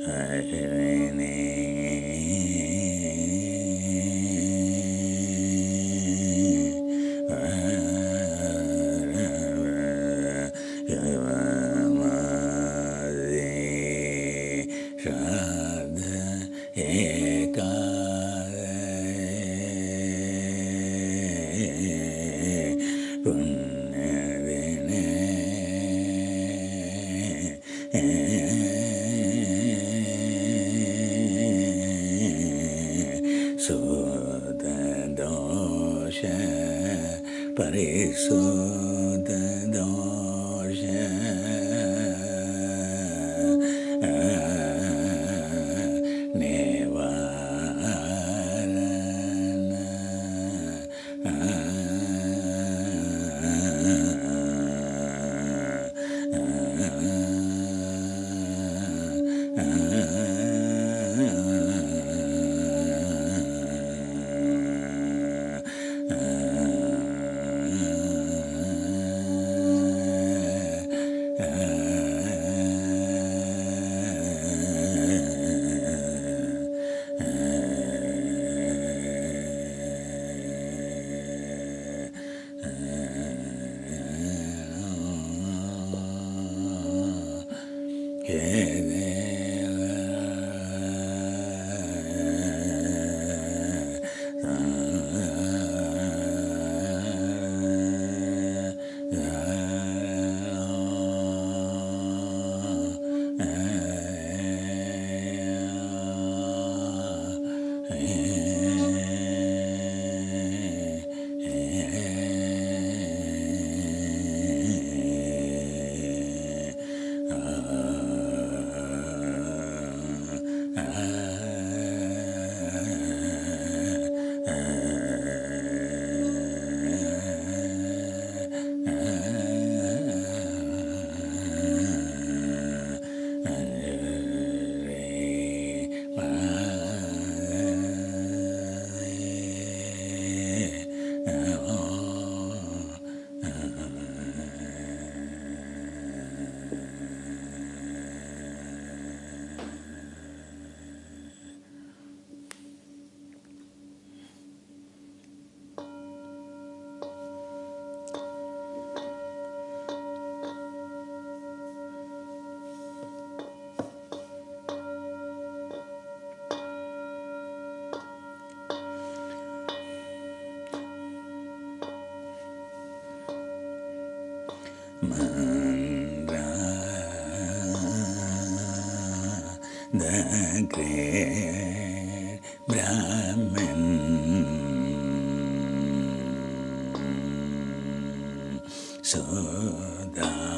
The great Brahman Sudha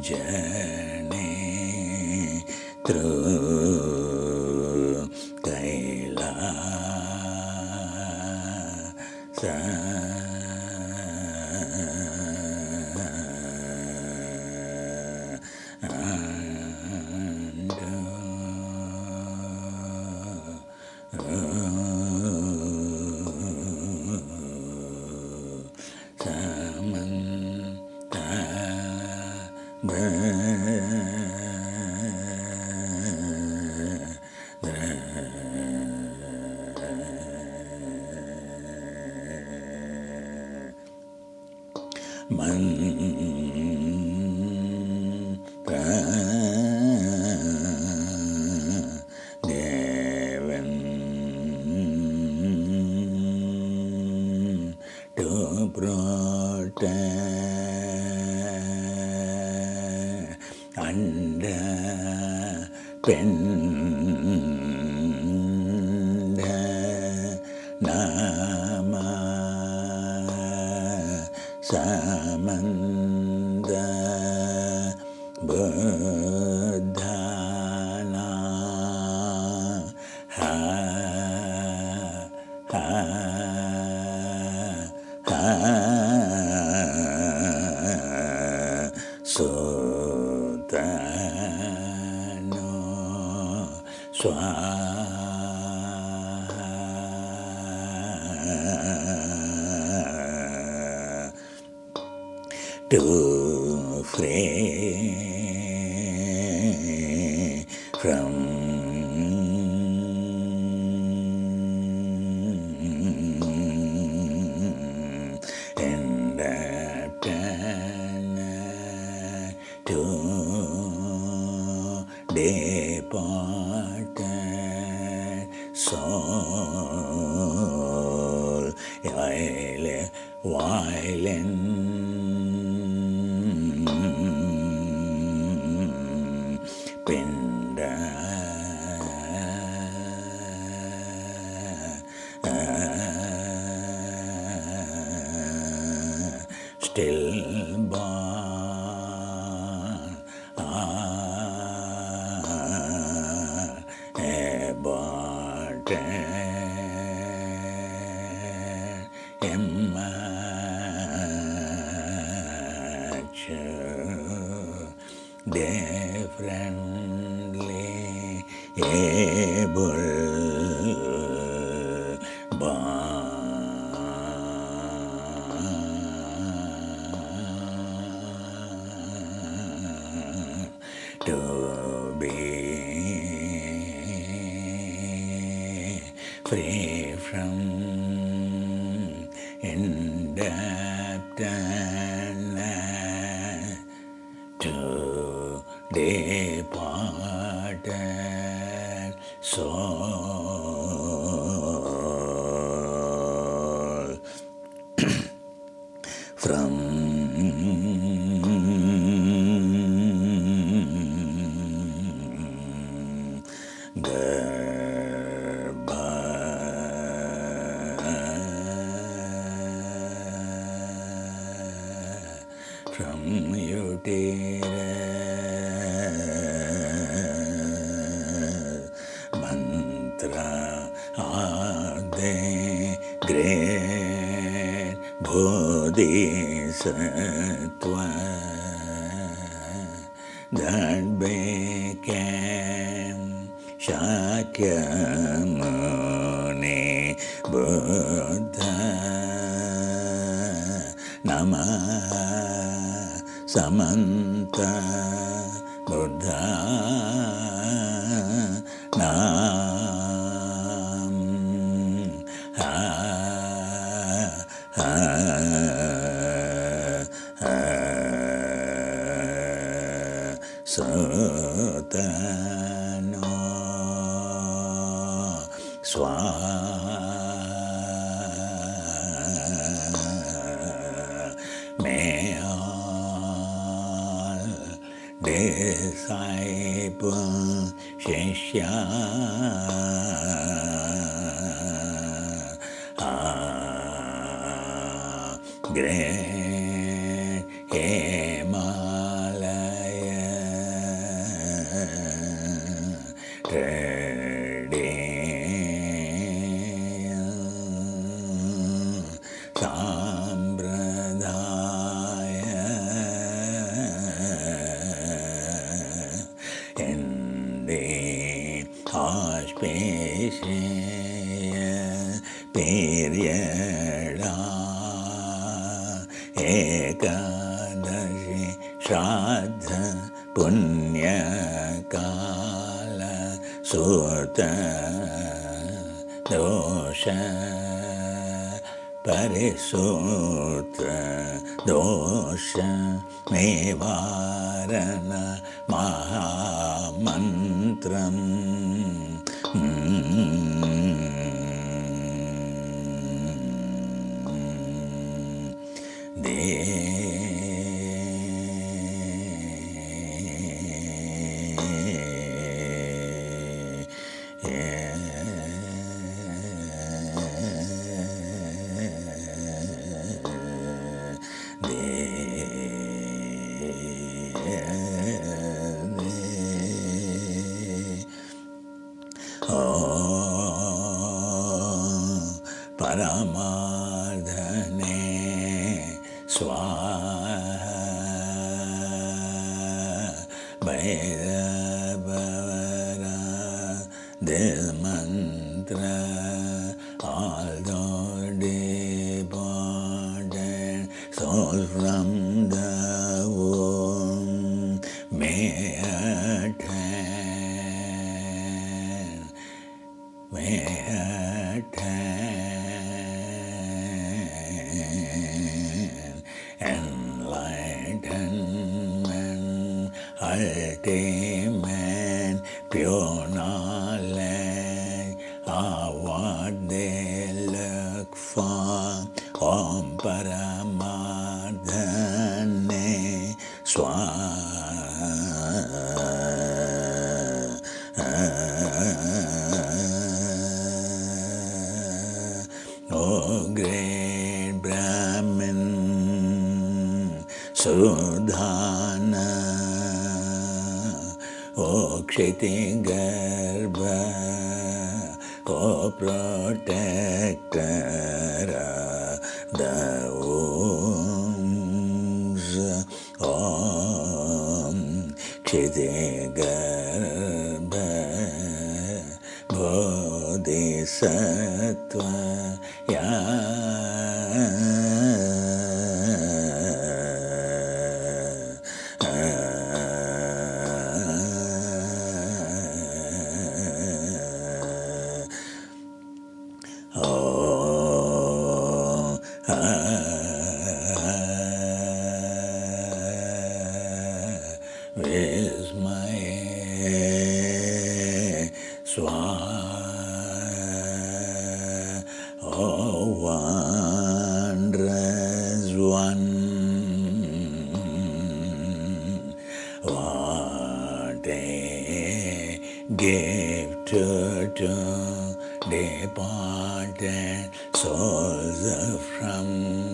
journey through Kailasa to protect and pend nama samanda buddhana ha Sutano swaha, to free from and to departed soul, while in pinda still born aborted immature differently able to be free from indebtedness to departed soul from from uterus mantra ade great bodhisattva that became Shakyamuni Buddha. Namah Samanta Buddha Nam Ha Ha Ha Sutano Swaha may all disciple Shishya great Himalaya Sambradaya in the auspicious period of Ekadashi Shraddha Punya Kala Sutta Dosha Parisutra Dosha Nivarana Mahamantram this mantra, although departed souls from the womb may attain enlightenment, ultimate pure knowledge of what they look for. Om Paramadhane O great Brahmin, Sudhana, O Kshitigarbha, O protector of the wombs, Om Kshitigarbha, Bodhisattva, Vismaya Swaha, O wondrous one, what a gift to departed souls from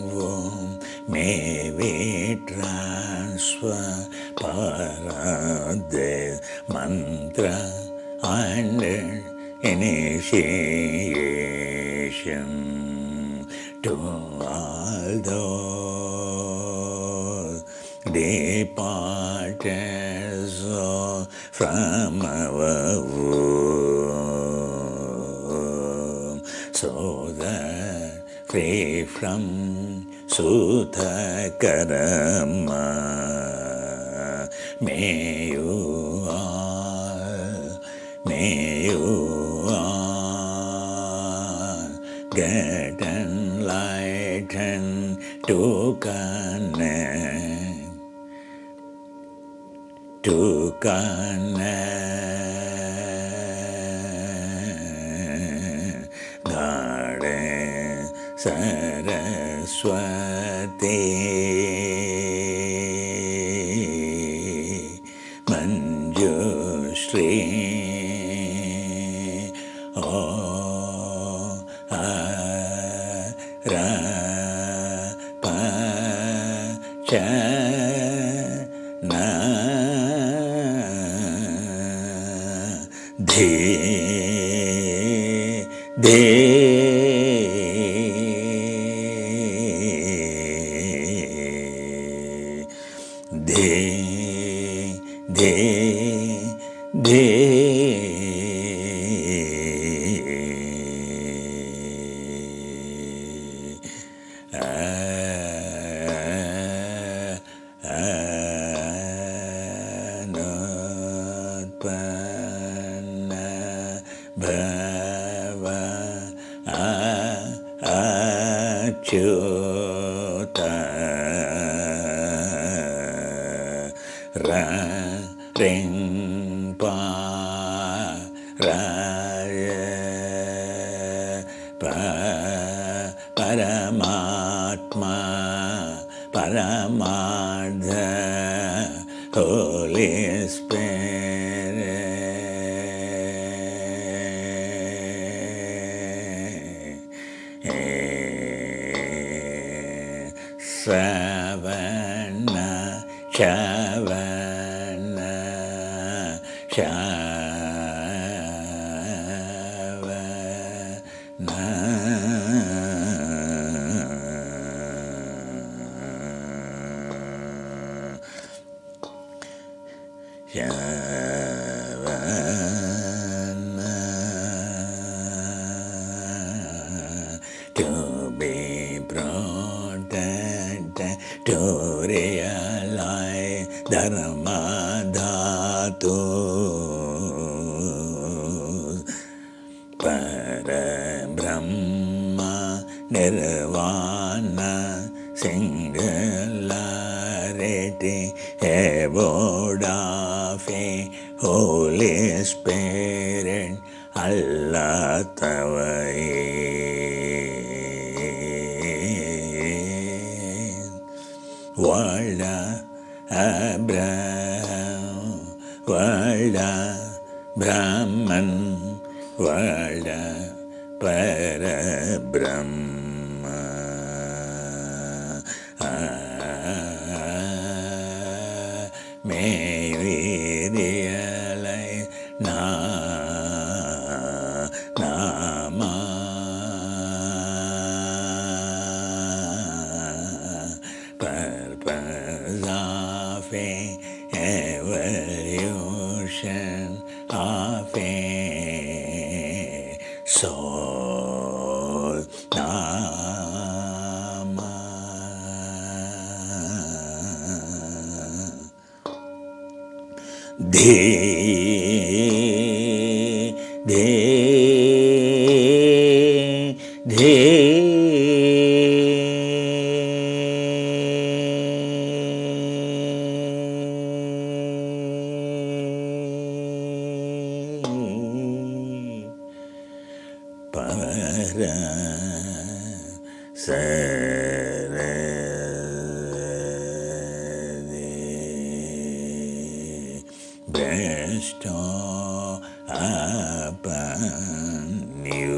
whom may we transfer Paradis mantra and initiation to all those departed souls from our womb, so that free from Sutta Karma, may you all get enlightened to connect, Goddess Saraswati, Manjushri, O Arapachana Bhava Achyuta Ringpa Raya Paramatma Paramadha Holy Spirit Savana Shavana Shavana Parabrahma Nirvana Singularity Abode of a Holy Spirit Allah Tawai Vada Abraham Vada Brahman Vada Parabrahma May we realize Nama purpose of evolution of a soul. Nama bestow upon you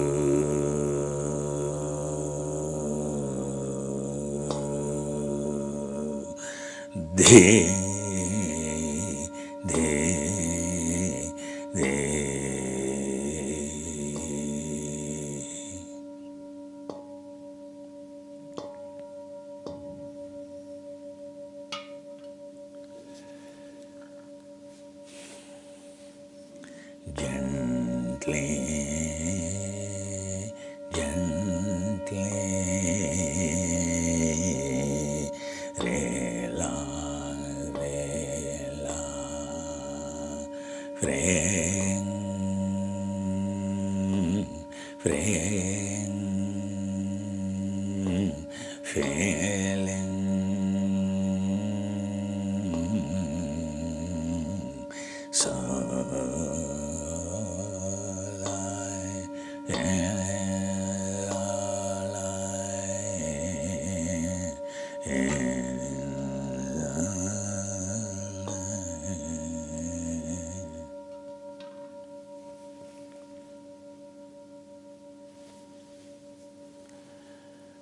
gently, feeling so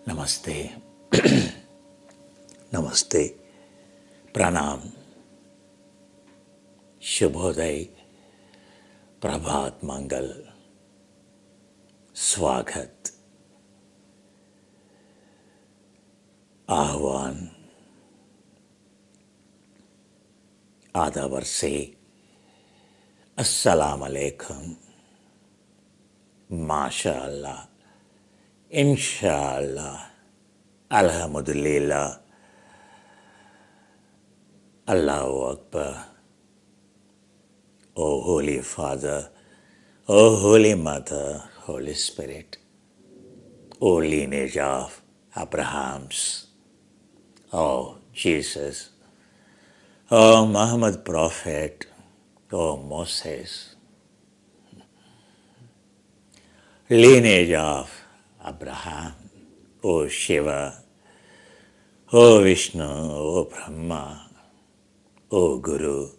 Namaste, Namaste, Pranam, Shubhodaya, Prabhat Mangal, Swagat, Ahvan, Adabar se, Assalamu Alaikum, MashaAllah, Insha'Allah, Alhamdulillah, Allahu Akbar. O Holy Father, O Holy Mother, Holy Spirit, O lineage of Abrahams, O Jesus, O Muhammad Prophet, O Moses, lineage of Abraham, O Shiva, O Vishnu, O Brahma, O Guru,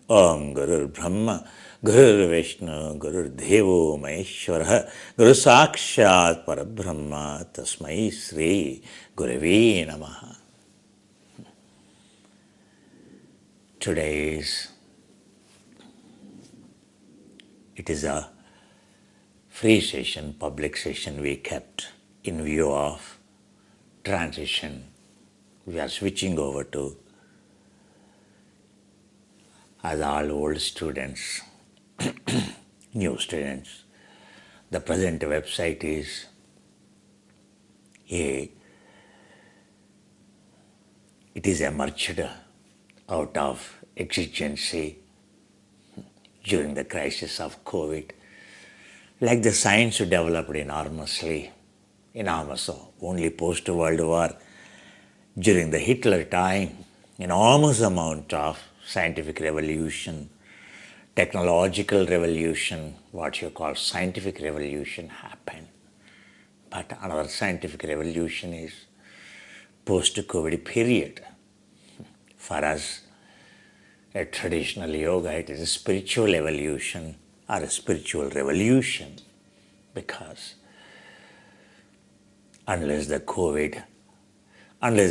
Om Guru Brahma, Guru Vishnu, Guru Devo Maheshwara, Guru Sakshat Parabrahma, Tasmai Sri Gurave Namaha. Today it is a free session, public session we kept in view of transition. We are switching over to, as all old students, new students. The present website is it is emerged out of exigency during the crisis of COVID. Like the science developed enormous, only post-World War, during the Hitler time, enormous amount of scientific revolution, technological revolution, what you call scientific revolution happened. But another scientific revolution is post-COVID period. For us, a traditional yoga, it is a spiritual evolution or a spiritual revolution, because unless the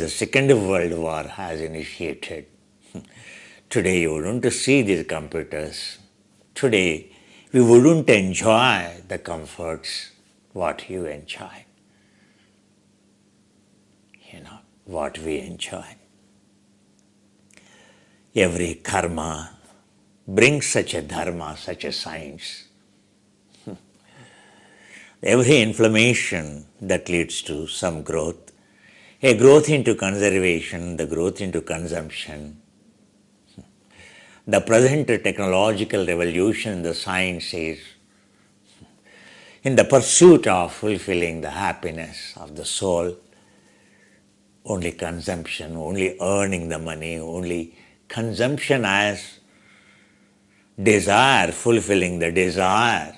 Second World War has initiated, today you wouldn't see these computers. Today we wouldn't enjoy the comforts what you enjoy, what we enjoy. Every karma brings such a dharma, such a science. Every inflammation that leads to some growth, a growth into conservation, the growth into consumption. The present technological revolution in the science is in the pursuit of fulfilling the happiness of the soul. Only consumption, only earning the money, only consumption as desire, fulfilling the desire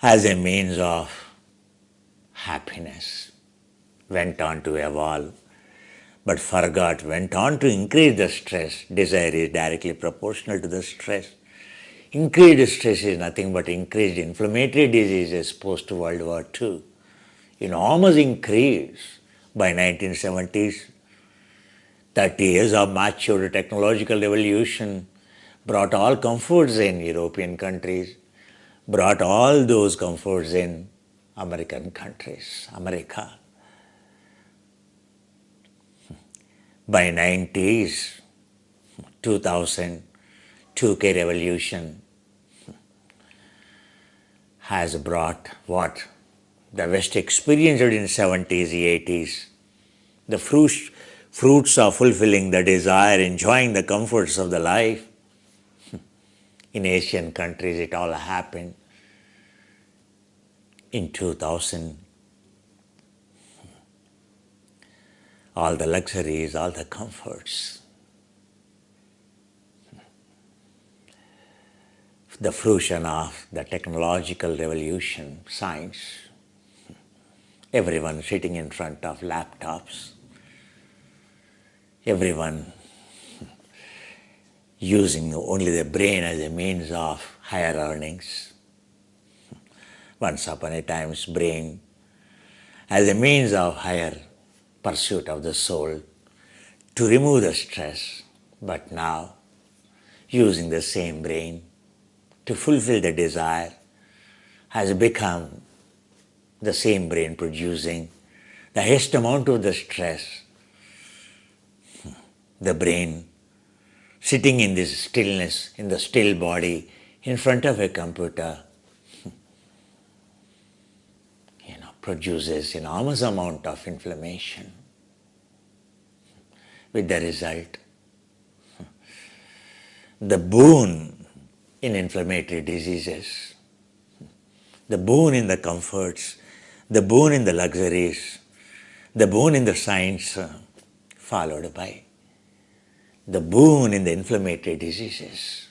as a means of happiness, went on to evolve, but forgot, went on to increase the stress. Desire is directly proportional to the stress. Increased stress is nothing but increased inflammatory diseases post-World War II. Enormous increase by 1970s. 30 years of mature technological revolution brought all comforts in European countries, brought all those comforts in American countries, America. By 90s, 2000, 2K revolution has brought what the West experienced in 70s, 80s, the fruits of fulfilling the desire, enjoying the comforts of the life. In Asian countries, it all happened in 2000. All the luxuries, all the comforts. The fruition of the technological revolution, science. Everyone sitting in front of laptops. Everyone using only the brain as a means of higher earnings. Once upon a time, brain as a means of higher pursuit of the soul to remove the stress. But now, using the same brain to fulfill the desire has become the same brain producing the highest amount of the stress. The brain sitting in this stillness, in the still body, in front of a computer, produces enormous amount of inflammation, with the result, the boon in inflammatory diseases, the boon in the comforts, the boon in the luxuries, the boon in the science, followed by the boon in the inflammatory diseases.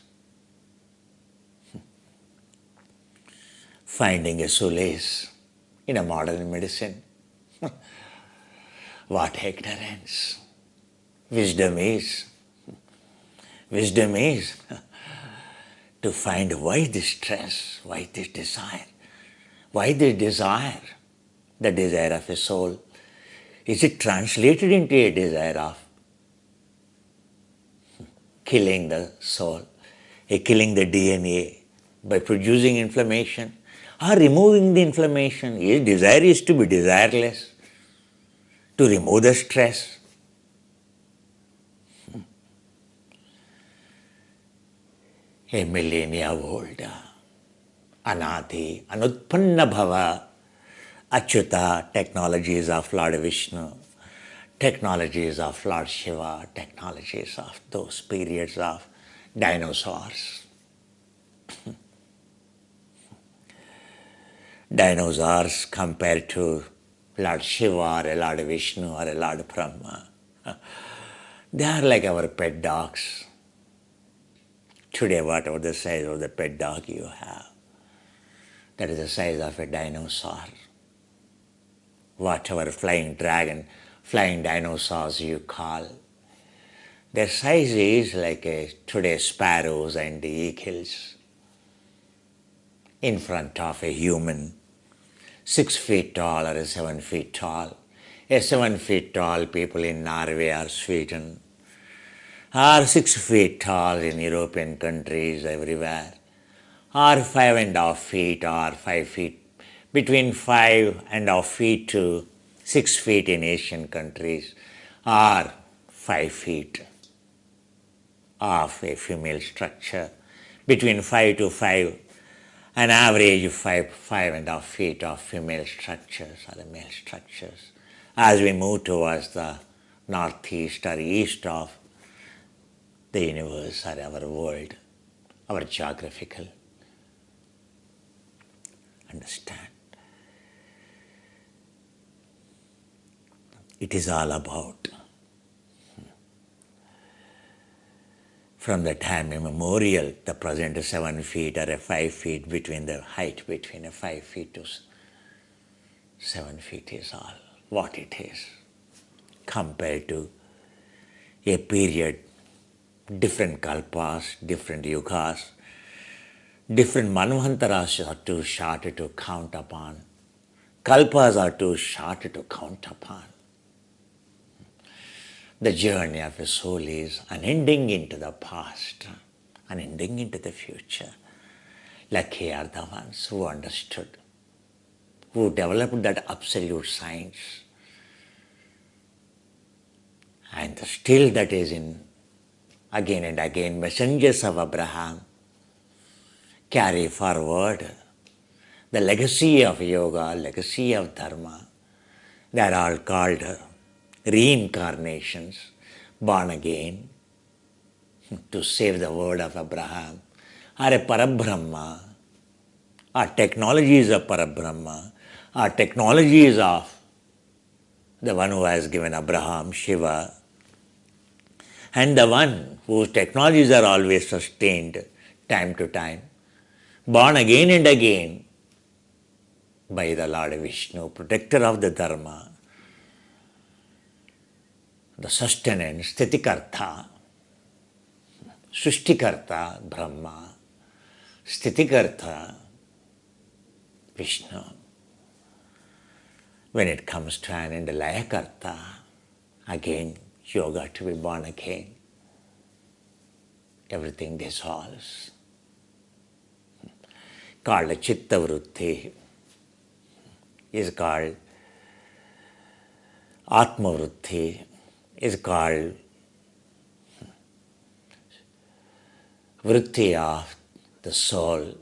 Finding a solace in a modern medicine. What ignorance. Wisdom is to find why this stress, why this desire, the desire of a soul. Is it translated into a desire of killing the soul, killing the DNA by producing inflammation, or removing the inflammation? His desire is to be desireless, to remove the stress. A millennia old, Anadi, Anutpanna Bhava, Achyuta technologies of Lord Vishnu, technologies of Lord Shiva, technologies of those periods of dinosaurs. Dinosaurs compared to Lord Shiva or a Lord Vishnu or a Lord Brahma. They are like our pet dogs. Today, whatever the size of the pet dog you have, that is the size of a dinosaur. Whatever flying dragon, flying dinosaurs you call, their size is like today's sparrows and eagles in front of a human, 6 feet tall or 7 feet tall. A 7 feet tall people in Norway or Sweden, or 6 feet tall in European countries everywhere, or 5.5 feet or 5 feet, between 5.5 feet to 6 feet in Asian countries, or 5 feet of a female structure, between 5 to 5, an average of 5.5 feet of female structures or the male structures. As we move towards the northeast or east of the universe or our world, our geographical understand. It is all about, from the time immemorial, the present 7 feet or a 5 feet between the height between a 5 feet to 7 feet is all what it is, compared to a period, different kalpas, different yugas, different manvantaras are too short to count upon. Kalpas are too short to count upon. The journey of a soul is unending into the past, unending into the future. Lucky are the ones who understood, who developed that absolute science. And still that is in, again and again, messengers of Abraham carry forward the legacy of yoga, legacy of dharma. They are all called reincarnations, born again, to save the word of Abraham, or a Parabrahma, or technologies of Parabrahma, or technologies of the one who has given Abraham, Shiva, and the one whose technologies are always sustained time to time, born again and again by the Lord Vishnu, protector of the Dharma, the sustenance, Sthitikarta, Srishtikarta, Brahma, Sthitikarta, Vishnu. When it comes to an end, Layakarta, again, yoga to be born again. Everything dissolves. Called Chitta Vritti, is called Atma Vritti, is called Vritti of the soul.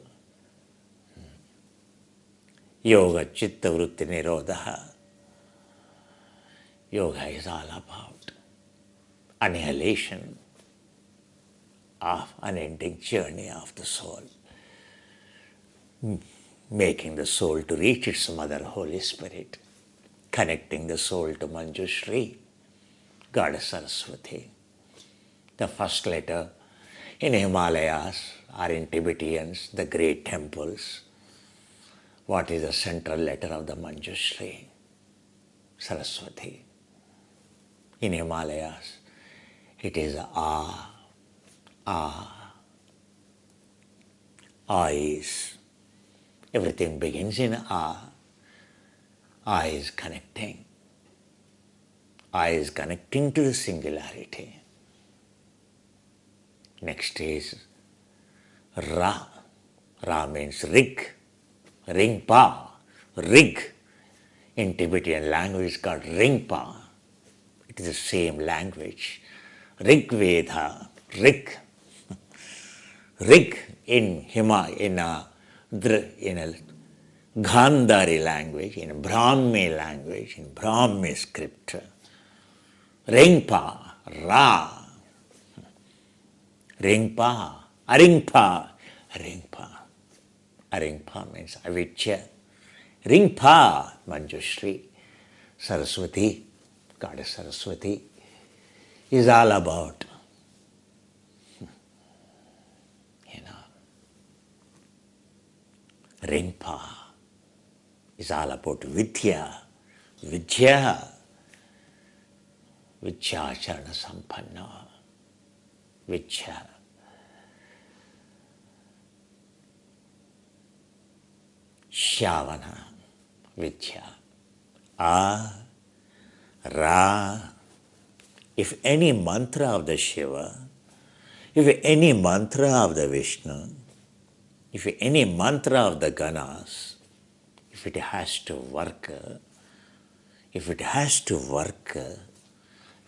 Yoga Chitta Vritti Nirodha. Yoga is all about annihilation of unending journey of the soul, making the soul to reach its Mother Holy Spirit, connecting the soul to Manjushri, Goddess Saraswati. The first letter in Himalayas or in Tibetans, the great temples, what is the central letter of the Manjushri? Saraswati. In Himalayas, it is A. A is, everything begins in A. A is connecting. A is connecting to the singularity. Next is Ra. Ra means Rig. Ringpa. Rig. In Tibetan language called Ringpa. It is the same language. Rig Veda. Rig. Rig in a Gandhari language, in Brahmi language, in Brahmi script. Ringpa, Ra. Ringpa, Aringpa, Ringpa. Aringpa means Avijja. Ringpa, Manjushri. Saraswati, Goddess Saraswati, is all about, Ringpa is all about Vidya, Vidya, Vidyacharana Sampanna, Vidya. Shavana, Vidya. Ra. If any mantra of the Shiva, if any mantra of the Vishnu, if any mantra of the Ganas, if it has to work,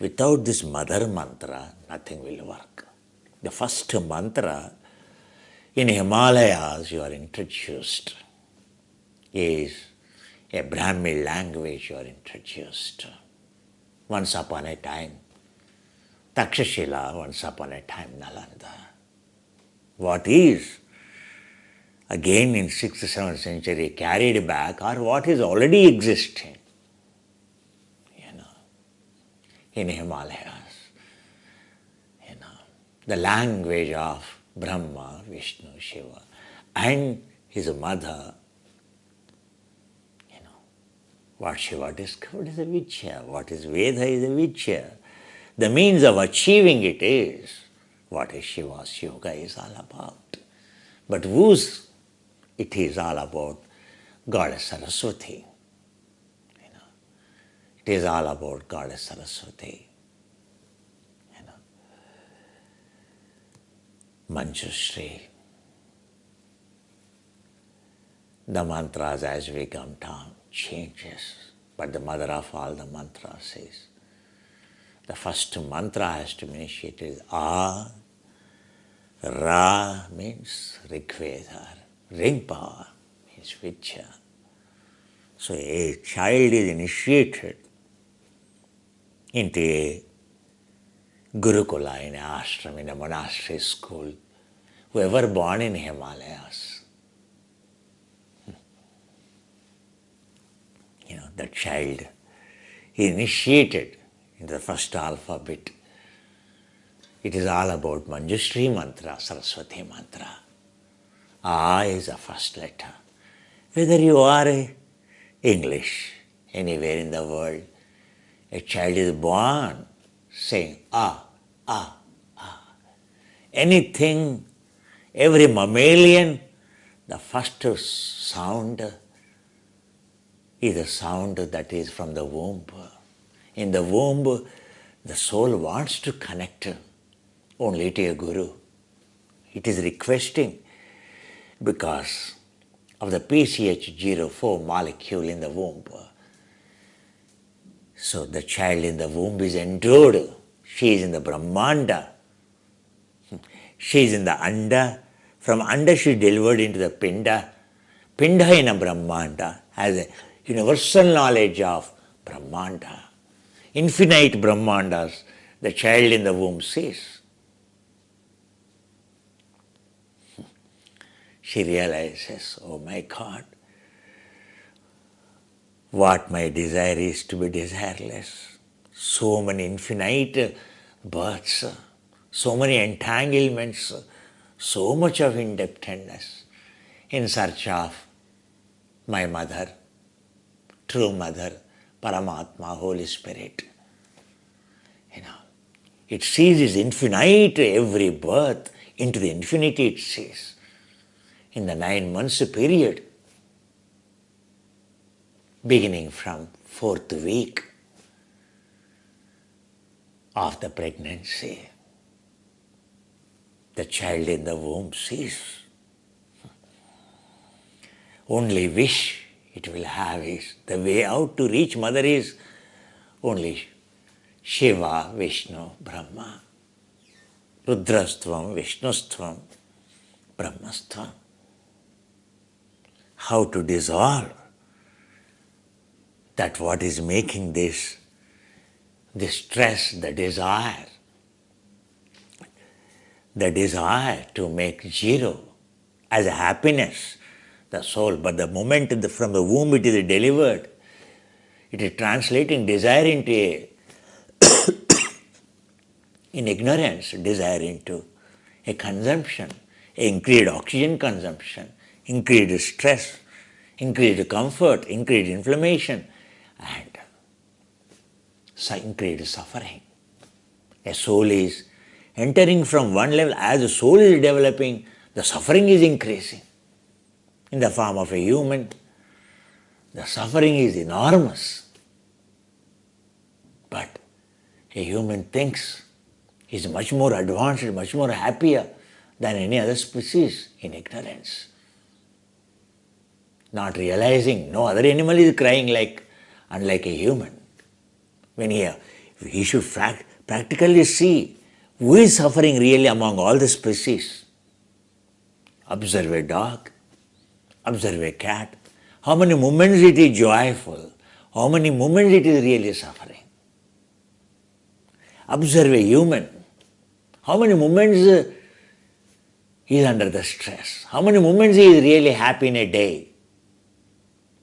without this mother mantra, nothing will work. The first mantra in Himalayas you are introduced is a Brahmi language you are introduced. Once upon a time, Takshashila, once upon a time Nalanda. What is again in 6th, 7th century carried back, or what is already existing, in Himalayas. The language of Brahma, Vishnu, Shiva, and his mother. What Shiva discovered is a Vidya. What is Veda is a Vidya. The means of achieving it is what is Shiva's yoga is all about. But whose it is all about? Goddess Saraswati. It is all about Goddess Saraswati. Manjushri. The mantras as we come down changes, but the mother of all the mantras is, the first mantra has to be initiated. A. Ra means Rigveda. Ringpa means Vidya. So a child is initiated into a Gurukula, in an ashram, in a monastery school, whoever born in Himalayas. The child is initiated in the first alphabet. It is all about Manjushri mantra, Saraswati mantra. A is the first letter. Whether you are English, anywhere in the world, a child is born saying ah, ah, ah. Anything, every mammalian, the first sound is a sound that is from the womb. In the womb, the soul wants to connect only to a guru. It is requesting because of the PCH04 molecule in the womb. So the child in the womb is endowed. She is in the Brahmanda. She is in the Anda. From Anda she is delivered into the Pinda. Pinda in a Brahmanda has a universal knowledge of Brahmanda. Infinite Brahmandas the child in the womb sees. She realizes, oh my God, what my desire is to be desireless. So many infinite births, so many entanglements, so much of indebtedness in search of my mother, true mother, Paramatma, Holy Spirit. It sees infinite every birth, into the infinity it sees. In the 9 months period, beginning from 4th week of the pregnancy, the child in the womb sees. Only wish it will have is, the way out to reach mother is only Shiva, Vishnu, Brahma. Rudrastvam, Vishnustvam, Brahmastvam. How to dissolve that what is making this the stress, the desire to make zero as a happiness, the soul. But the moment from the womb it is delivered, it is translating desire into in ignorance, desire into a consumption, increased oxygen consumption, increased stress, increased comfort, increased inflammation, and increased suffering. A soul is entering from one level. As the soul is developing, the suffering is increasing. In the form of a human, the suffering is enormous. But a human thinks is much more advanced, much more happier than any other species in ignorance. Not realizing no other animal is crying unlike a human. When he should practically see who is suffering really among all the species. Observe a dog, observe a cat. How many moments it is joyful, how many moments it is really suffering. Observe a human. How many moments he is under the stress? How many moments he is really happy in a day?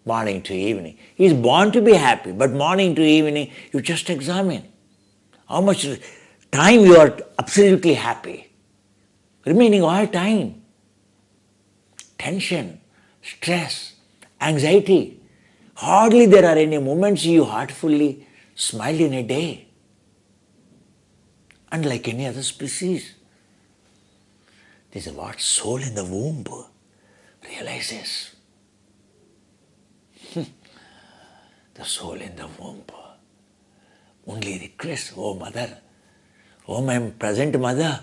Morning to evening. He is born to be happy, but morning to evening, you just examine how much time you are absolutely happy. Remaining all time. Tension, stress, anxiety. Hardly there are any moments you heartfully smiled in a day. Unlike any other species. This is what soul in the womb realizes. The soul in the womb only requests, oh mother, oh my present mother,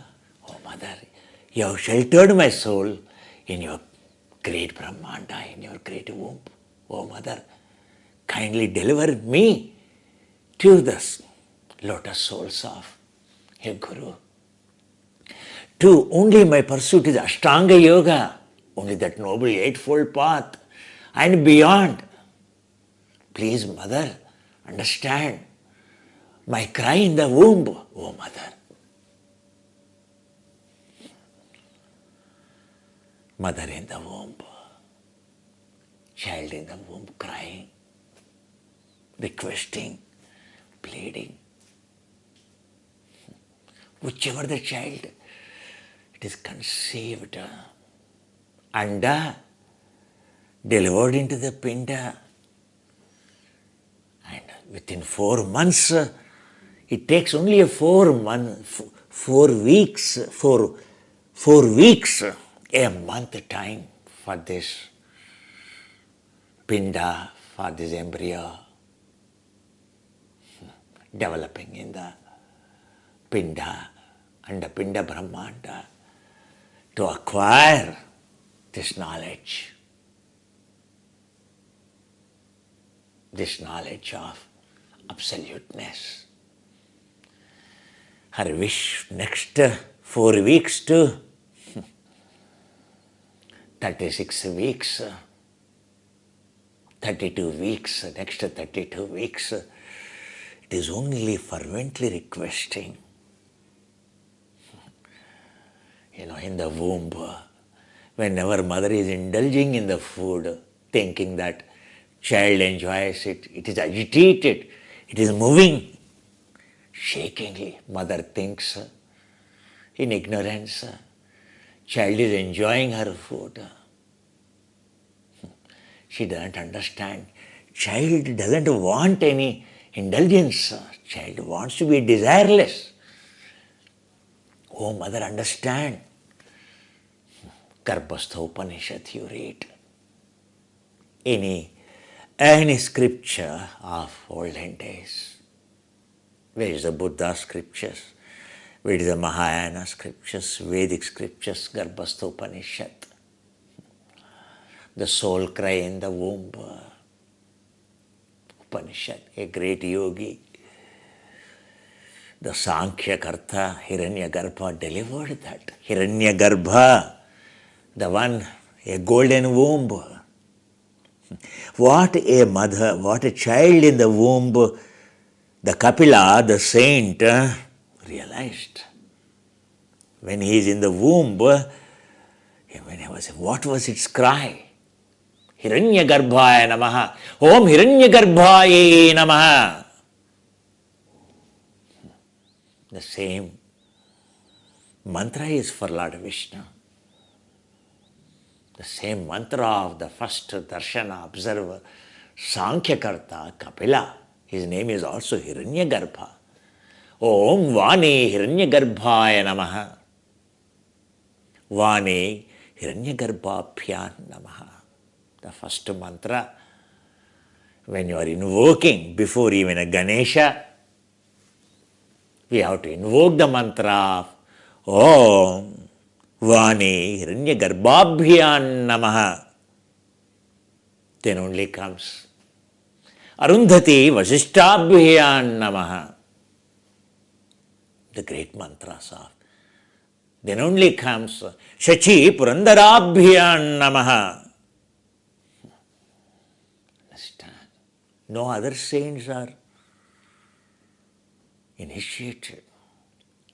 oh mother, you have sheltered my soul in your great Brahmanda, in your great womb. Oh mother, kindly deliver me to the lotus souls of a Guru. To only my pursuit is Ashtanga Yoga, only that noble eightfold path and beyond. Please, mother, understand my cry in the womb, oh mother. Mother in the womb, child in the womb crying, requesting, pleading. Whichever the child, it is conceived and delivered into the pinda. And within 4 months, it takes only 4 weeks, a month time for this pinda, for this embryo developing in the pinda and the pinda Brahmanda to acquire this knowledge of absoluteness. Her wish next 4 weeks to 36 weeks, 32 weeks, next 32 weeks, it is only fervently requesting. In the womb, whenever mother is indulging in the food, thinking that child enjoys it, it is agitated, it is moving, shakingly. Mother thinks in ignorance, child is enjoying her food. She doesn't understand. Child doesn't want any indulgence. Child wants to be desireless. Oh, mother, understand. Garbhastha Upanishad you read. Any scripture of olden days. Where is the Buddha scriptures? Where is the Mahayana scriptures, Vedic scriptures, Garbhastha Upanishad? The soul cry in the womb. Upanishad, a great yogi. The Sankhya Karta, Hiranyagarbha delivered that. Hiranyagarbha, the one, a golden womb. What a mother, what a child in the womb, the The Kapila, the saint, realized when he is in the womb, what was its cry? Hiranyagarbhaya namaha. Om Hiranyagarbhaya namaha. The same mantra is for Lord Vishnu. The same mantra of the first darshana observer, Sankhyakarta Kapila. His name is also Hiranyagarbha. Om Vani Hiranyagarbhaya namaha. Vani Hiranyagarbhabhyan namaha. The first mantra, when you are invoking before even a Ganesha, we have to invoke the mantra of Om Vani Hiranyagarbhabhyan namaha. Then only comes Arundhati Vasishtabhyan namaha. The great mantras of. Then only comes Shachi Purandarabhyan namaha. Understand? No other saints are initiated.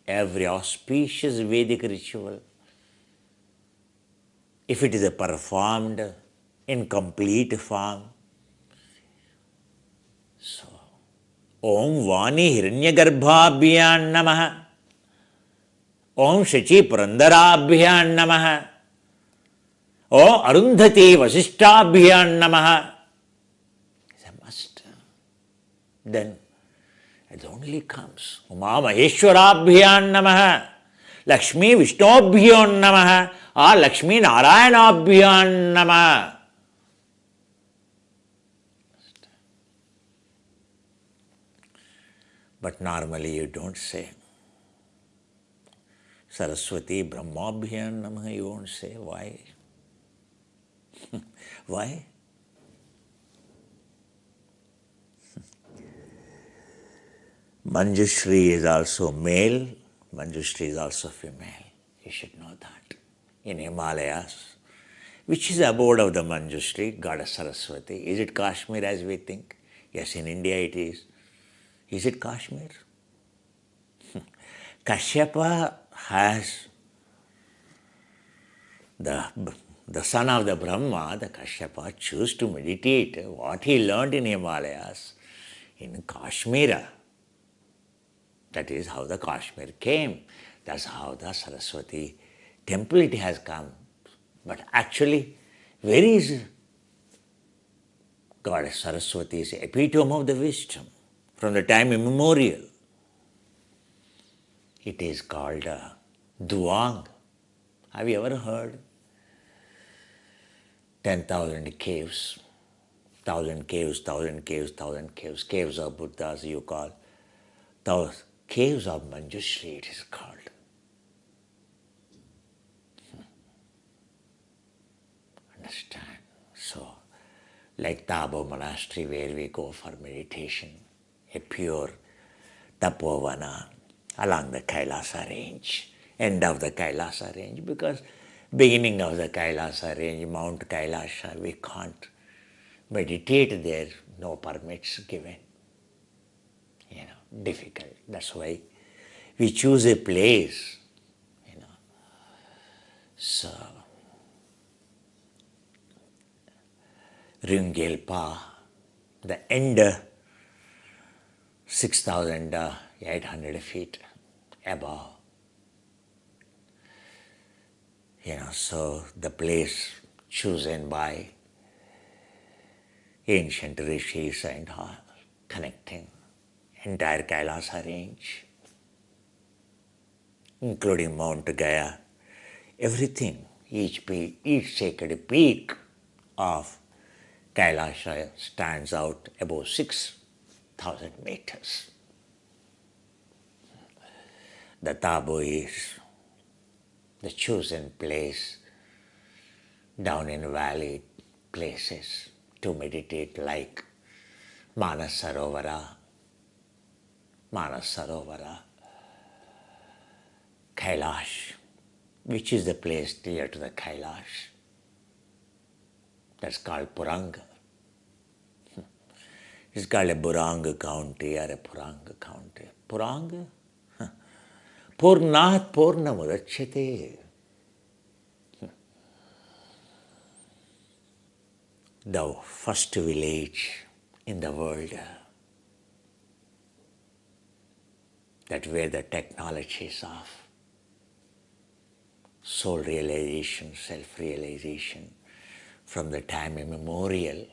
Every auspicious Vedic ritual, if it is performed in complete form, so Om Vani Hiranyagarbhabhyan namaha. Om Shachi Purandarabhyan namaha. Om Arundhati Vasishtabhyan namaha. It's a must. Then it only comes Uma Maheshwarabhyan namaha. Lakshmi Vishnobhyan namaha. Or Lakshmi Narayanabhyan namaha. But normally you don't say. Saraswati Brahmabhyan namaha, you won't say. Why? Why? Manjushri is also male, Manjushri is also female. You should know that. In Himalayas, which is the abode of the Manjushri, goddess Saraswati. Is it Kashmir as we think? Yes, in India it is. Is it Kashmir? Kashyapa has the son of the Brahma, the Kashyapa, chose to meditate what he learned in Himalayas in Kashmir. That is how the Kashmir came. That's how the Saraswati temple it has come. But actually, where is Goddess Saraswati? Is the epitome of the wisdom from the time immemorial. It is called Duang. Have you ever heard? 10,000 caves, 1,000 caves, 1,000 caves, 1,000 caves, caves of Buddhas you call. Caves of Manjushri it is called. Understand? So, like Tabo Monastery where we go for meditation, a pure Tapovana along the Kailasa range, end of the Kailasa range, because beginning of the Kailasa range, Mount Kailasha, we can't meditate there, no permits given. Difficult. That's why we choose a place, So, Ringelpa, the end 6,800 feet above. So the place chosen by ancient rishis and all, connecting entire Kailasa range, including Mount Gaya, everything, each sacred peak of Kailasa stands out above 6,000 meters. The Tabo is the chosen place down in valley places to meditate, like Manas Sarovara, Kailash, which is the place near to the Kailash. That's called Puranga. It's called a Burang County or a Purang County. Purang? Purnat Purnamudachyate. The first village in the world that where the technologies of soul realization, self-realization, from the time immemorial,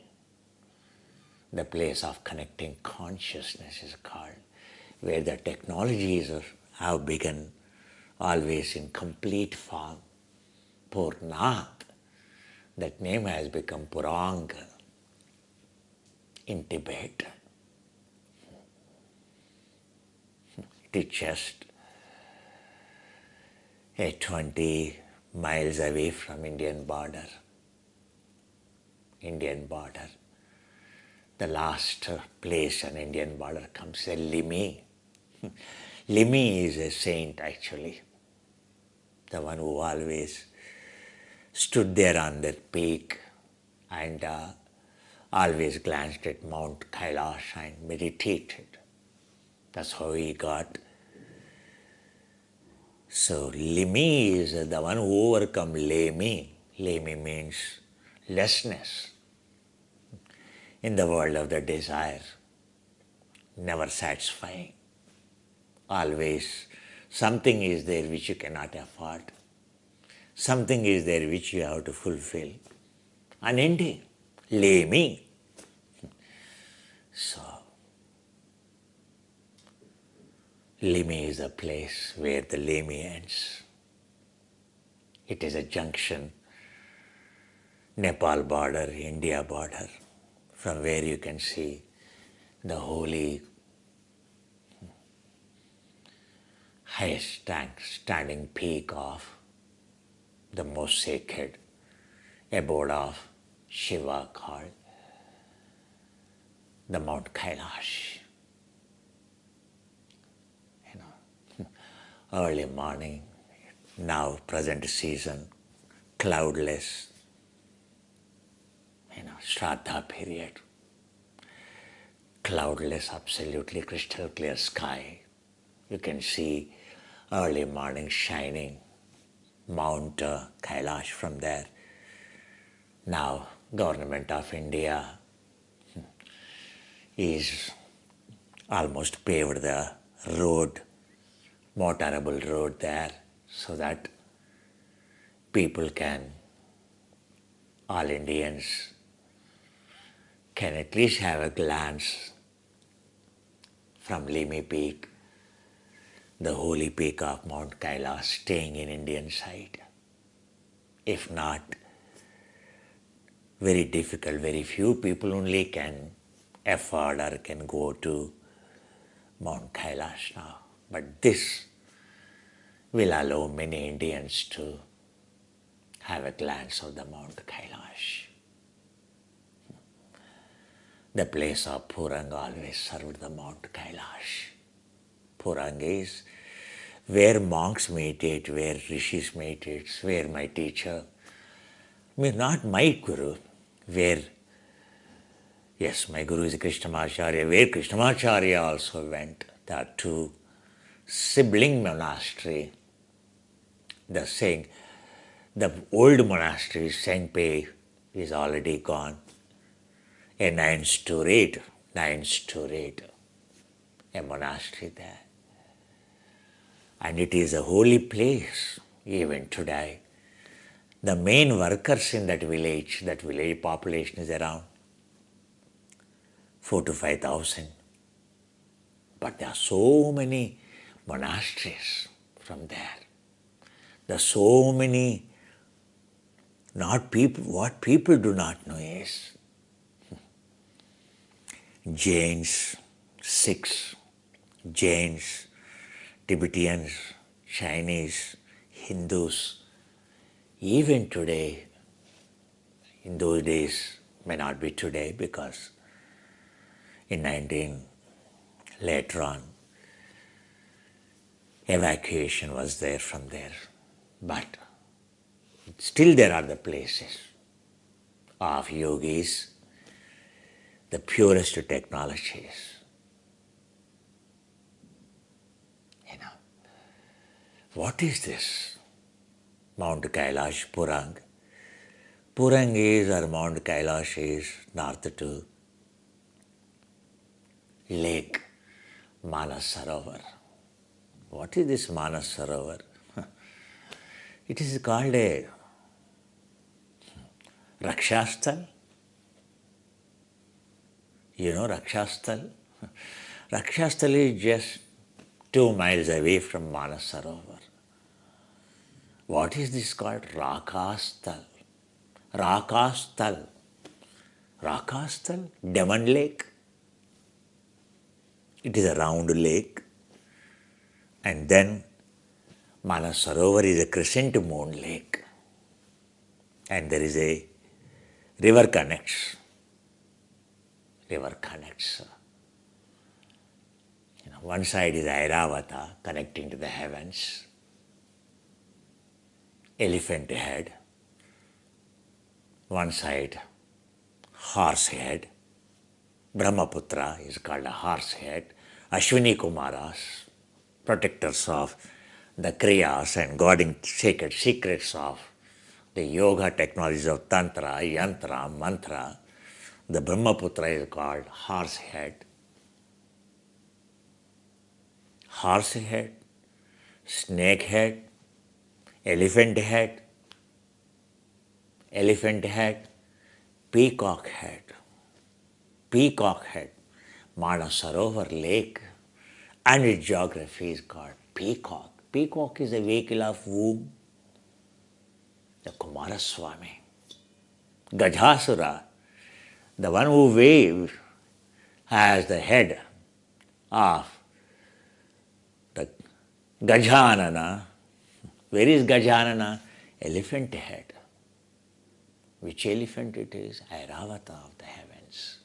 the place of connecting consciousness is called, where the technologies have begun always in complete form. Purnat, that name has become Purang in Tibet. It is just 20 miles away from Indian border. The last place on Indian border comes a Limi. Limi is a saint actually, the one who always stood there on that peak and always glanced at Mount Kailash and meditated. That's how he got. So Limi is the one who overcome Lemi. Lemi means lessness in the world of the desire, never satisfying. Always something is there which you cannot afford. Something is there which you have to fulfill. Unending. Lemi. So, Limi is a place where the Lemi ends. It is a junction, Nepal border, India border, from where you can see the holy highest standing peak of the most sacred abode of Shiva called the Mount Kailash. Early morning, now present season, cloudless, Shraddha period, cloudless, absolutely crystal clear sky. You can see early morning shining Mount Kailash from there. Now, Government of India is almost paved the road, motorable road there, so that people can, all Indians, can at least have a glance from Limi Peak, the holy peak of Mount Kailash, staying in Indian side. If not, very difficult, very few people only can afford or can go to Mount Kailash now. But this will allow many Indians to have a glance of the Mount Kailash. The place of Purang always served the Mount Kailash. Purang is where monks meditate, where rishis meditate, where my teacher, not my guru, where, yes, my guru is Krishnamacharya, where Krishnamacharya also went. There are two sibling monastery. The saying, the old monastery, Sengpe, is already gone. A nine-storied, a monastery there. And it is a holy place even today. The main workers in that village population is around 4,000 to 5,000. But there are so many monasteries from there. There are so many, what people do not know is Jains, Sikhs, Jains, Tibetans, Chinese, Hindus, even today, in those days, may not be today because later on, evacuation was there from there. But still there are the places of yogis, the purest technologies. What is this? Mount Kailash Purang. Purang is, or Mount Kailash is, north to lake Manas Sarovar. What is this Manas Sarovar? It is called a Rakshasthal. You know Rakshasthal? Rakshasthal is just 2 miles away from Manas Sarovar. What is this called? Rakasthal. Rakasthal. Rakasthal, Demon Lake. It is a round lake. And then Manas Sarovar is a crescent moon lake. And there is a river connects. River connects. One side is Airavata connecting to the heavens. Elephant head. One side horse head. Brahmaputra is called a horse head. Ashwini Kumaras, protectors of the Kriyas and guarding sacred secrets of the yoga technologies of Tantra, Yantra, Mantra. The Brahmaputra is called horse head. Horse head, snake head, elephant head, peacock head. Peacock head, Manas Sarovar lake, and its geography is called peacock. Peacock is a vehicle of womb. The Kumaraswamy. Gajasura, the one who waved, has the head of the Gajanana. Where is Gajanana? Elephant head. Which elephant it is? Airavata of the heavens.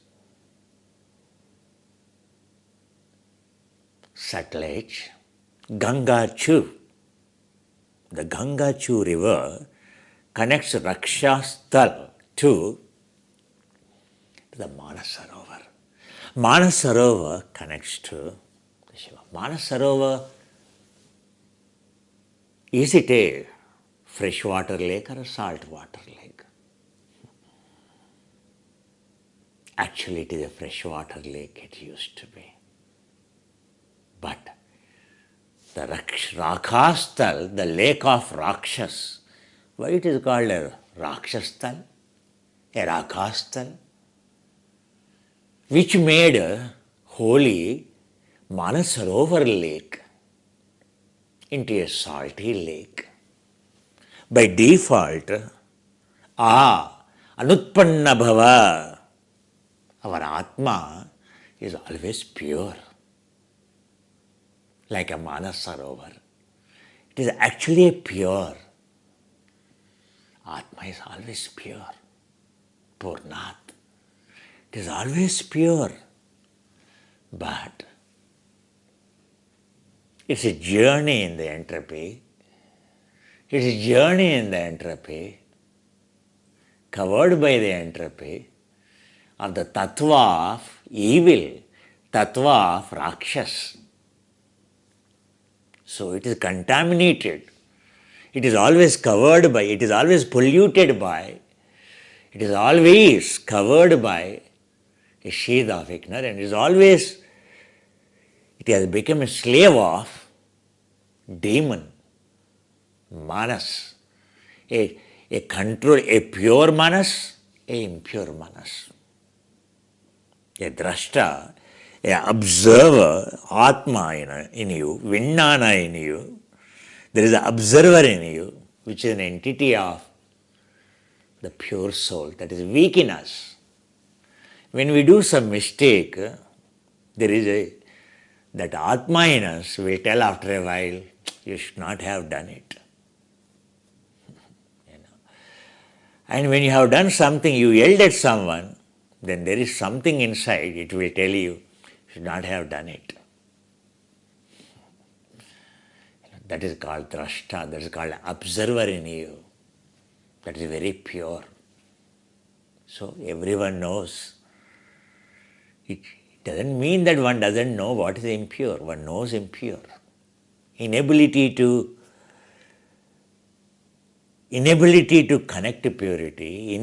Satluj, Ganga Chu. The Ganga Chu river connects Rakshasthal to the Manas Sarovar. Manas Sarovar connects to Shiva. Manas Sarovar, is it a freshwater lake or a saltwater lake? Actually, it is a freshwater lake, it used to be. But the Rakshasthal, the lake of Rakshas, why it is called a Rakshasthal, a Rakasthal, which made a holy Manas Sarovar lake into a salty lake. By default, Anutpanna Bhava, our Atma is always pure, like a Manas Sarovar. It is actually pure. Atma is always pure. Purnat. It is always pure. But it's a journey in the entropy. It's a journey in the entropy, covered by the entropy of the tattva of evil, tattva of Rakshas. So it is contaminated. It is always covered by, it is always polluted by, it is always covered by a sheath of ignorance. It is always, it has become a slave of demon, Manas. A control, a pure Manas, a impure Manas. A drashta, a observer, Atma in you, Vijnana in you. There is an observer in you, which is an entity of the pure soul that is weak in us. When we do some mistake, there is that Atma in us will tell after a while, you should not have done it. And when you have done something, you yelled at someone, then there is something inside, it will tell you should not have done it. That is called drashta, that is called observer in you. That is very pure. So everyone knows It doesn't mean that one doesn't know what is impure. One knows impure. Inability to connect to purity,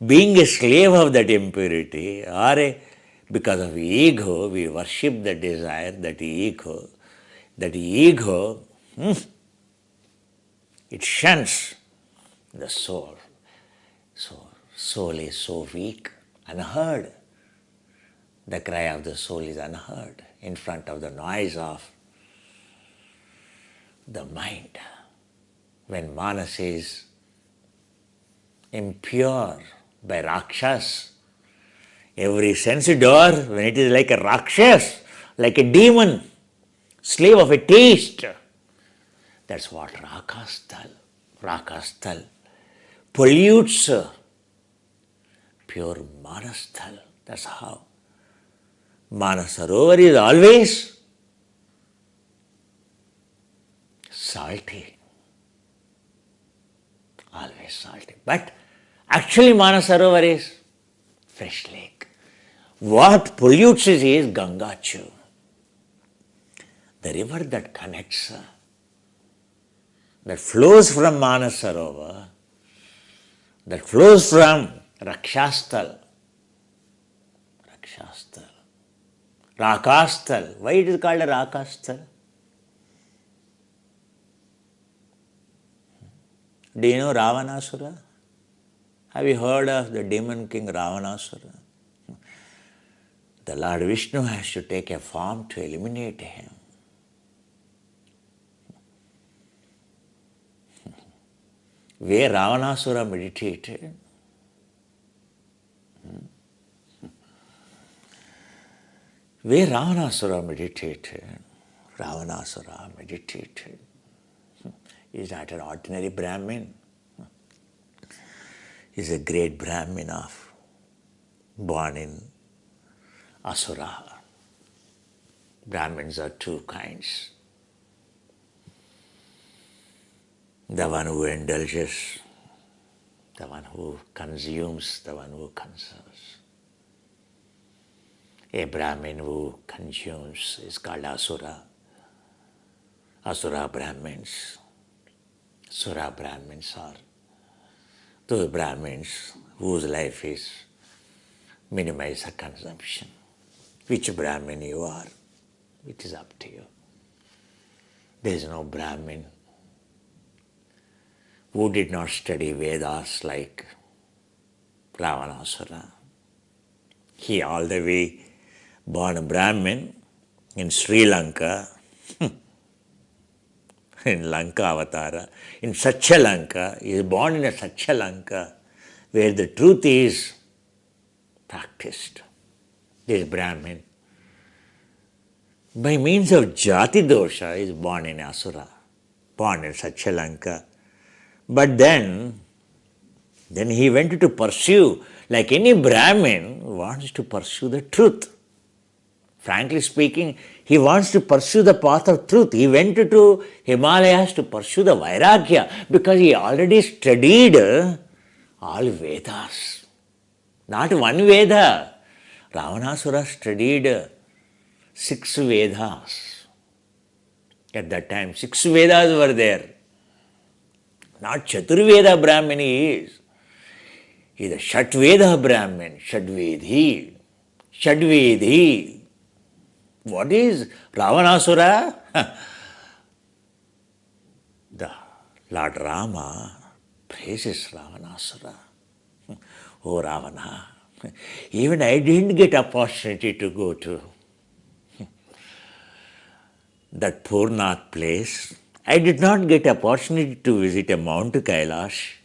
being a slave of that impurity, or because of ego, we worship the desire, that ego. It shuns the soul. So, soul is so weak, unheard. The cry of the soul is unheard in front of the noise of the mind. When Manas is impure by Rakshas, every sense door, when it is like a Rakshas, like a demon, slave of a taste, that's what Rakasthal pollutes pure Manasthal. That's how. Manasarovar is always salty. Always salty. But actually Manasarovar is fresh lake. What pollutes it is Gangachu. The river that connects, that flows from Manasarovar, that flows from Rakshasthal. Rakasthal. Why it is called a Rakasthal? Do you know Ravanasura? Have you heard of the demon king Ravanasura? The Lord Vishnu has to take a form to eliminate him. Where Ravanasura meditated, Ravanasura meditated. Is not an ordinary Brahmin. He is a great Brahmin born in Asura. Brahmins are two kinds. The one who indulges, the one who consumes, the one who conserves. A Brahmin who consumes is called Asura. Asura Brahmins. Sura Brahmins are those Brahmins whose life is minimize the consumption. Which Brahmin you are, it is up to you. There is no Brahmin who did not study Vedas like Ravanasura. He all the way born a Brahmin in Sri Lanka, in Lanka Avatara, in Satya Lanka. He is born in a Satya Lanka where the truth is practiced. This Brahmin, by means of Jati dosha, is born in Asura, born in Satya Lanka. But then he went to pursue, like any Brahmin wants to pursue the truth. Frankly speaking, he wants to pursue the path of truth. He went to Himalayas to pursue the Vairagya because he already studied all Vedas. Not one Veda. Ravanasura studied 6 Vedas. At that time, 6 Vedas were there. Not Chaturveda Brahmin he is. He is a Shatveda Brahmin, Shadvedhi. What is Ravanasura? The Lord Rama praises Ravanasura. Oh Ravana, even I didn't get opportunity to go to that Purnath place. I did not get opportunity to visit a Mount Kailash.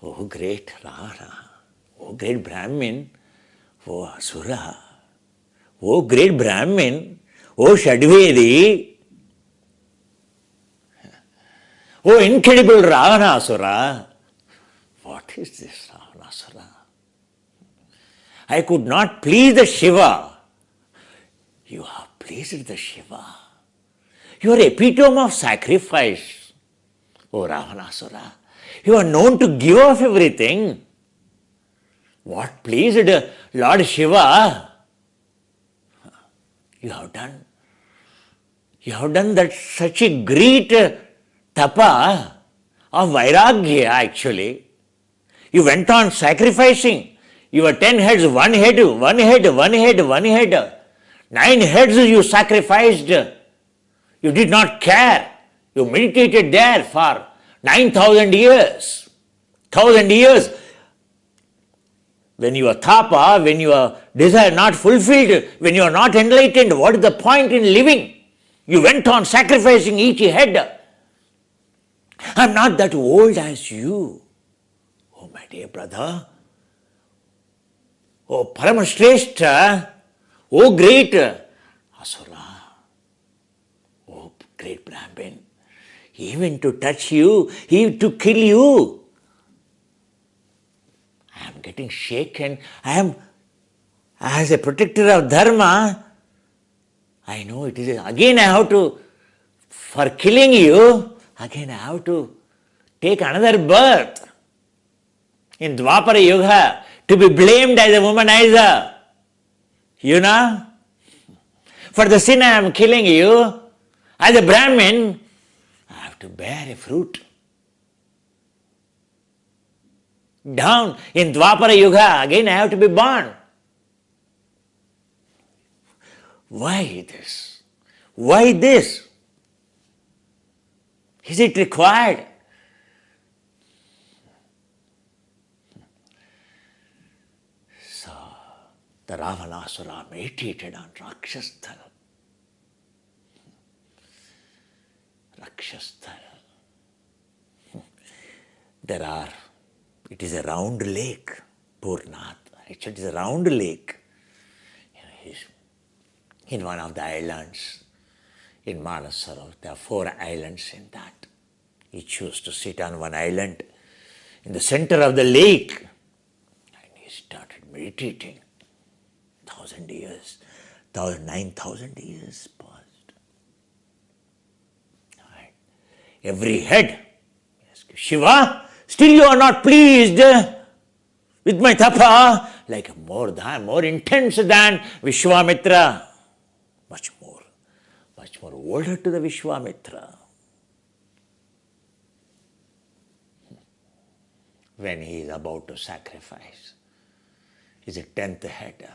Oh great Ravana, oh great Brahmin, oh Asura, oh great Brahmin, oh Shadvedi, oh incredible Ravanasura. What is this Ravanasura? I could not please the Shiva. You have pleased the Shiva. You are epitome of sacrifice, O Ravanasura. You are known to give up everything. What pleased Lord Shiva? You have done. You have done that such a great tapa of vairagya actually. You went on sacrificing. You were 10 heads, one head, one head, one head, one head. 9 heads you sacrificed. You did not care. You meditated there for 9,000 years. 1,000 years. When your tapa, when your desire not fulfilled, when you are not enlightened, what is the point in living? You went on sacrificing each head. I am not that old as you. Oh, my dear brother. Oh, Paramashrestha. Oh, great Asura. Oh, great Brahmin. Even to touch you, even to kill you. I am getting shaken. I am, as a protector of Dharma, I know it is, again I have to, for killing you, again I have to take another birth in Dwapara Yuga to be blamed as a womanizer. You know? For the sin I am killing you, as a Brahmin, I have to bear a fruit. Down in Dwapara Yuga, again I have to be born. Why this? Why this? Is it required? So, the Ravanasura meditated on Rakshasthal. It is a round lake, Purnath. Actually, it is a round lake. In one of the islands, in Manasarovar, there are 4 islands in that. He chose to sit on one island in the center of the lake. And he started meditating. 1,000 years, 9,000 years passed. Right. Every head, Shiva, still you are not pleased with my tapa? Like more intense than Vishwamitra. Much more older to the Vishwamitra. When he is about to sacrifice his 10th head,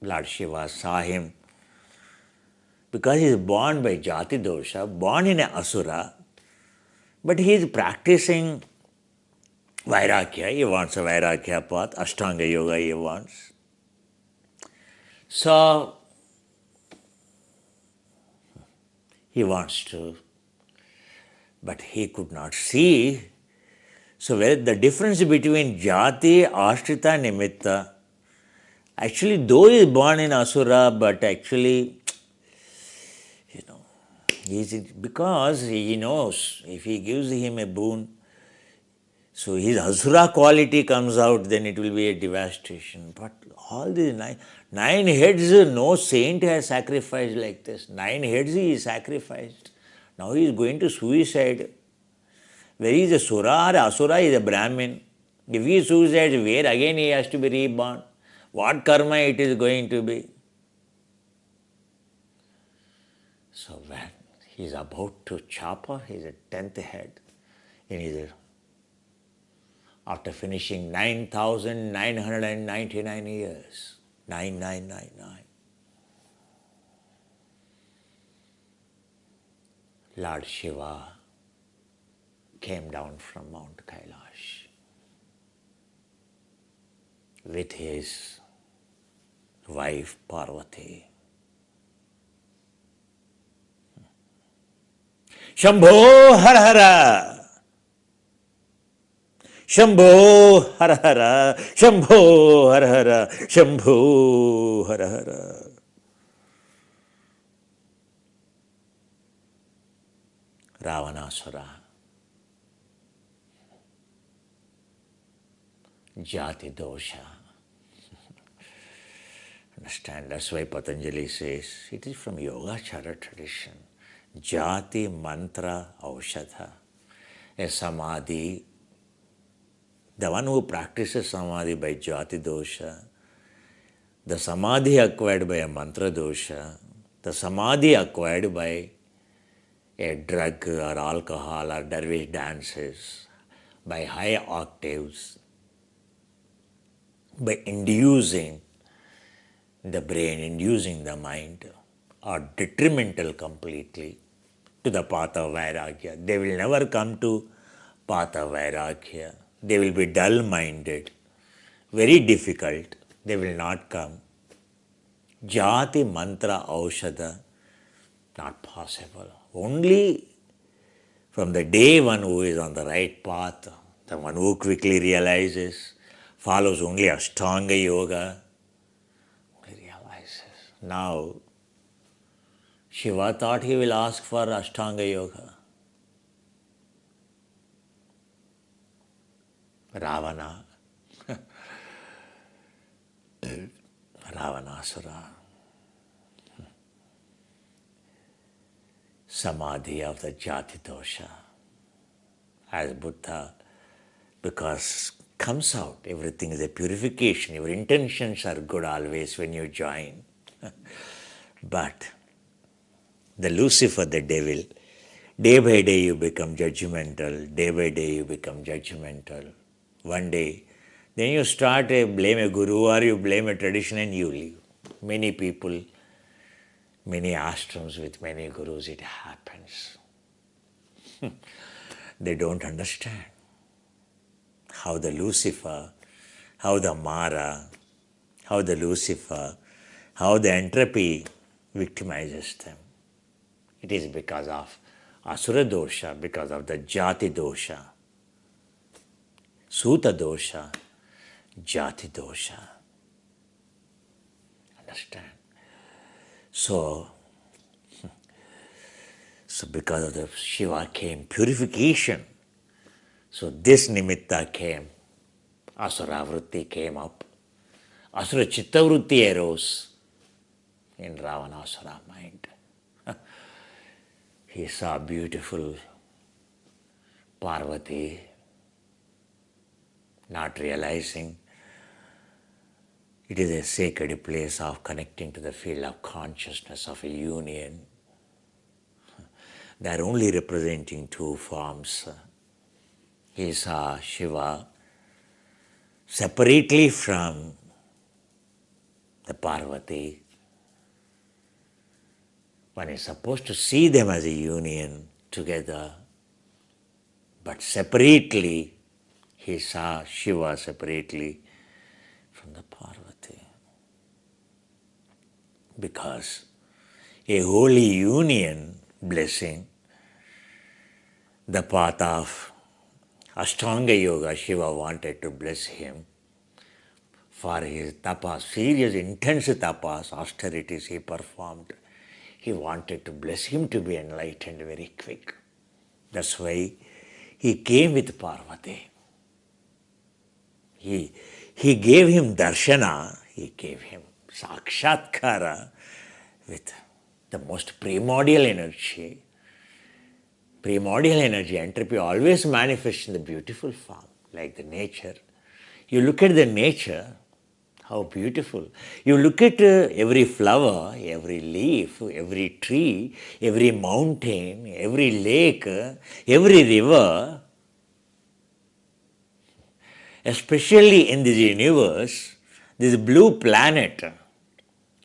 Lord Shiva saw him. Because he is born by Jati Dosha, born in an Asura, but he is practicing Vairagya. He wants a Vairagya path, Ashtanga Yoga he wants. So, he wants to, but he could not see. So, the difference between Jati, Ashtrita, Nimitta, actually, though he is born in Asura, but actually, because he knows if he gives him a boon, so his Asura quality comes out, then it will be a devastation. But all these 9 heads, no saint has sacrificed like this. 9 heads he is sacrificed. Now he is going to suicide. Where is a Sura or Asura is a Brahmin. If he suicides, where again he has to be reborn? What karma it is going to be? So when he is about to chop off his 10th head, after finishing 9,999 years, 9999, Lord Shiva came down from Mount Kailash with his wife Parvati. Shambho Har Hara! Shambho Har Hara! Shambho Har Hara! Shambho Har Hara! Ravanasura, Jati Dosha. Understand, that's why Patanjali says it is from Yogacara tradition. Jati Mantra Aushadha, a Samadhi The one who practices samadhi by jati dosha, the samadhi acquired by a mantra dosha, the samadhi acquired by a drug or alcohol or dervish dances, by high octaves, by inducing the brain, inducing the mind, are detrimental completely to the path of Vairagya. They will never come to path of Vairagya. They will be dull-minded, very difficult. They will not come. Jati, mantra, aushadha, not possible. Only from the day one who is on the right path, the one who quickly realizes, follows only Ashtanga Yoga, realizes. Now, Shiva thought he will ask for Ashtanga Yoga. Ravana, Ravanasura, Samadhi of the Jati Dosha, as Buddha, because comes out, everything is a purification, your intentions are good always when you join. But the Lucifer, the devil, day by day you become judgmental, day by day you become judgmental. One day, then you start blame a guru or you blame a tradition and you leave. Many people, many ashrams with many gurus, it happens. They don't understand how the Lucifer, how the Mara, how the Lucifer, how the entropy victimizes them. It is because of Asura dosha, because of the Jati dosha, Suta dosha, Jati dosha. Understand? So because of the Shiva came purification. So this nimitta came. Asura vritti came up. Asura chitta vritti arose in Ravanasura mind. He saw beautiful Parvati, not realizing it is a sacred place of connecting to the field of consciousness of a union. They are only representing two forms. He saw Shiva separately from the Parvati. One is supposed to see them as a union together, but separately, he saw Shiva separately from the Parvati. Because a holy union blessing, the path of Ashtanga Yoga, Shiva wanted to bless him for his tapas, serious, intense tapas, austerities he performed. He wanted to bless him to be enlightened very quick. That's why he came with Parvati. He gave him darshana, he gave him sakshatkara with the most primordial energy. Primordial energy, entropy, always manifests in the beautiful form, like the nature. You look at the nature, how beautiful. You look at every flower, every leaf, every tree, every mountain, every lake, every river. Especially in this universe, this blue planet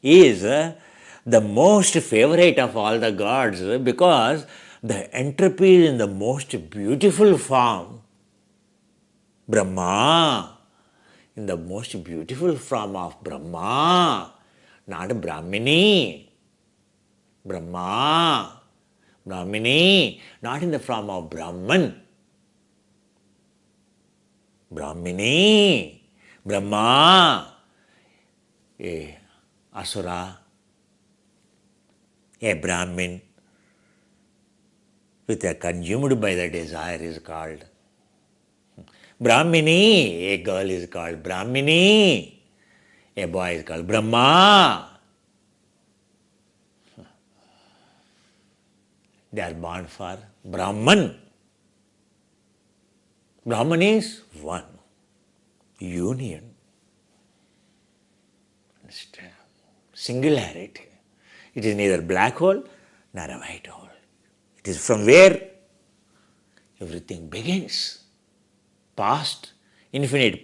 is the most favorite of all the gods because the entropy is in the most beautiful form. Brahma, in the most beautiful form of Brahma, not Brahmini. Brahma, Brahmini, not in the form of Brahman. Brahmini, Brahma, a Asura, a Brahmin, with a consumed by the desire is called Brahmini. A girl is called Brahmini. A boy is called Brahma. They are born for Brahman. Brahman is one. union, singularity. It is neither black hole nor a white hole. It is from where everything begins. Past, infinite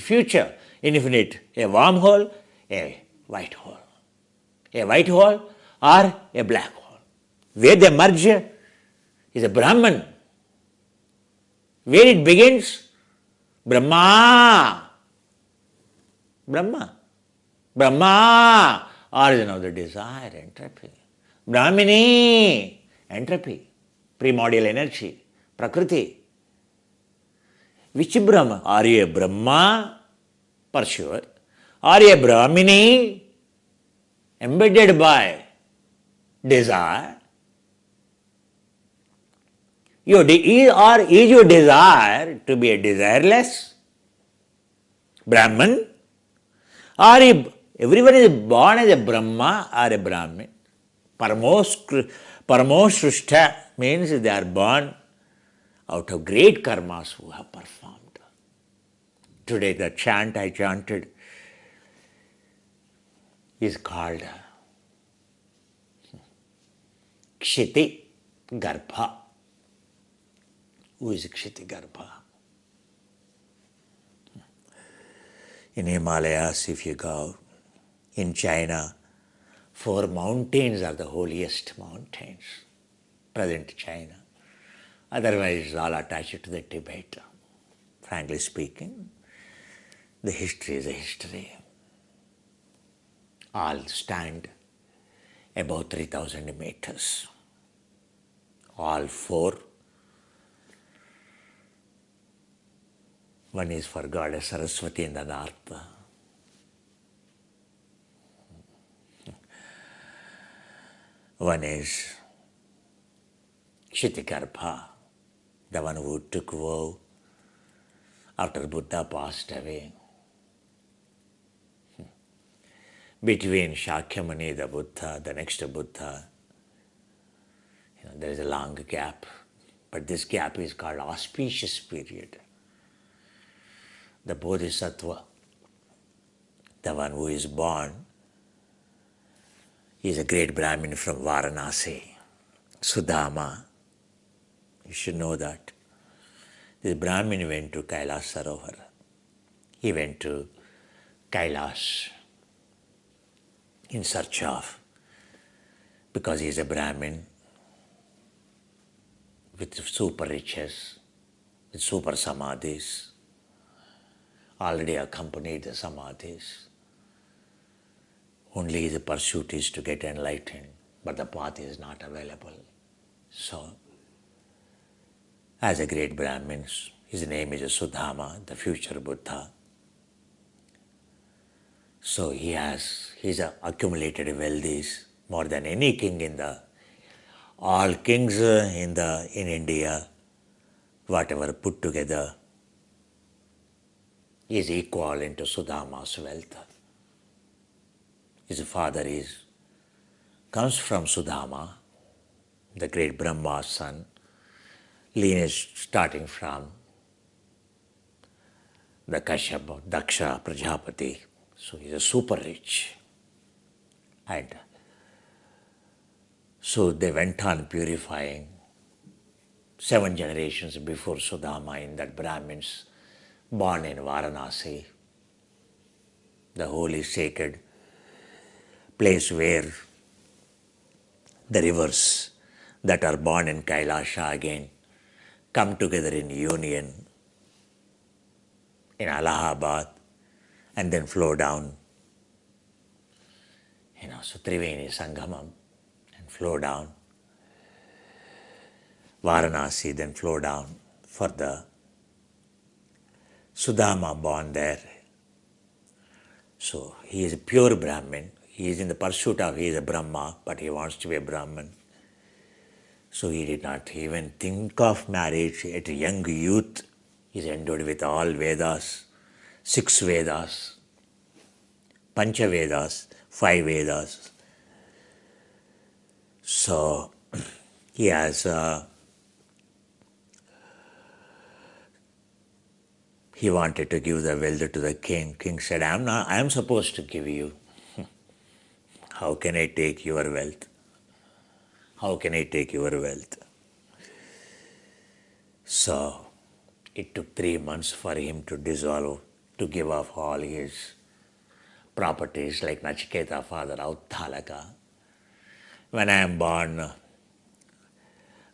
future, infinite a wormhole, a white hole. A white hole or a black hole. Where they merge is a Brahman. Where it begins? Brahma. Brahma. Brahma, origin of the desire, entropy. Brahmini, entropy, primordial energy, Prakriti. Which Brahma? Are you a Brahma? For sure. Are you a Brahmini? Embedded by desire? Is your desire to be a desireless Brahman? Or everyone is born as a Brahma or a Brahmin? Paramo means they are born out of great karmas who have performed. Today the chant I chanted is called Kshiti Garbha. Who is Kshiti Garbha? In Himalayas, if you go, in China, 4 mountains are the holiest mountains, present China. Otherwise, it's all attached to the Tibet. Frankly speaking, the history is a history. All stand above 3,000 meters. All 4. One is for Goddess Saraswati in the north. One is Kshitigarbha, the one who took vow after Buddha passed away. Between Shakyamuni, the Buddha, the next Buddha, there is a long gap. But this gap is called auspicious period. The Bodhisattva, the one who is born, is a great Brahmin from Varanasi, Sudama. You should know that. This Brahmin went to Kailas Sarovar. He went to Kailash in search of, because he is a Brahmin with super riches, with super samadhis, already accompanied the samadhis. Only the pursuit is to get enlightened, but the path is not available. So, as a great Brahmin, his name is Sudama, the future Buddha. So he's accumulated wealthies more than any king in all kings in India, whatever put together, is equal into Sudama's wealth. His father comes from Sudama, the great Brahma's son, lineage starting from the Kashyapa, Daksha, Prajapati. So he's a super rich. And so they went on purifying 7 generations before Sudama in that Brahmins born in Varanasi, the holy sacred place where the rivers that are born in Kailasha again come together in union in Allahabad and then flow down, so Triveni Sangamam, and flow down. Varanasi, then flow down for the Sudama born there. So he is a pure Brahmin. He is in the pursuit of, he is a Brahma, but he wants to be a Brahman. So he did not even think of marriage at a young youth. He is endowed with all Vedas, 6 Vedas, Pancha Vedas, 5 Vedas. So he has He wanted to give the wealth to the king. King said, I am supposed to give you. How can I take your wealth? How can I take your wealth? So it took 3 months for him to dissolve, to give up all his properties like Nachiketa father, Auttalaka. When I am born,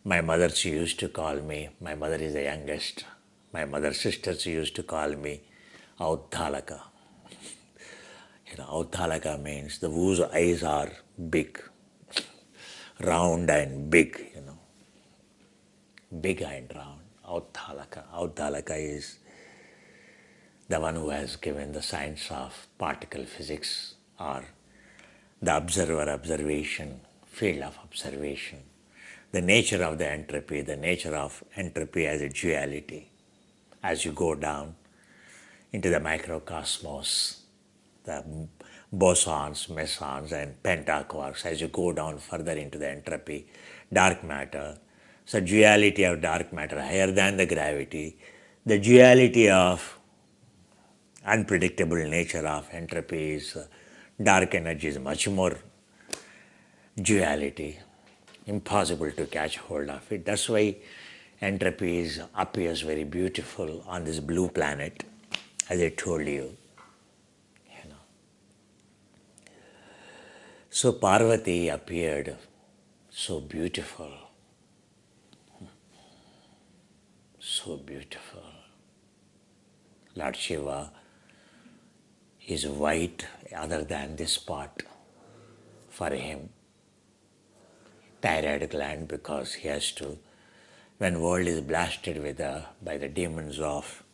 my mother, she used to call me, my mother is the youngest, my mother's sisters used to call me Auttalaka. Auttalaka means the whose eyes are big, round and big, big and round. Auttalaka. Auttalaka is the one who has given the science of particle physics or the observation, field of observation, the nature of the entropy as a duality. As you go down into the microcosmos, the bosons, mesons, and pentaquarks, as you go down further into the entropy, dark matter, so duality of dark matter higher than the gravity, the duality of unpredictable nature of entropy is dark energy is much more duality, impossible to catch hold of it. That's why entropy appears very beautiful on this blue planet, as I told you. So Parvati appeared so beautiful, so beautiful. Lord Shiva is white other than this part for him. Thyroid gland, because he has to, when world is blasted by the demons of,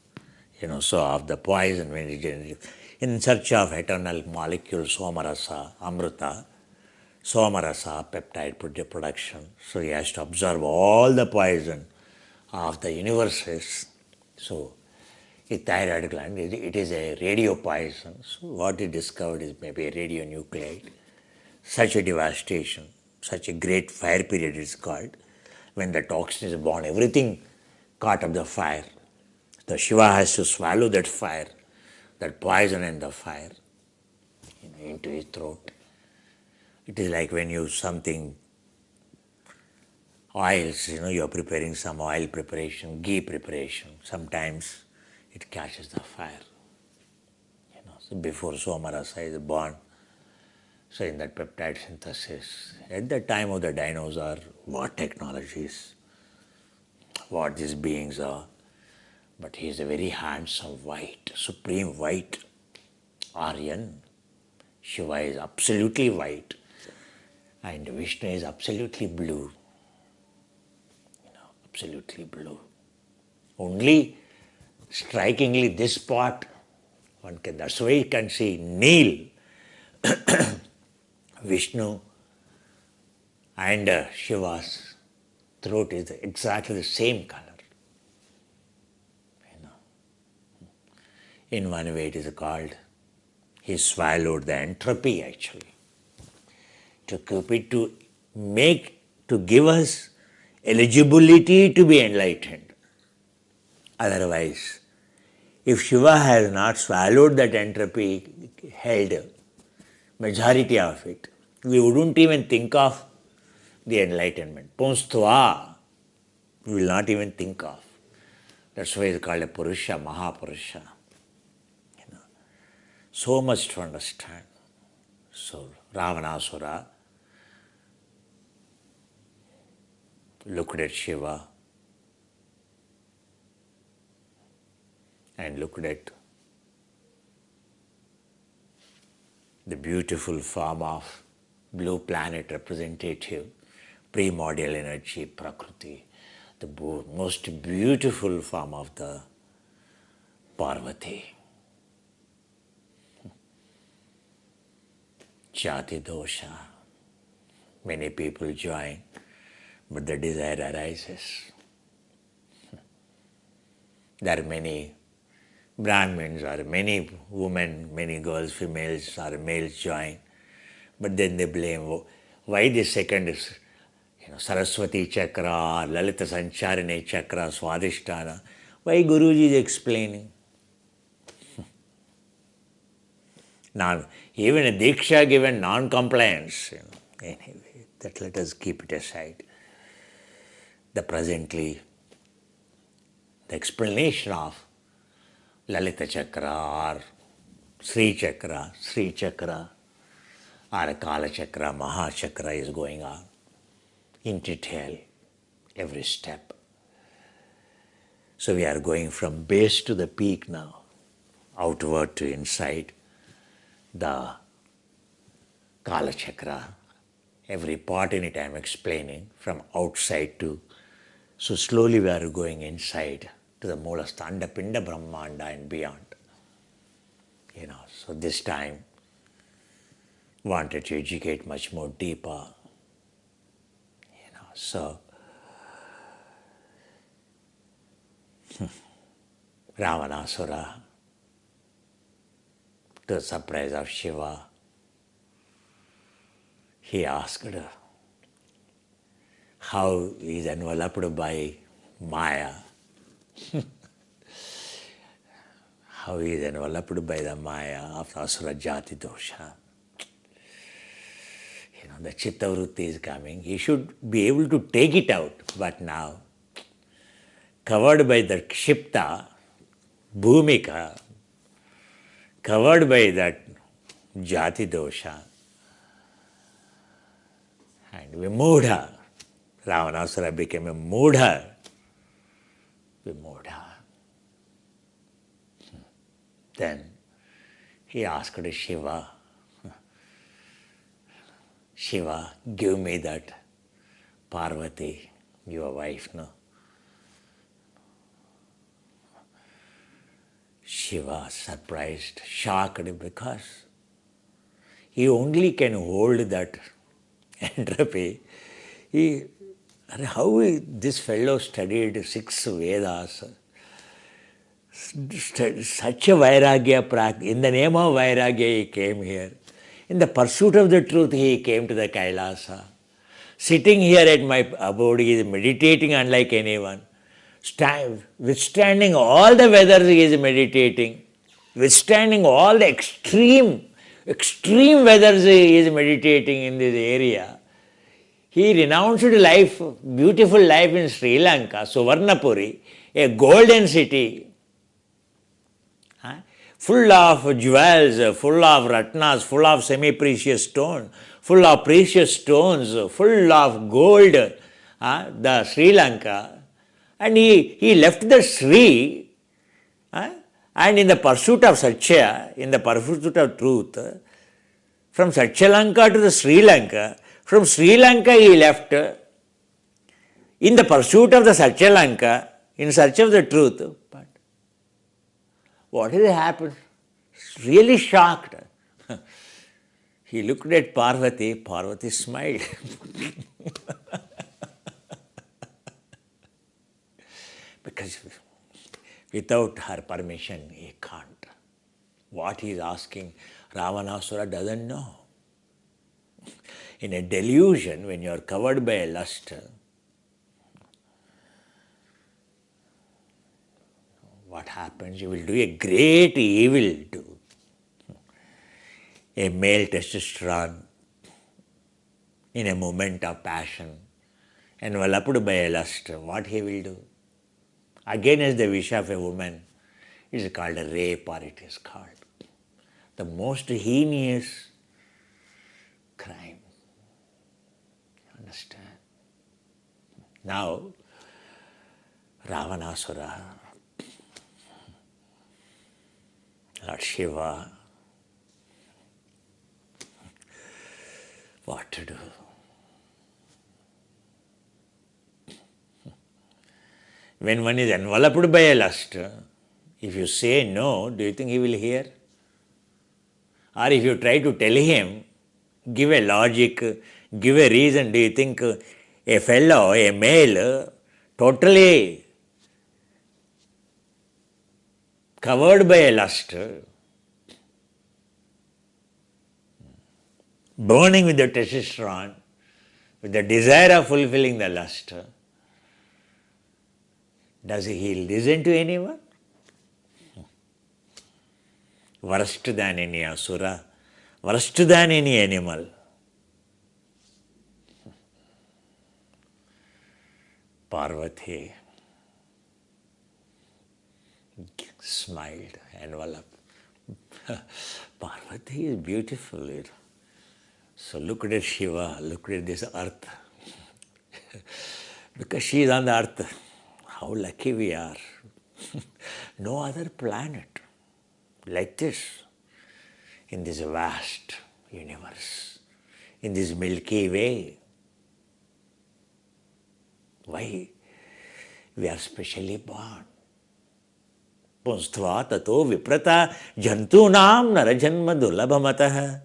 of the poison, when he in search of eternal molecule, Somarasa, Amrita, Somarasa, peptide production. So he has to absorb all the poison of the universes. So a thyroid gland, it is a radio poison. So what he discovered is maybe a radionuclide. Such a devastation, such a great fire period is called. When the toxin is born, everything caught up the fire. The Shiva has to swallow that fire, that poison and the fire into his throat. It is like when you something oils, you are preparing some oil preparation, ghee preparation. Sometimes it catches the fire. So before Somarasa is born, so in that peptide synthesis, at the time of the dinosaur, what technologies, what these beings are, but he is a very handsome white, supreme white, Aryan. Shiva is absolutely white and Vishnu is absolutely blue. Absolutely blue. Only strikingly this part, that's why you can see Neel, Vishnu and Shiva's throat is exactly the same color. In one way it is called, he swallowed the entropy actually, to give us eligibility to be enlightened. Otherwise, if Shiva has not swallowed that entropy, held majority of it, we wouldn't even think of the enlightenment. Punstva, we will not even think of. That's why it's called a Purusha, Mahapurusha. So much to understand. So Ravanasura looked at Shiva and looked at the beautiful form of blue planet representative, primordial energy, Prakriti, the most beautiful form of the Parvati. Jati dosha. Many people join, but the desire arises. There are many Brahmins or many women, many girls, females or males join, but then they blame why the second is Saraswati Chakra or Lalita Sancharini Chakra, Swadhisthana. Why Guruji is explaining? Even a diksha given non-compliance. Anyway, that let us keep it aside. The explanation of Lalita Chakra or Sri Chakra or Kala Chakra, Maha Chakra is going on in detail, every step. So we are going from base to the peak now, outward to inside. The Kala Chakra, every part in it I am explaining from outside to. So slowly we are going inside to the Moolasthana, Pinda, Brahmanda and beyond. So this time wanted to educate much more deeper. So Ravanasura, to the surprise of Shiva, he asked how he is enveloped by Maya. How he is enveloped by the Maya of Asura Jati Dosha. The Chitta Vritti is coming. He should be able to take it out. But now, covered by the Kshipta, Bhumika, covered by that Jati Dosha, and Vimudha, Ravanasura became a Mudha. Vimudha. Then he asked Shiva, Shiva, give me that Parvati, your wife, no? Shiva, surprised, shocked, because he only can hold that entropy. How this fellow studied 6 Vedas, such a Vairagya, in the name of Vairagya he came here. In the pursuit of the truth he came to the Kailasa. Sitting here at my abode, he is meditating unlike anyone. Withstanding all the weathers he is meditating. Withstanding all the extreme weathers he is meditating in this area. He renounced life, beautiful life in Sri Lanka, Suvarnapuri, a golden city, full of jewels, full of ratnas, full of semi-precious stone, full of precious stones, full of gold, the Sri Lanka. And he left the Sri, and in the pursuit of Satya, in the pursuit of truth, from Satya Lanka to the Sri Lanka, from Sri Lanka he left in the pursuit of the Satya Lanka, in search of the truth. But what has happened? Really shocked. He looked at Parvati, Parvati smiled. Because without her permission, he can't. What he is asking, Ravanasura doesn't know. In a delusion, when you are covered by a lust, what happens? You will do a great evil to a male testosterone in a moment of passion, enveloped by a lust. What he will do? Against the wish of a woman, it is called a rape, or it is called the most heinous crime. Understand? Now, Ravanasura, Lord Shiva, what to do? When one is enveloped by a lust, if you say no, do you think he will hear? Or if you try to tell him, give a logic, give a reason, do you think a fellow, a male, totally covered by a lust, burning with the testosterone, with the desire of fulfilling the lust, does he listen to anyone? worse than any asura, worse than any animal. Parvati smiled, enveloped. Parvati is beautiful. So look at Shiva, look at this earth. Because she is on the earth. How lucky we are. No other planet like this in this vast universe, in this Milky Way. Why? We are specially born. Punstva tato viprata jantunam narajanma dulabhamatah,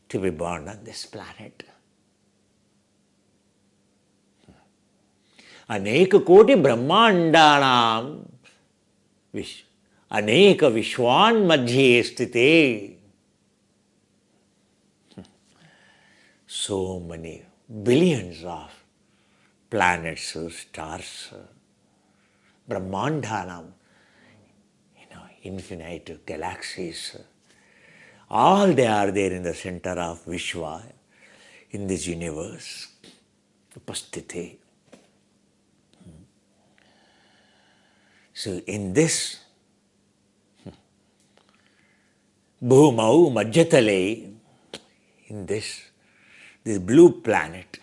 to be born on this planet. अनेक कोटि ब्रह्मांडानाम अनेक विश्वान मध्ये स्थिते. So many billions of planets, stars, Brahmandanam, infinite galaxies, all they are there in the center of Vishwa, in this universe, Upasthite. So in this Bhumau Majjatale, in this blue planet,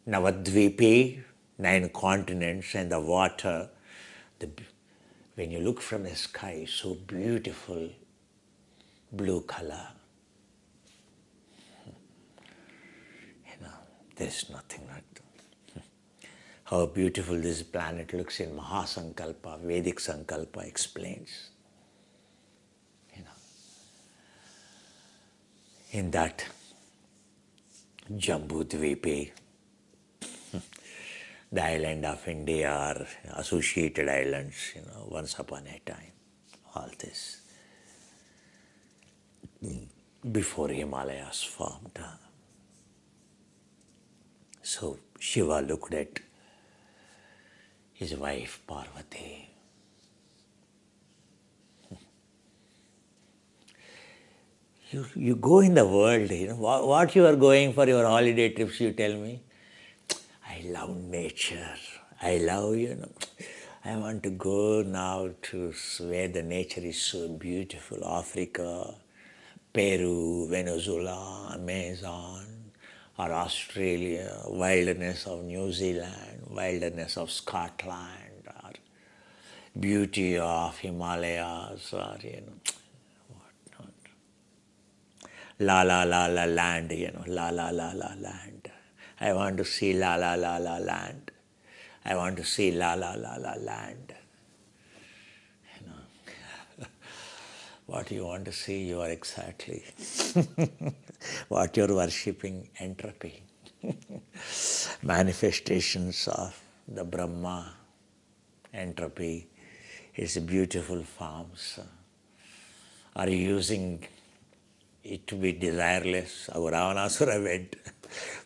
Navadvipe, 9 continents, and the water, when you look from the sky, so beautiful blue color. There's nothing like that. How beautiful this planet looks in Mahasankalpa, Vedic Sankalpa explains. In that Jambudvipe, the island of India or associated islands, once upon a time, all this, before Himalayas formed. So Shiva looked at his wife Parvati. You go in the world, what you are going for your holiday trips, you tell me. I love nature. I love, I want to go now to where the nature is so beautiful. Africa, Peru, Venezuela, Amazon, or Australia, wilderness of New Zealand, wilderness of Scotland, or beauty of Himalayas, or whatnot. La la la la land, la la la la land. I want to see la la la la land. I want to see la la la la land. What you want to see, you are exactly what you are worshipping, entropy. Manifestations of the Brahma, entropy, its beautiful forms. Are you using it to be desireless? Our Ravanasura went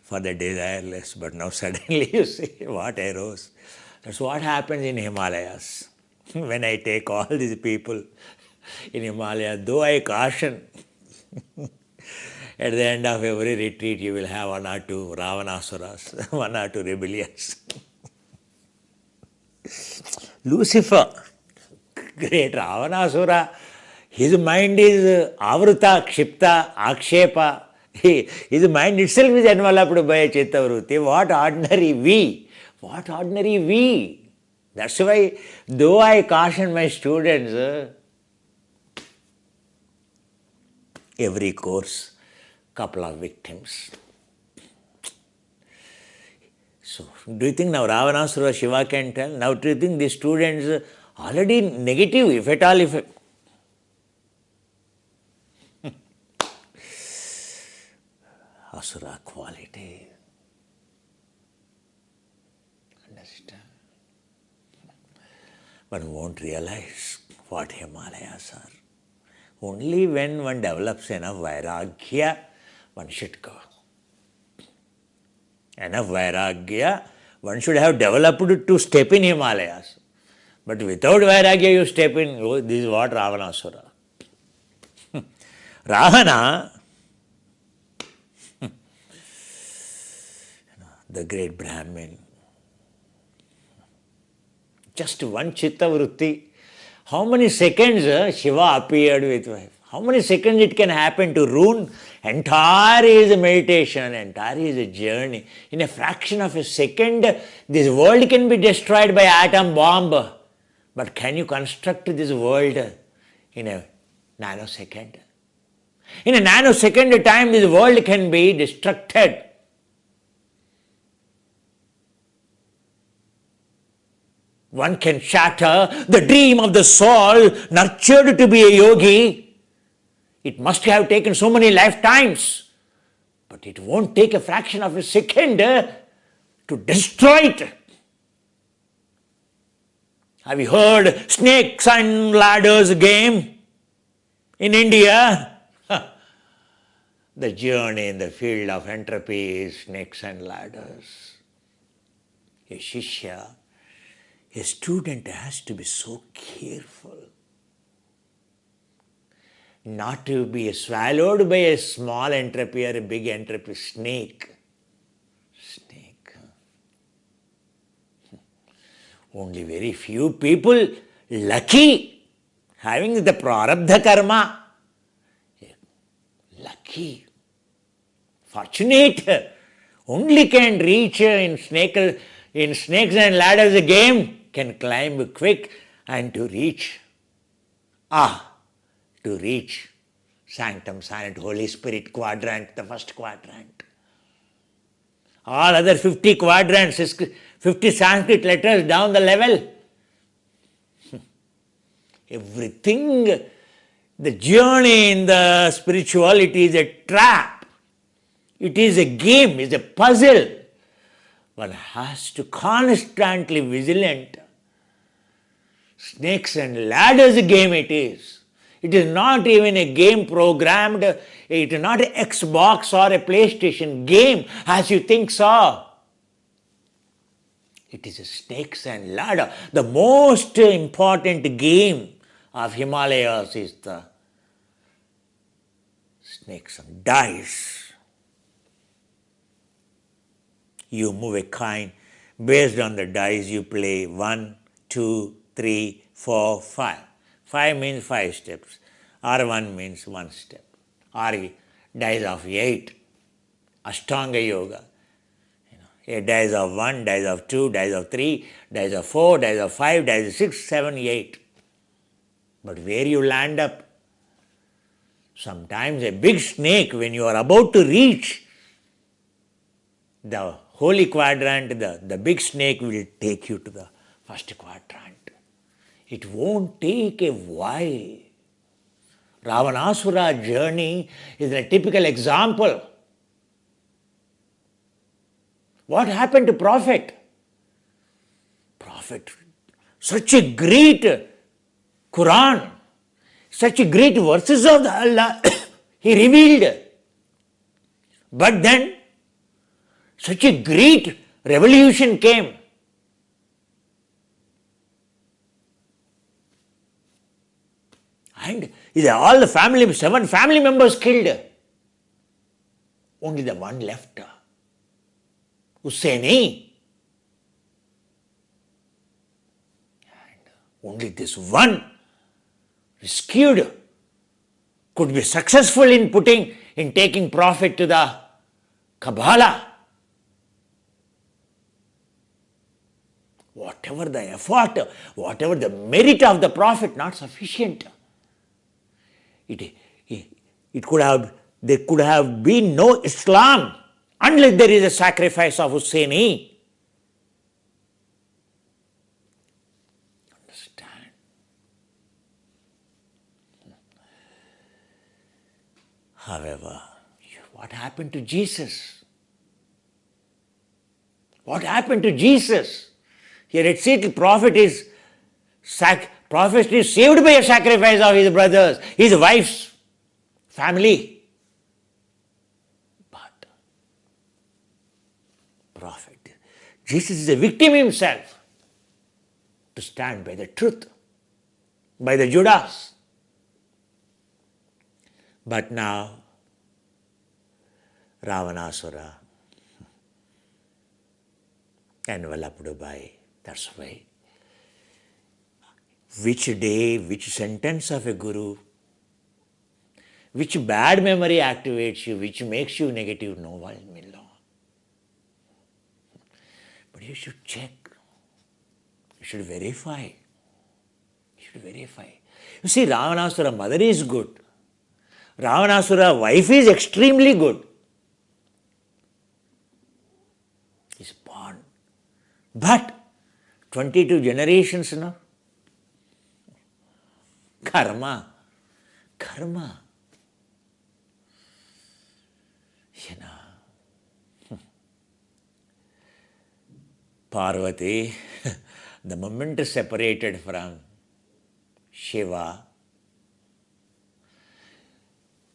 for the desireless, but now suddenly you see what arose. That's what happens in Himalayas. When I take all these people in Himalaya, though I caution, at the end of every retreat you will have 1 or 2 Ravanasuras, 1 or 2 rebellions. Lucifer, great Ravanasura, his mind is avruta, kshipta, akshepa. His mind itself is enveloped by a chittavruti. What ordinary we? What ordinary we? That's why, though I caution my students, every course, couple of victims. So, do you think now Ravanasura Shiva can tell? Now, do you think the students already negative, if at all, if Asura quality. Understand? One won't realize what Himalayas are. Only when one develops enough vairagya, one should go. Enough vairagya, one should have developed to step in Himalayas. But without Vairagya, you step in, oh, this is what Ravanasura. Ravana, the great Brahmin, just one chitta vritti. How many seconds Shiva appeared with? How many seconds it can happen to ruin entire his meditation, entire his journey? In a fraction of a second, this world can be destroyed by atom bomb. But can you construct this world in a nanosecond? In a nanosecond time, this world can be destructed. One can shatter the dream of the soul nurtured to be a yogi. It must have taken so many lifetimes, but it won't take a fraction of a second to destroy it. Have you heard snakes and ladders game in India? The journey in the field of entropy is snakes and ladders. A shishya, a student has to be so careful not to be swallowed by a small entropy or a big entropy snake. Only very few people lucky having the prarabdha karma. Lucky, fortunate, only can reach in snakes and ladders game, can climb quick and to reach Sanctum, Silent, Holy Spirit quadrant, the first quadrant. All other 50 quadrants, 50 Sanskrit letters down the level. Everything, the journey in the spirituality is a trap. It is a game, it is a puzzle. One has to constantly vigilant. Snakes and ladders game it is. It is not even a game programmed. It is not an Xbox or a PlayStation game as you think so. It is a snakes and ladder. The most important game of Himalayas is the snakes and dice. You move a coin. Based on the dice you play 1, 2, 3, 4, 5. 5 means 5 steps. R1 means 1 step. R dice of 8. Ashtanga Yoga. A dice of 1, dice of 2, dice of 3, dice of 4, dice of 5, dice of 6, 7, 8. But where you land up? Sometimes a big snake, when you are about to reach the holy quadrant, the big snake will take you to the first quadrant. It won't take a while. Ravanasura journey is a typical example. What happened to Prophet? Prophet, such a great Quran, such a great verses of the Allah he revealed. But then such a great revolution came. And all the 7 family members killed. Only the one left. Hussaini. And only this one rescued could be successful in taking Prophet to the Kabbalah. Whatever the effort, whatever the merit of the Prophet, not sufficient. There could have been no Islam unless there is a sacrifice of Hussaini. Understand? However, what happened to Jesus? What happened to Jesus? Here it says the prophet is saved by a sacrifice of his brothers, his wife's family. But prophet, Jesus is a victim himself. to stand by the truth, by the Judas. But now, Ravanasura enveloped by, that's why. Which day, which sentence of a guru, which bad memory activates you, which makes you negative, no one will know. But you should check. You should verify. You should verify. You see, Ravanasura mother is good. Ravanasura wife is extremely good. He's born. But 22 generations now. Karma. You know. Parvati, the moment separated from Shiva,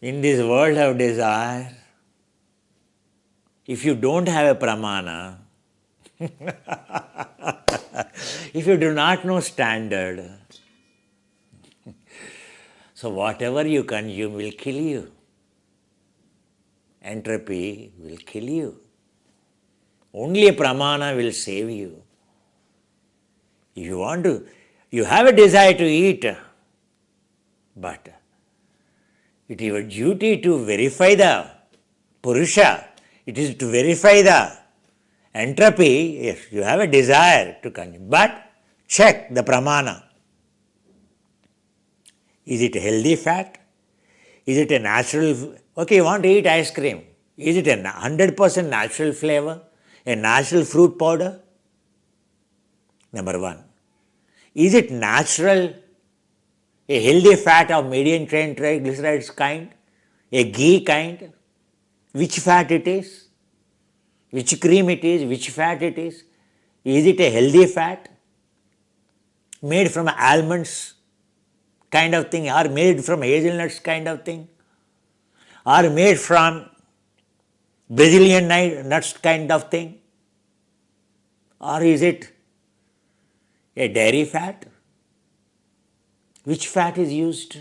in this world of desire, if you don't have a pramana, if you do not know standard, so whatever you consume will kill you. Entropy will kill you. Only a pramana will save you. If you want to, you have a desire to eat, but it is your duty to verify the Purusha. It is to verify the entropy. Yes, you have a desire to consume, but check the pramana. Is it a healthy fat? Is it a natural? Okay, you want to eat ice cream. Is it a 100% natural flavor? A natural fruit powder? Number one. Is it natural? A healthy fat of medium chain triglycerides kind? A ghee kind? Which fat it is? Which cream it is? Which fat it is? Is it a healthy fat? Made from almonds kind of thing, or made from hazelnuts kind of thing, or made from Brazilian nuts kind of thing, or is it a dairy fat? Which fat is used?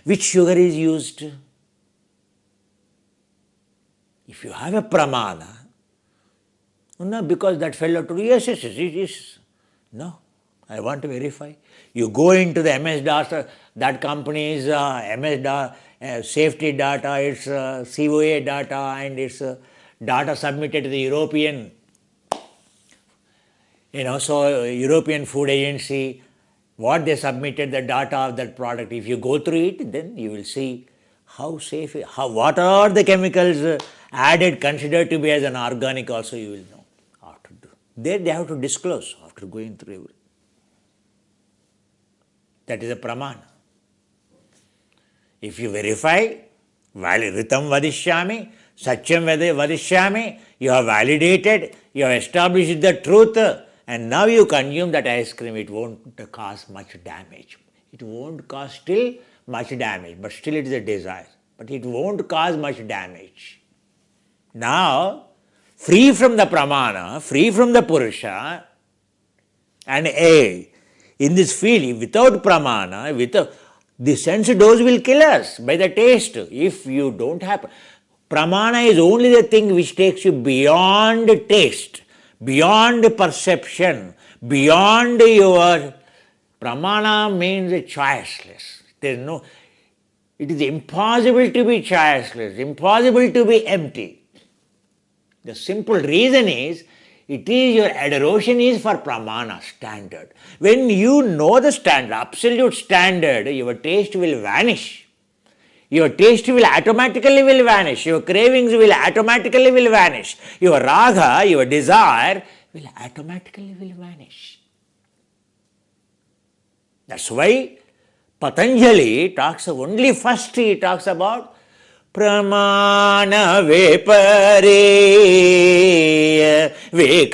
Which sugar is used? If you have a pramana, no, because that fellow told you, yes, it is. No, I want to verify. You go into the MS DOS, that company's safety data, its COA data, and its data submitted to the European, so European Food Agency, what they submitted, the data of that product. If you go through it, then you will see how safe, what are the chemicals added, considered to be as an organic also you will know. After they have to disclose after going through everything. That is a pramana. If you verify, ritam vadishyami, satyam vadishyami, you have validated, you have established the truth, and now you consume that ice cream, it won't cause much damage. It won't cause still much damage, but still it is a desire. But it won't cause much damage. Now, free from the pramana, free from the Purusha, and in this field, without pramana, the sense dose will kill us by the taste. If you don't have pramana, is only the thing which takes you beyond taste, beyond perception, beyond your pramana means choiceless. There is no. It is impossible to be choiceless, impossible to be empty. The simple reason is, it is your adoration is for pramana, standard. When you know the standard, absolute standard, your taste will vanish. Your taste will automatically vanish. Your cravings will automatically vanish. Your raga, your desire will automatically vanish. That's why Patanjali talks only first, he talks about pramana vepare vikalpa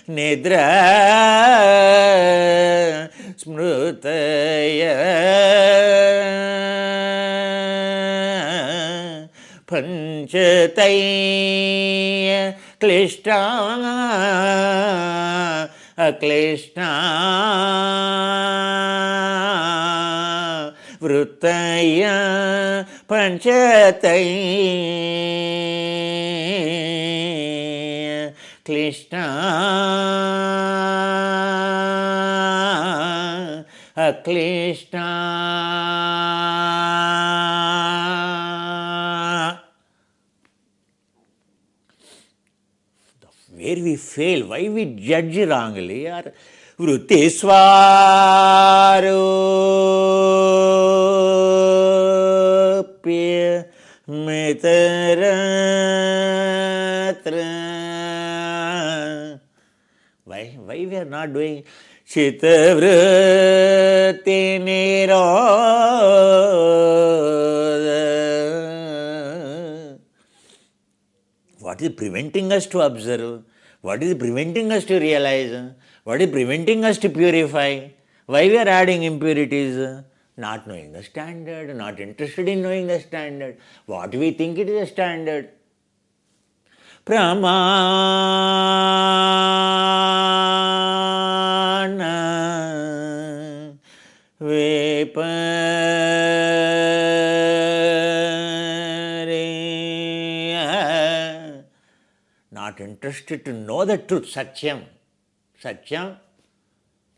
nidra smrutaya panchataya क्लिष्टा अक्लिष्टा वृत्तय पंचतय क्लिष्टा अक्लिष्टा. Where we fail, why we judge wrongly, or vrittiswaropya mitaratra. Why we are not doing chittavritti nirodha? What is preventing us to observe? What is preventing us to realize? What is preventing us to purify? Why we are adding impurities? Not knowing the standard, not interested in knowing the standard. What we think it is a standard. Pramana Vipariya. Not interested to know the truth. Satyam. Satyam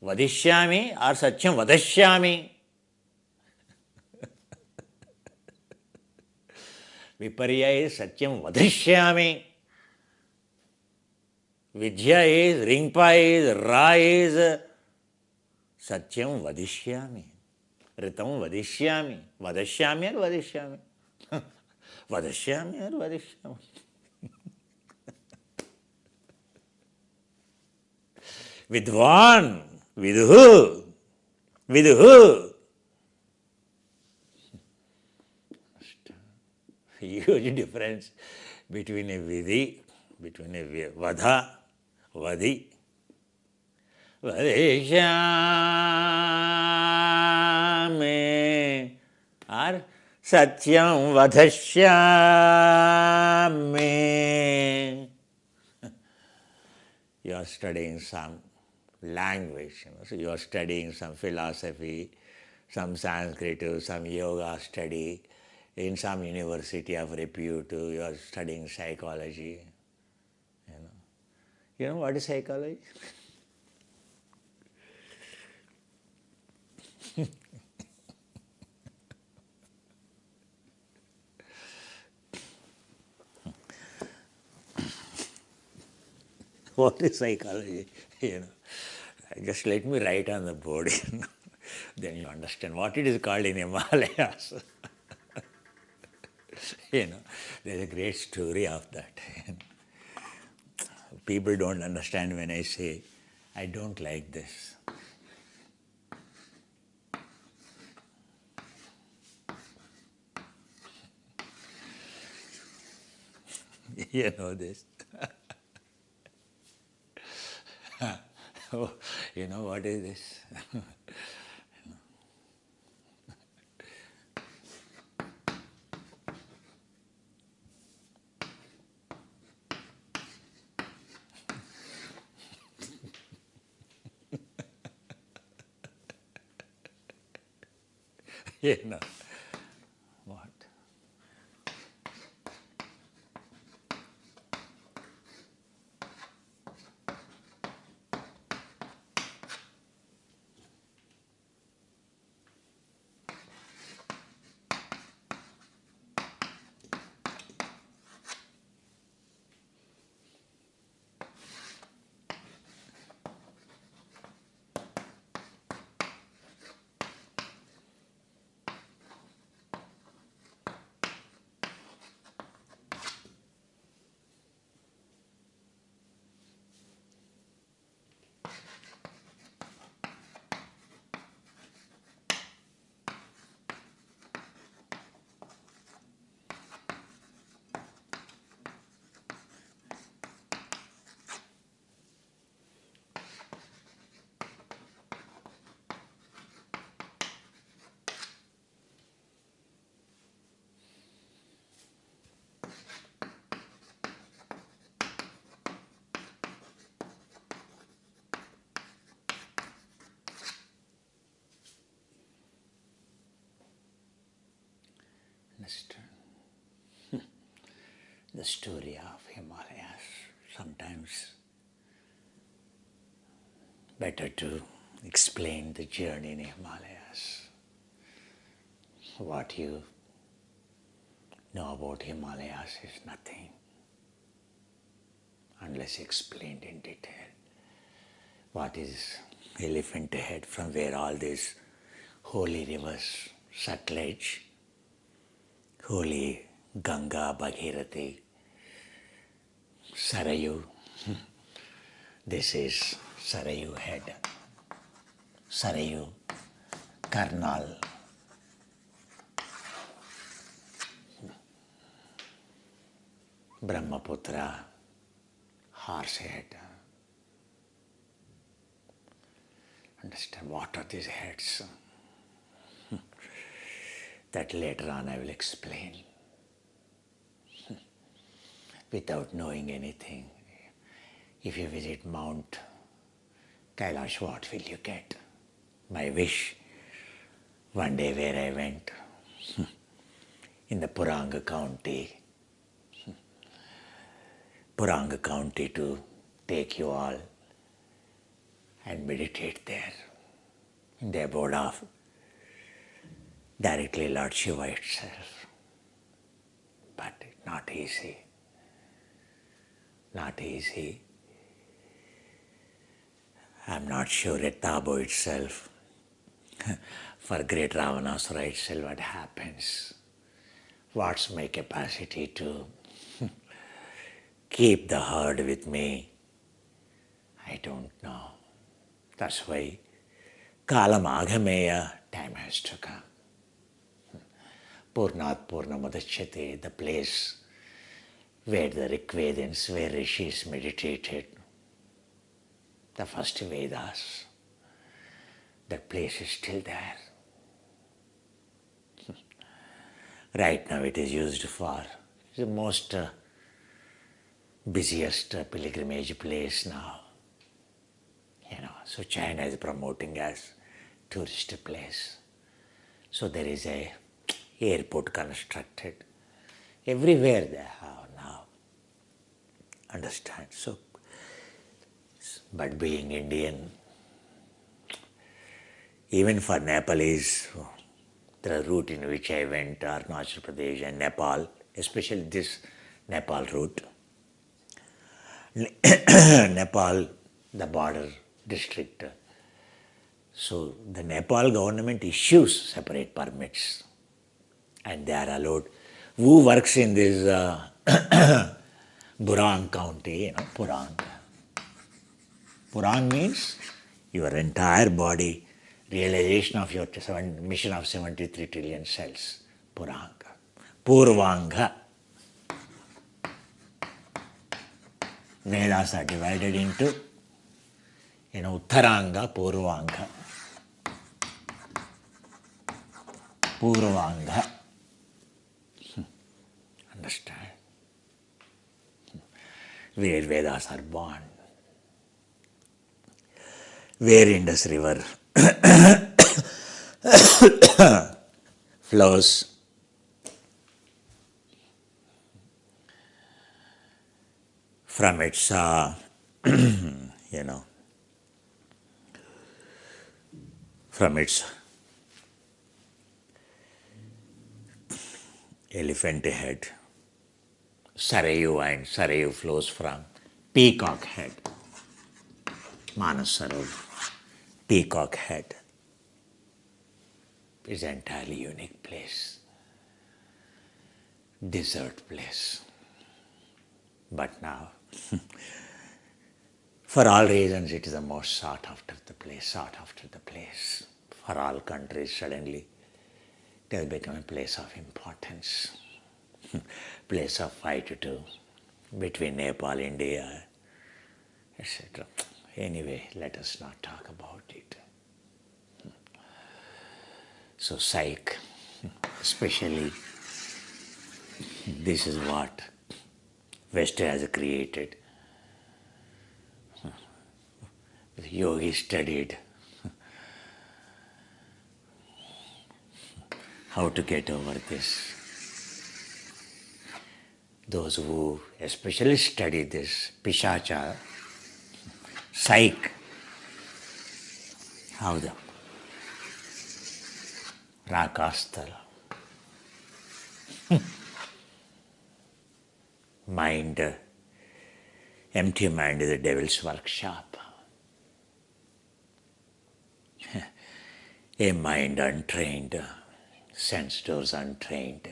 vadishyami or Satyam vadashyami. Viparya is Satyam vadashyami. Vidya is, Ringpa is, Ra is Satyam vadishyami. Ritam vadishyami. Vadashyami or vadishyami? Vadashyami or vadishyami? Vidvan, Vidhu, Vidhu. Huge difference between a Vidhi, between a Vadha, Vadhi. Vadishyami or Satyam Vadashyami. You are studying some language, so you are studying some philosophy, some Sanskrit, some yoga study in some university of repute. You are studying psychology. You know what is psychology? What is psychology? Just let me write on the board. Then you understand what it is called in Himalayas. There's a great story of that. People don't understand when I say, I don't like this. You know this. Oh, you know what is this? What? Understand? The story of Himalayas. Sometimes better to explain the journey in Himalayas. What you know about Himalayas is nothing unless explained in detail. What is Elephant Head, from where all these holy rivers, Sutlej, holy Ganga, Bhagirathi, Sarayu. This is Sarayu head. Sarayu, Karnal. Brahmaputra, horse head. Understand what are these heads? That later on I will explain. Without knowing anything. If you visit Mount Kailash, what will you get? My wish, one day where I went, in the Puranga County to take you all and meditate there in the abode of directly Lord Shiva itself. But not easy. Not easy. I'm not sure at Tabo itself, for great Ravanasura itself, what happens. What's my capacity to keep the herd with me? I don't know. That's why Kalam Agameya, time has to come. Purnat Purnamadachyate, the place where the Rigvedans, where rishis meditated, the first Vedas, that place is still there. Right now it is used for the most busiest pilgrimage place now. So China is promoting as tourist place. So there is a airport constructed. Everywhere they have now. Understand? So, but being Indian, even for Nepalese, the route in which I went, Arunachal Pradesh and Nepal, especially this Nepal route, Nepal, the border district. So the Nepal government issues separate permits and they are allowed. Who works in this Burang county, Purang. Purang means your entire body, realization of your mission of 73 trillion cells. Puranga. Purvanga. Vedas are divided into Uttaranga, Purvanga. Purvanga. Understand? Where Vedas are born. Where Indus River flows from its, from its Elephant Head, Sarayu, and Sarayu flows from Peacock Head, Manas Sarovar. Peacock Head is an entirely unique place, desert place. But now, for all reasons, it is the most sought after the place. For all countries, suddenly, it has become a place of importance, place of fight too, between Nepal, India, etc. Anyway, let us not talk about it. So psych, especially, this is what West has created. The yogi studied how to get over this those who especially study this Pishacha, psych, how the Rakastal, mind, empty mind is the devil's workshop. A mind untrained, sense doors untrained.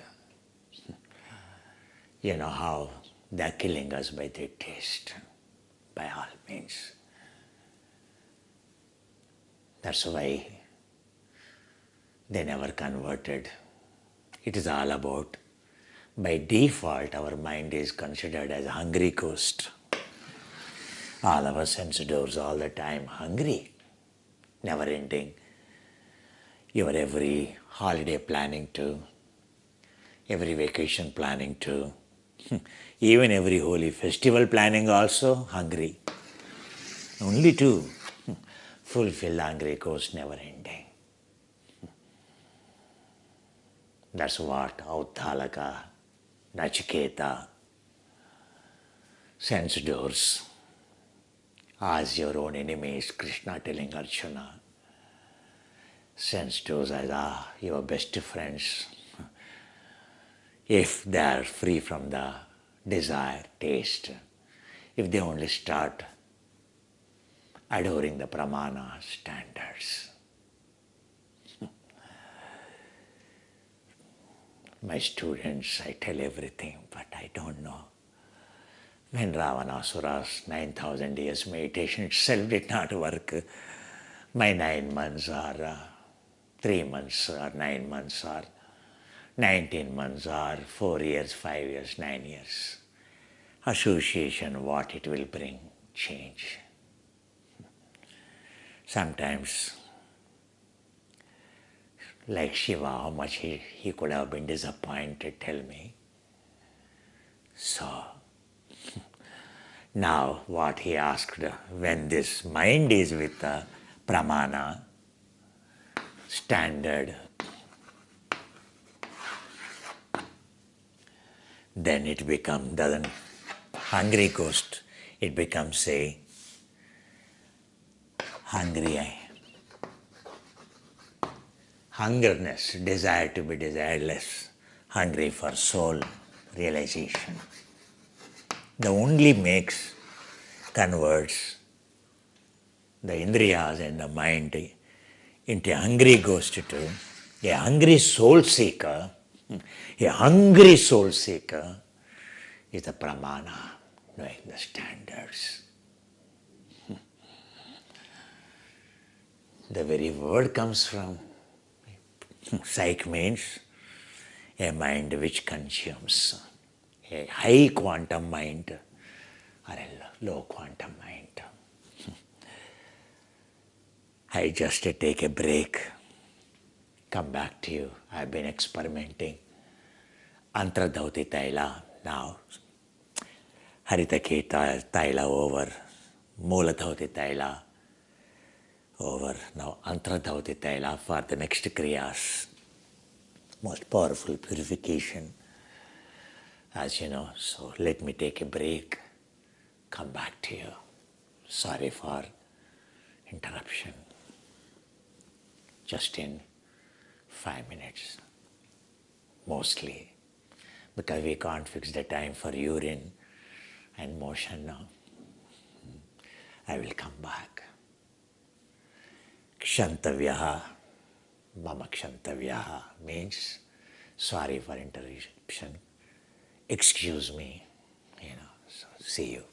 You know how they're killing us by their taste, by all means. That's why they never converted. It is all about, by default, our mind is considered as a hungry ghost. All our sense doors all the time hungry, never ending. Your every holiday planning to, every vacation planning to, even every holy festival planning also hungry. Only to fulfill hungry ghost never ending. That's what Auttalaka, Nachiketa, sense doors, as your own enemies, Krishna telling Arjuna, sense doors as your best friends. If they are free from the desire, taste, if they only start adoring the pramana standards. My students, I tell everything, but I don't know. When Ravanasura's 9,000 years meditation itself did not work, my 9 months or 3 months or 9 months or 19 months or 4 years, 5 years, 9 years. Association, what it will bring, change. Sometimes, like Shiva, how much he could have been disappointed, tell me. So, now what he asked, when this mind is with the pramana, standard, then it doesn't, hungry ghost, it becomes a hungerness, desire to be desireless, hungry for soul realization. The only converts the indriyas and the mind into a hungry ghost to a hungry soul seeker. A hungry soul seeker is the pramana, knowing the standards. The very word comes from psych, means a mind which consumes, a high quantum mind or a low quantum mind. I just take a break, come back to you. I've been experimenting. Antradhauti Taila now, Haritaketa Taila over, Mooladhauti Taila over. Now Antradhauti Taila for the next Kriyas. Most powerful purification, as you know. So let me take a break, come back to you. Sorry for interruption. Just in 5 minutes, mostly, because we can't fix the time for urine and motion now. I will come back. Kshantavyaha, mama kshantavyaha means sorry for interruption. Excuse me, so see you.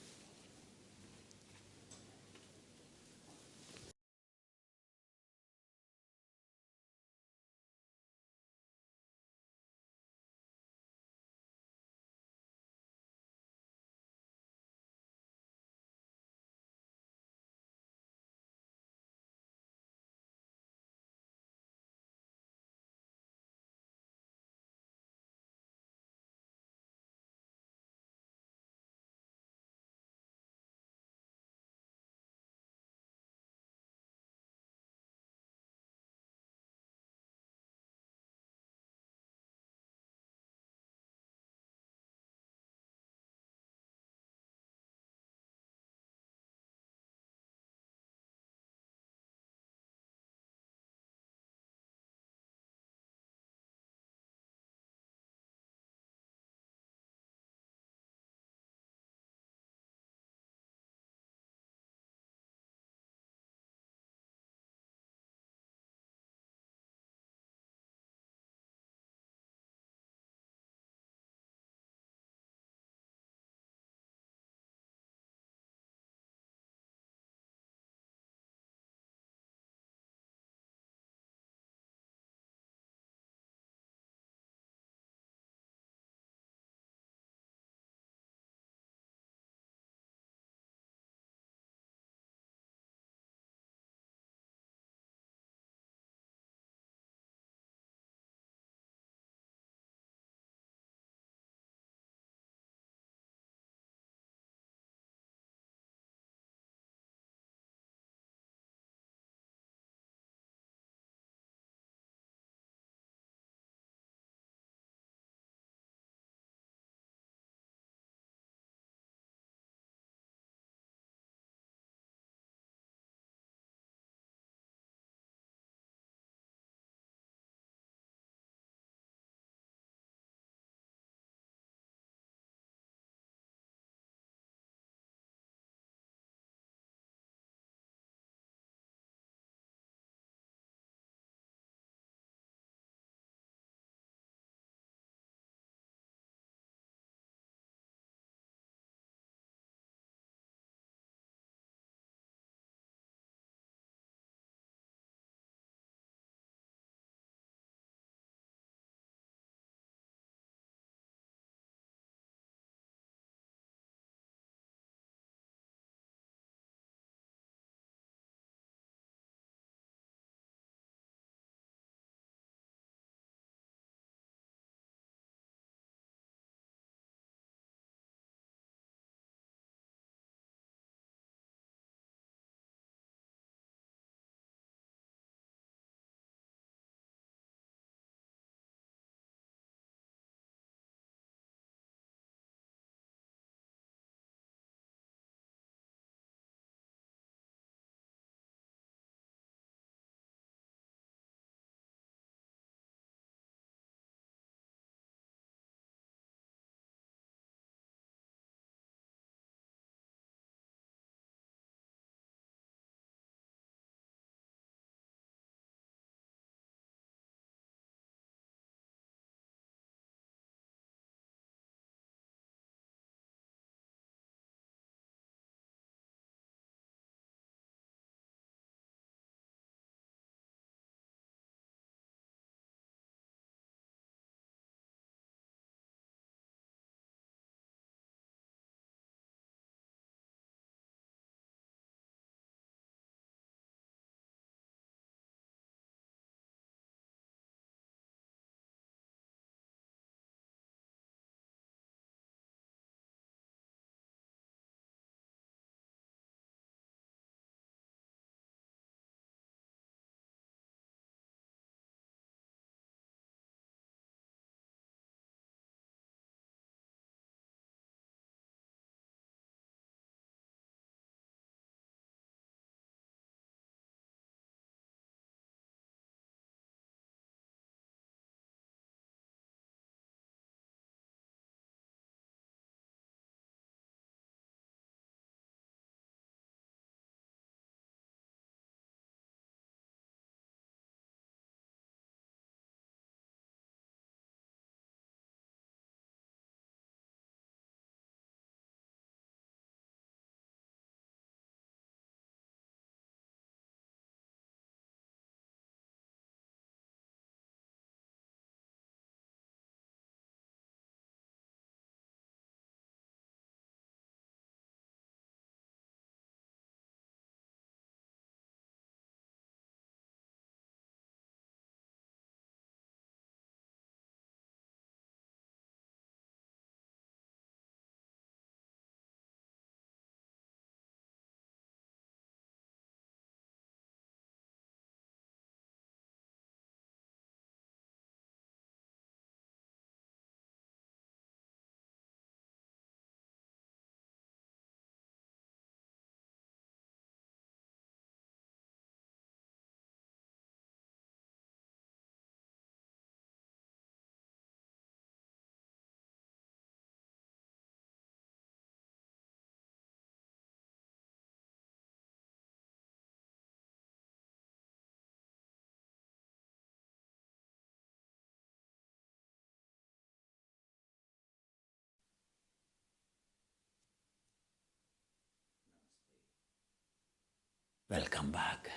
Welcome back.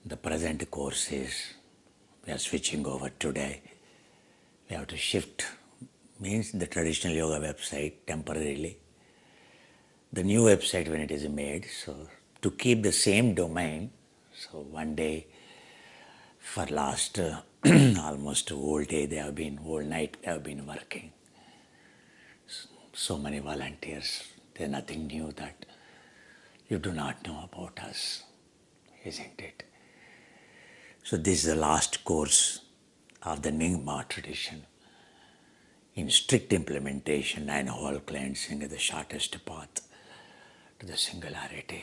The present course is, we are switching over today. We have to shift, means the traditional yoga website temporarily. The new website when it is made, so to keep the same domain, so one day for last almost whole day whole night they have been working. So many volunteers, there's nothing new that you do not know about us, isn't it? So this is the last course of the Nyingma tradition. In strict implementation, 9-hole cleansing is the shortest path to the singularity.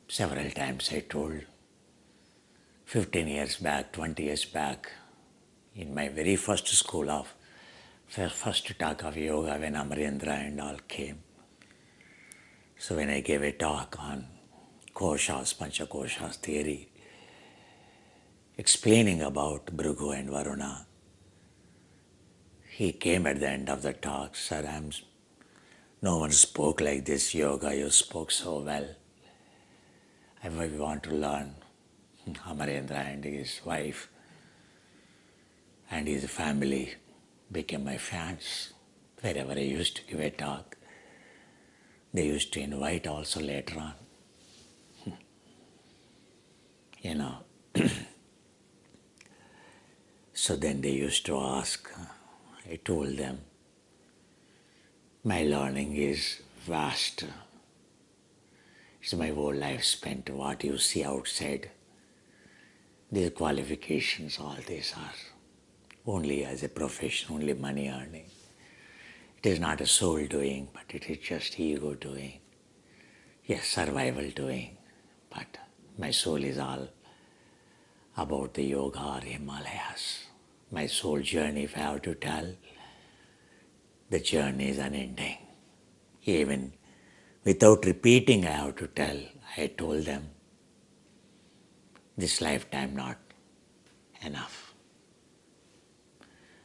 Several times I told, 15 years back, 20 years back, in my very first school of, first talk of yoga when Amarendra and all came. So when I gave a talk on koshas, panchakoshas theory, explaining about Bhrigu and Varuna, he came at the end of the talk, Sir, no one spoke like this yoga, you spoke so well. I want to learn. Amarendra and his wife and his family became my fans. Wherever I used to give a talk, they used to invite also later on. You know. So then they used to ask, I told them, my learning is vast. It's my whole life spent. What you see outside, these qualifications, all these are only as a profession, only money earning. It is not a soul doing, but it is just ego doing. Yes, survival doing. But my soul is all about the yoga or Himalayas. My soul journey, if I have to tell, the journey is unending. Even without repeating, I have to tell. I told them, this lifetime not enough.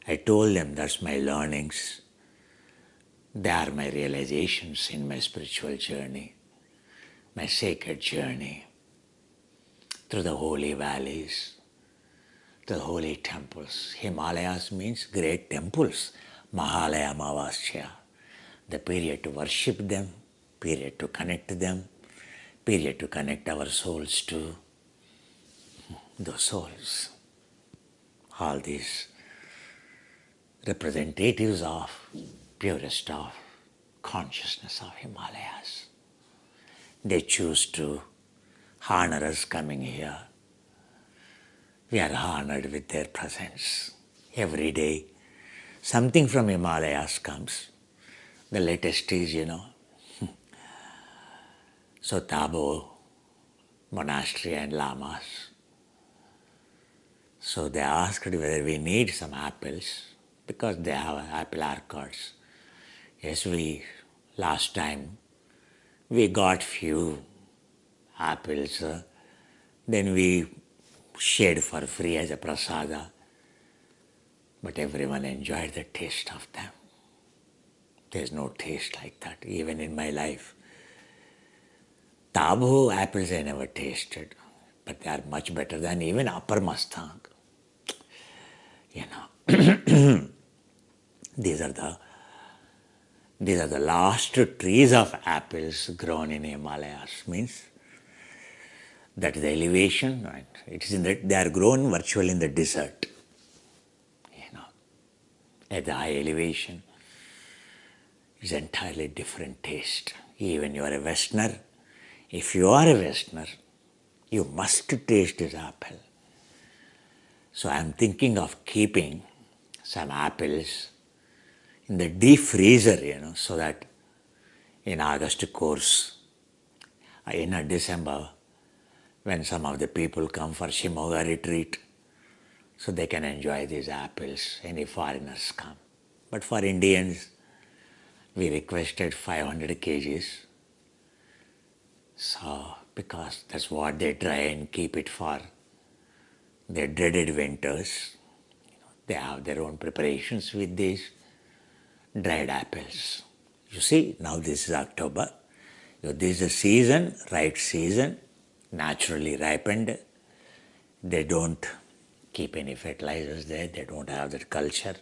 I told them that's my learnings. They are my realizations in my spiritual journey, my sacred journey, through the holy valleys, the holy temples. Himalayas means great temples. Mahalaya Amavasya, the period to worship them, period to connect them, period to connect our souls to the souls. All these representatives of purest of consciousness of Himalayas. They choose to honor us coming here. We are honored with their presence. Every day, something from Himalayas comes. The latest is, so Tabo Monastery and Lamas. So they asked whether we need some apples because they have apple orchards. Yes, last time we got few apples. Then we shared for free as a prasada. But everyone enjoyed the taste of them. There's no taste like that, even in my life. Tabu apples I never tasted, but they are much better than even Upper Mustang. These are the last trees of apples grown in Himalayas. Means that the elevation, right? It is they are grown virtually in the desert. At the high elevation, it's entirely different taste. Even you are a Westerner, if you are a Westerner, you must taste this apple. So I am thinking of keeping some apples in the deep freezer, so that in August course, in December, when some of the people come for Shimoga retreat, so they can enjoy these apples, any foreigners come. But for Indians, we requested 500 kgs. So, because that's what they try and keep it for their dreaded winters. They have their own preparations with this dried apples. You see, now this is October. This is the season, right season, naturally ripened. They don't keep any fertilizers there. They don't have that culture.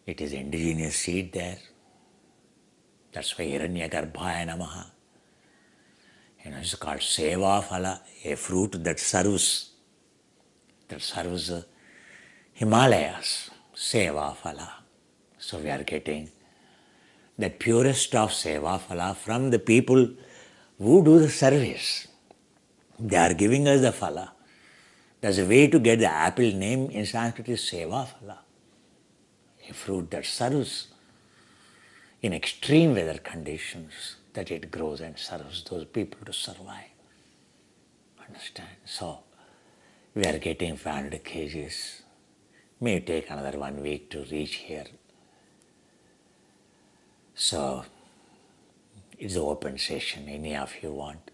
It is indigenous seed there. That's why Hiranyagarbhaya Namaha. It's called Seva Phala, a fruit that serves Himalayas. Seva Phala. So we are getting the purest of Seva Phala from the people who do the service. They are giving us the Phala. There's a way to get the apple name in Sanskrit is Seva Phala, a fruit that serves in extreme weather conditions, that it grows and serves those people to survive. Understand? So, we are getting 500 kgs. May take another 1 week to reach here. So, it's an open session, any of you want.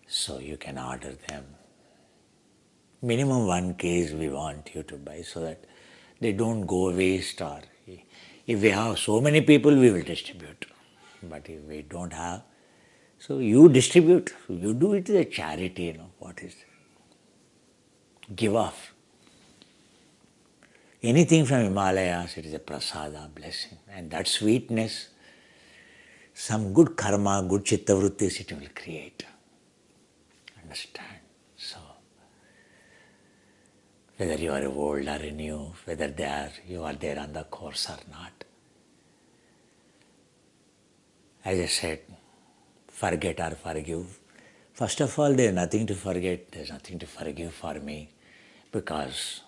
So, you can order them. Minimum 1 kg we want you to buy so that they don't go waste, or if we have so many people, we will distribute. But if we don't have, so you distribute, you do it as a charity, what is it? Give off. Anything from Himalayas, it is a prasada, blessing. And that sweetness, some good karma, good chitta vrittis it will create. Understand? So, whether you are old or new, whether you are there on the course or not. As I said, forget or forgive. First of all, there is nothing to forget, there is nothing to forgive for me, because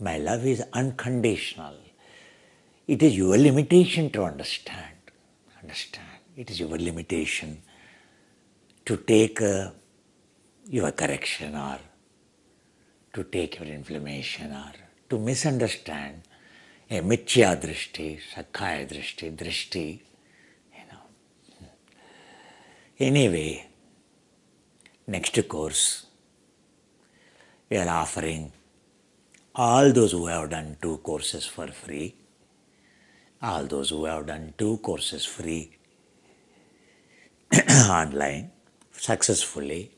my love is unconditional. It is your limitation to understand. Understand. It is your limitation to take your correction, or to take your inflammation, or to misunderstand a mithya drishti, sakhaya drishti. Anyway, next course, we are offering all those who have done 2 courses for free, all those who have done 2 courses free online successfully,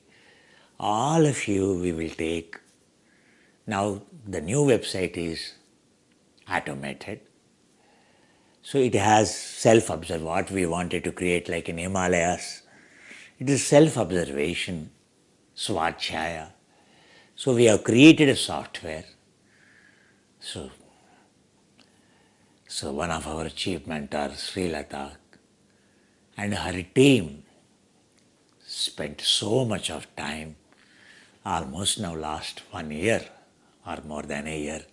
all of you we will take. Now the new website is automated. So it has self-observe, what we wanted to create like in Himalayas. It is self-observation, Swachaya. So we have created a software. So one of our chief mentors, Sri Lata, and her team spent so much of time, almost now last 1 year or more than a year.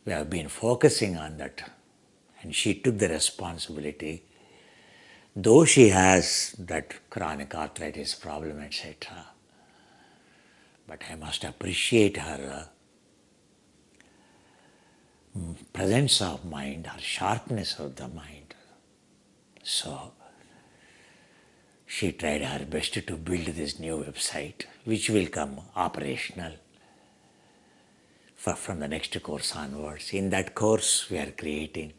We have been focusing on that, and she took the responsibility. Though she has that chronic arthritis problem, etc., but I must appreciate her presence of mind, her sharpness of the mind. So, she tried her best to build this new website, which will come operational from the next course onwards. In that course, we are creating,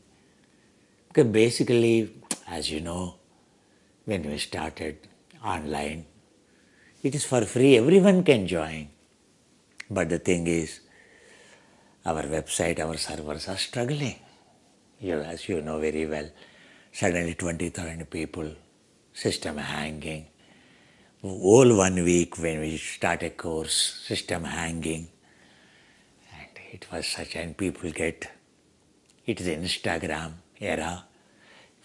because basically, as you know, when we started online, it is for free, everyone can join. But the thing is, our website, our servers are struggling. As you know very well, suddenly 20,000 people, system hanging. All 1 week when we start a course, system hanging. And it was such, and people it is Instagram era,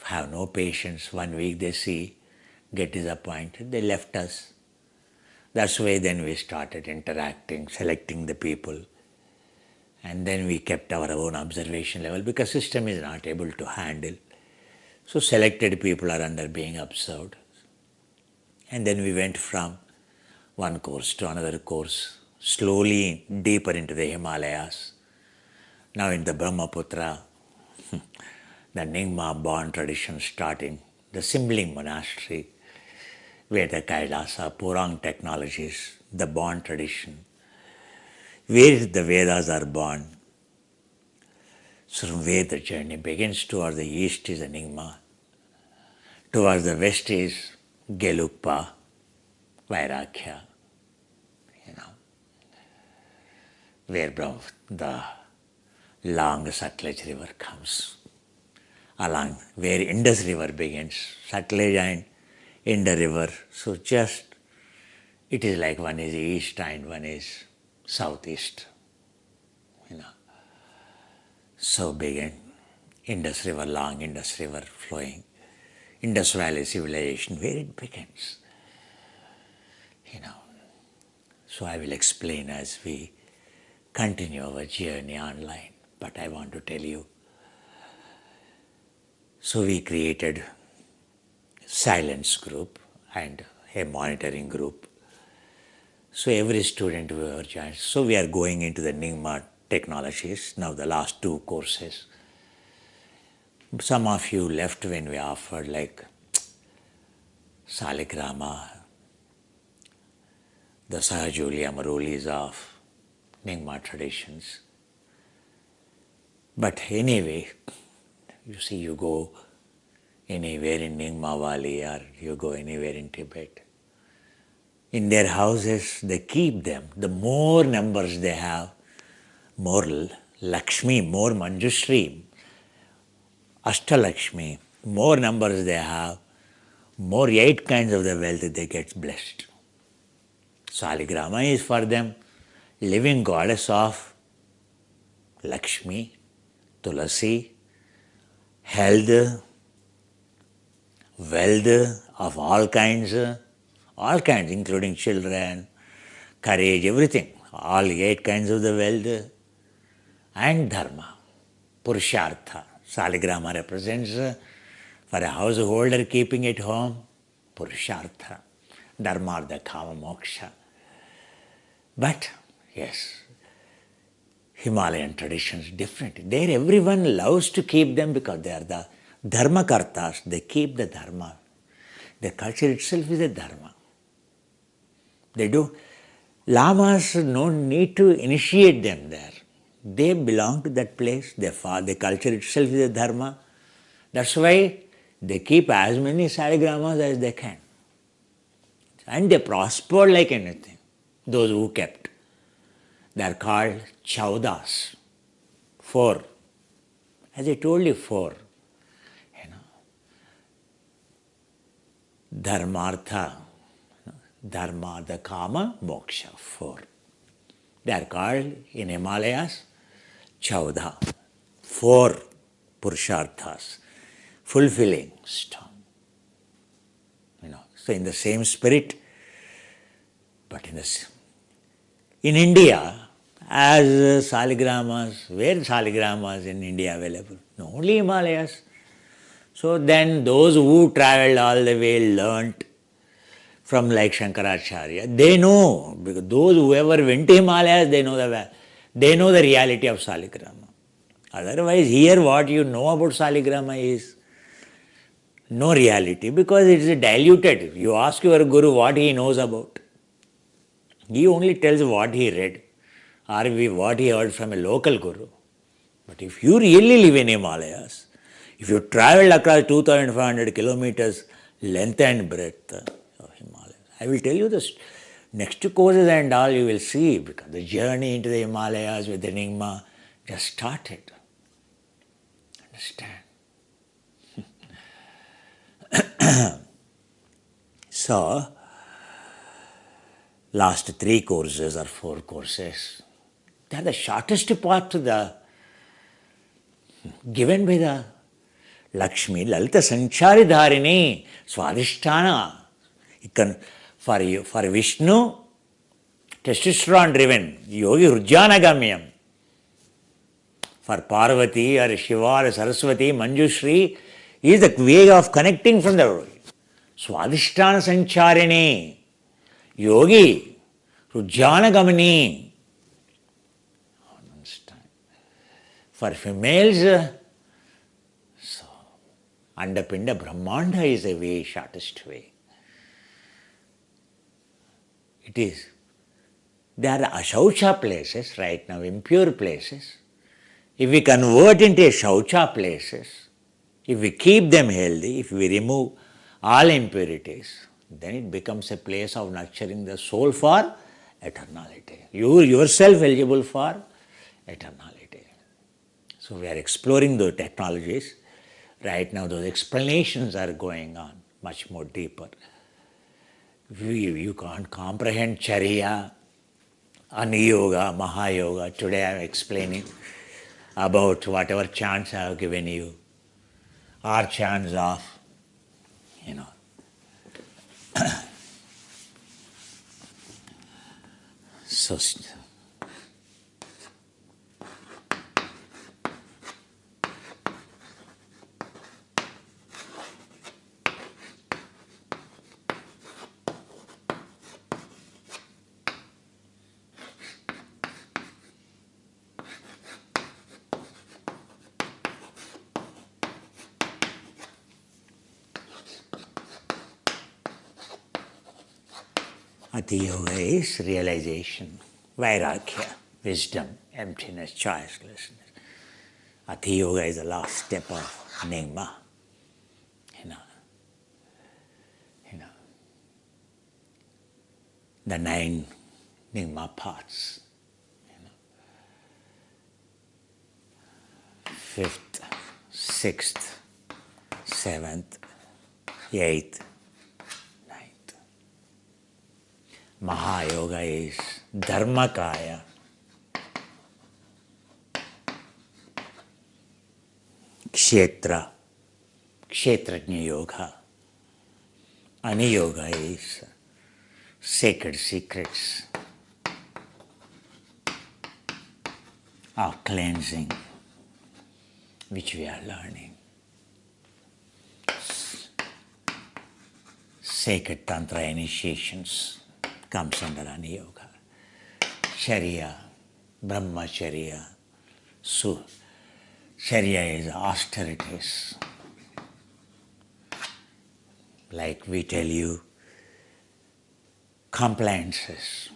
have no patience. 1 week they see, get disappointed, they left us. That's why then we started interacting, selecting the people. And then we kept our own observation level, because system is not able to handle. So selected people are under being observed. And then we went from one course to another course, slowly deeper into the Himalayas. Now in the Brahmaputra, the Nyingma Bon tradition starting, the Simbling Monastery, where the Kailasa, Purang technologies, the Bon tradition, where the Vedas are born. So from where the journey begins, towards the east is Enigma, towards the west is Gelugpa, Vairagya, where the long Sutlej river comes, along where Indus river begins, Sutlej and Indus river. So just, it is like one is east and one is southeast. So begin Indus river, long Indus river flowing, Indus Valley civilization, where it begins. So I will explain as we continue our journey online. But I want to tell you, so we created silence group and a monitoring group. So every student who ever joins, so we are going into the Enigma technologies, now the last 2 courses. Some of you left when we offered like Saligrama, the Sahajuli Amarolis of Enigma traditions. But anyway, you see, you go anywhere in Enigma Valley or you go anywhere in Tibet, in their houses they keep them. The more numbers they have, more Lakshmi, more Manjushri, Ashtalakshmi, more numbers they have, more 8 kinds of the wealth they get blessed. Saligrama is for them living goddess of Lakshmi, Tulasi, health, wealth of all kinds, including children, courage, everything, all 8 kinds of the wealth, and dharma, purushartha. Saligrama represents for a householder keeping at home, purushartha, dharma, the kama moksha. But yes, Himalayan traditions different. There everyone loves to keep them because they are the dharma kartas. They keep the dharma. Their culture itself is a dharma. They do. Lamas no need to initiate them there. They belong to that place. Their culture itself is a dharma. That's why they keep as many saligramas as they can. And they prosper like anything, those who kept. They are called chaudas, 4. As I told you, 4. Dharmartha, dharma, the kama, moksha, 4. They are called in Himalayas chauda, 4 purusharthas, fulfilling stone. So in the same spirit, but in India, as saligramas, where saligramas in India available? No, only Himalayas. So then those who travelled all the way learnt from like Shankaracharya, they know, because those whoever went to Himalayas, they know the reality of saligrama. Otherwise, here what you know about saligrama is no reality, because it is diluted. You ask your guru what he knows about. He only tells what he read or what he heard from a local guru. But if you really live in Himalayas, if you travel across 2,500 kilometers length and breadth of Himalayas, I will tell you this next courses and all you will see, because the journey into the Himalayas with Enigma just started. Understand? So, last 3 courses or 4 courses, they are the shortest part given by the Lakshmi, Lalita Sanchari Dharini, Swadhisthana. For Vishnu, testosterone driven, Yogi Rujjanagamyam. For Parvati or Shiva or Saraswati, Manjushri is the way of connecting from the Swadhisthana Sancharini, Yogi, Rujjanagamani. For females, so Andapinda Brahmanda is the way, shortest way. It is. There are ashaucha places right now, impure places. If we convert into a Shaucha places, if we keep them healthy, if we remove all impurities, then it becomes a place of nurturing the soul for eternality. You yourself eligible for eternality. So we are exploring those technologies. Right now those explanations are going on much more deeper. You can't comprehend Charya, Ani-yoga, Maha-yoga. Today I am explaining about whatever chants I have given you, or chants of, so Ati Yoga is realization, Vairagya, wisdom, emptiness, choicelessness. Ati Yoga is the last step of Nigma. The 9 Nigma paths. 5th, 6th, 7th, 8th, 9th. Mahayoga is Dharmakaya. Kshetra, Kshetrajna Yoga. Ani Yoga is sacred secrets of cleansing, which we are learning. Sacred Tantra initiations comes under Ani Yoga. Charya, Brahmacharya, Charya is austerities. Like we tell you, compliances,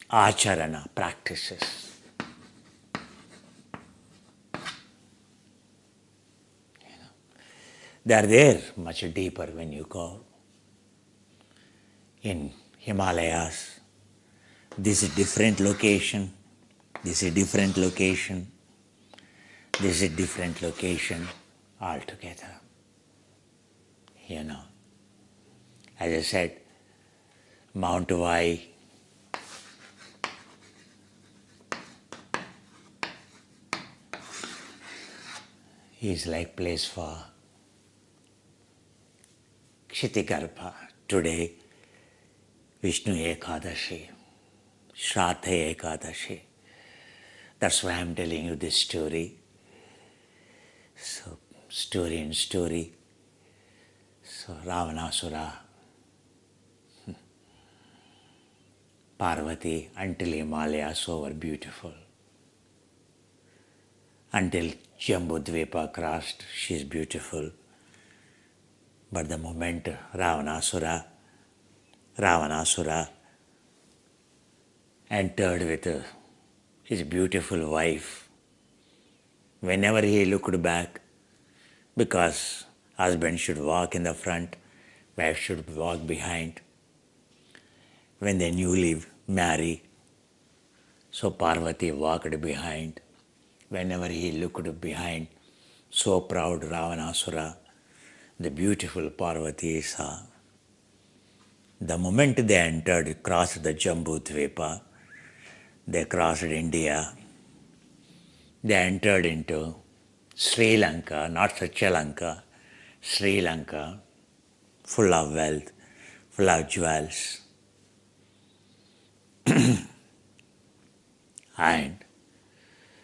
acharana, practices. They are there much deeper when you go. In Himalayas, this is different location, this is different location, this is different location altogether. As I said, Mount Vai is like place for Kshitigarbha. Today, Vishnu Ekadashi, Shraddha Ekadashi. That's why I'm telling you this story. So, story and story. So, Ravanasura, Parvati, until Himalayas were beautiful. Until Jambudvipa crossed, she's beautiful. But the moment Ravanasura entered with his beautiful wife, whenever he looked back, because husband should walk in the front, wife should walk behind. When they newly marry, so Parvati walked behind. Whenever he looked behind, so proud Ravanasura, the beautiful Parvati saw. The moment they entered, crossed the Jambudvipa, they crossed India, they entered into Sri Lanka, not Sri Lanka, Sri Lanka, full of wealth, full of jewels. And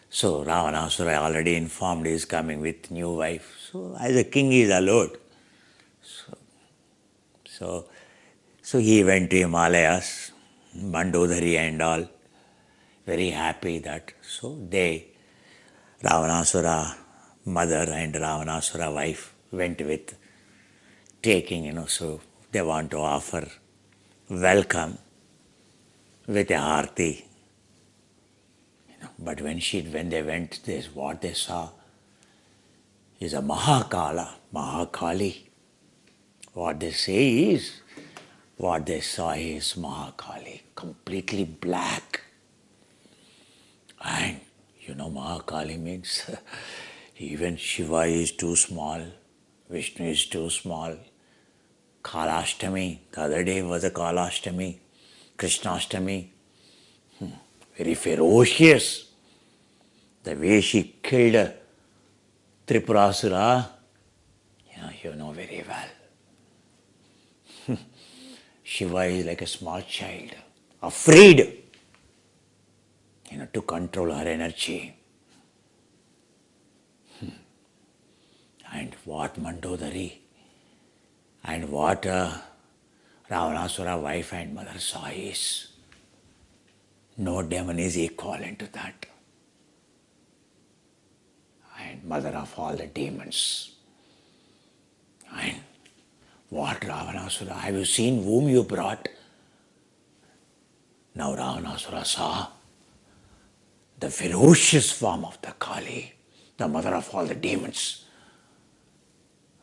so Ravanasura already informed he is coming with new wife. So as a king he is allowed. So he went to Himalayas, Mandodari and all, very happy that. So Ravanasura mother and Ravanasura wife went with taking, so they want to offer welcome with a harti, But when they went, what they saw is a Mahakali. What they say is, what they saw is Mahakali, completely black. And Mahakali means even Shiva is too small, Vishnu is too small. Kalashtami, the other day was a Kalashtami, Krishnashtami, very ferocious. The way she killed Tripurasura, you know very well. Shiva is like a small child, afraid, to control her energy. And what Mandodari and what Ravanasura wife and mother saw is, no demon is equivalent to that. And mother of all the demons. And what Ravanasura, have you seen whom you brought? Now Ravanasura saw the ferocious form of the Kali, the mother of all the demons.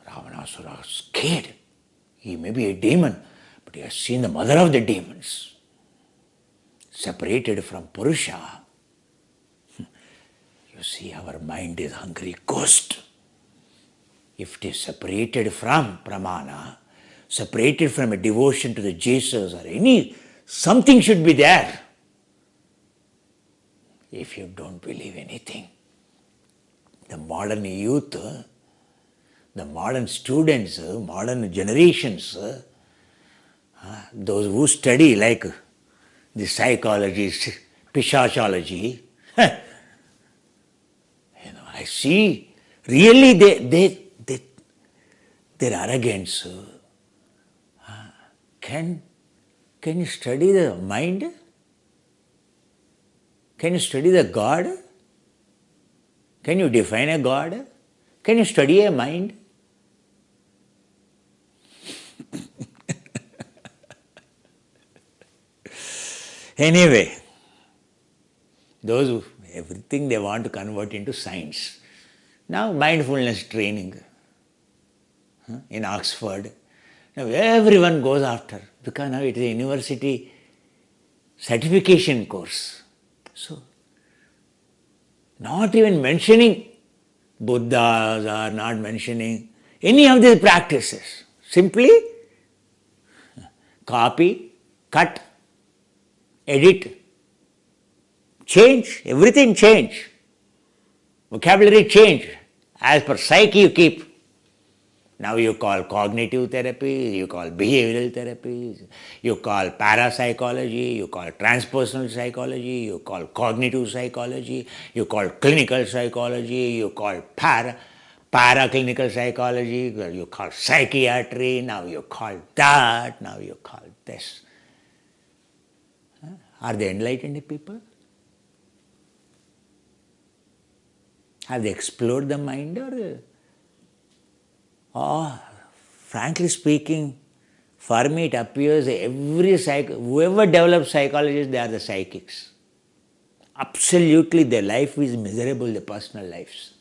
Ravanasura was scared. He may be a demon, but he has seen the mother of the demons. Separated from Purusha. You see, our mind is hungry ghost. If it is separated from Pramana, separated from a devotion to the Jesus or something should be there. If you don't believe anything, the modern youth, the modern students, modern generations, those who study like the psychologists, Pishachology, I see really their arrogance. Can you study the mind? Can you study the God? Can you define a God? Can you study a mind? Anyway, those who everything they want to convert into science. Now mindfulness training in Oxford. Now everyone goes after, because now it is a university certification course. So, not even mentioning Buddhas or not mentioning any of these practices. Simply copy, cut, edit, change, everything change. Vocabulary change. As per psyche you keep. Now you call cognitive therapy, you call behavioral therapy, you call parapsychology, you call transpersonal psychology, you call cognitive psychology, you call clinical psychology, you call paraclinical psychology, you call psychiatry, now you call that, now you call this. Are they enlightened people? Have they explored the mind or frankly speaking, for me it appears whoever develops psychologists, they are the psychics. Absolutely their life is miserable, their personal lives.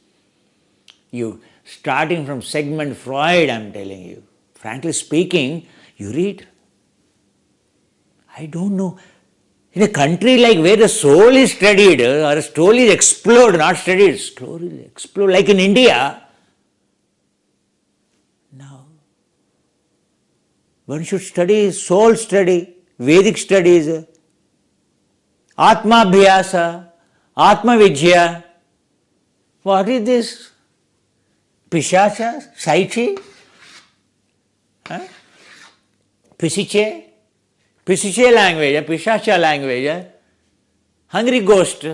You, starting from Sigmund Freud, I am telling you, frankly speaking, you read. I don't know. In a country like where the soul is studied or soul is explored, not studied, soul is explored, like in India, now one should study soul study, Vedic studies, Atma Abhyasa, Atma Vijaya. What is this? Pishacha? Psyche? Pisiche? Pisiche language, Pishacha language, hungry ghost.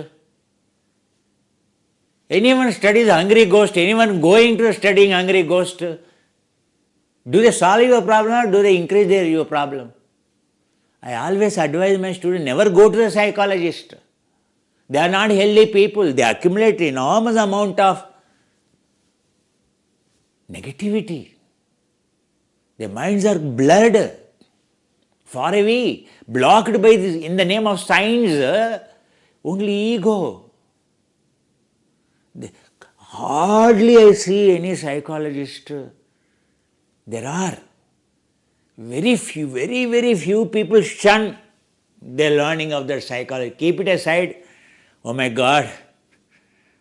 Anyone studies hungry ghost, anyone going to studying hungry ghost, do they solve your problem or do they increase your problem? I always advise my students, never go to the psychologist. They are not healthy people. They accumulate enormous amount of negativity. Their minds are blurred, far away, blocked by this, in the name of science, only ego. Hardly I see any psychologist. There are very few, very, very few people shun their learning of their psychology. Keep it aside. Oh my God,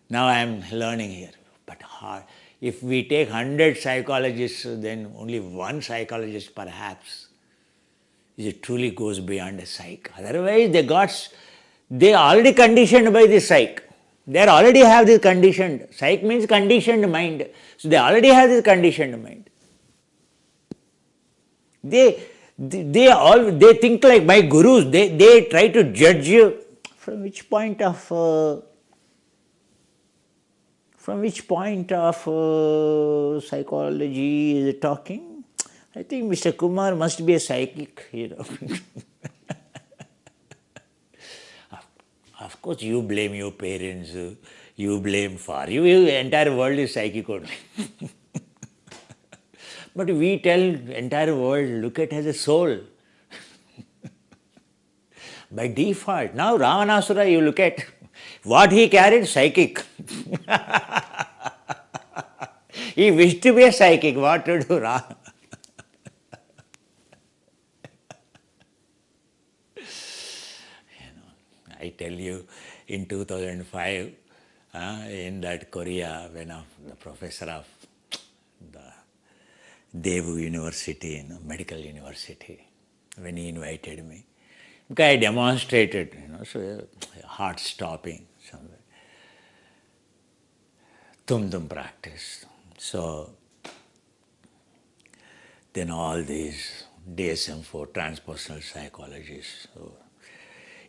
now I am learning here. But hard. If we take 100 psychologists, then only one psychologist perhaps it truly goes beyond a psych. Otherwise, they already conditioned by the psych. They already have this conditioned. Psych means conditioned mind. So they already have this conditioned mind. They think like my gurus. They try to judge you from which point of psychology is it talking? I think Mr. Kumar must be a psychic, Of course, you blame your parents, you blame far. You entire world is psychic only. But we tell entire world, look at as a soul. By default. Now Ravanasura, you look at what he carried, psychic. He wished to be a psychic. What to do? I tell you, in 2005, in that Korea, when the professor of the Daewoo University, medical university, when he invited me, because I demonstrated, so heart stopping, somewhere, Tum practice. So then all these DSM-4 transpersonal psychologists, so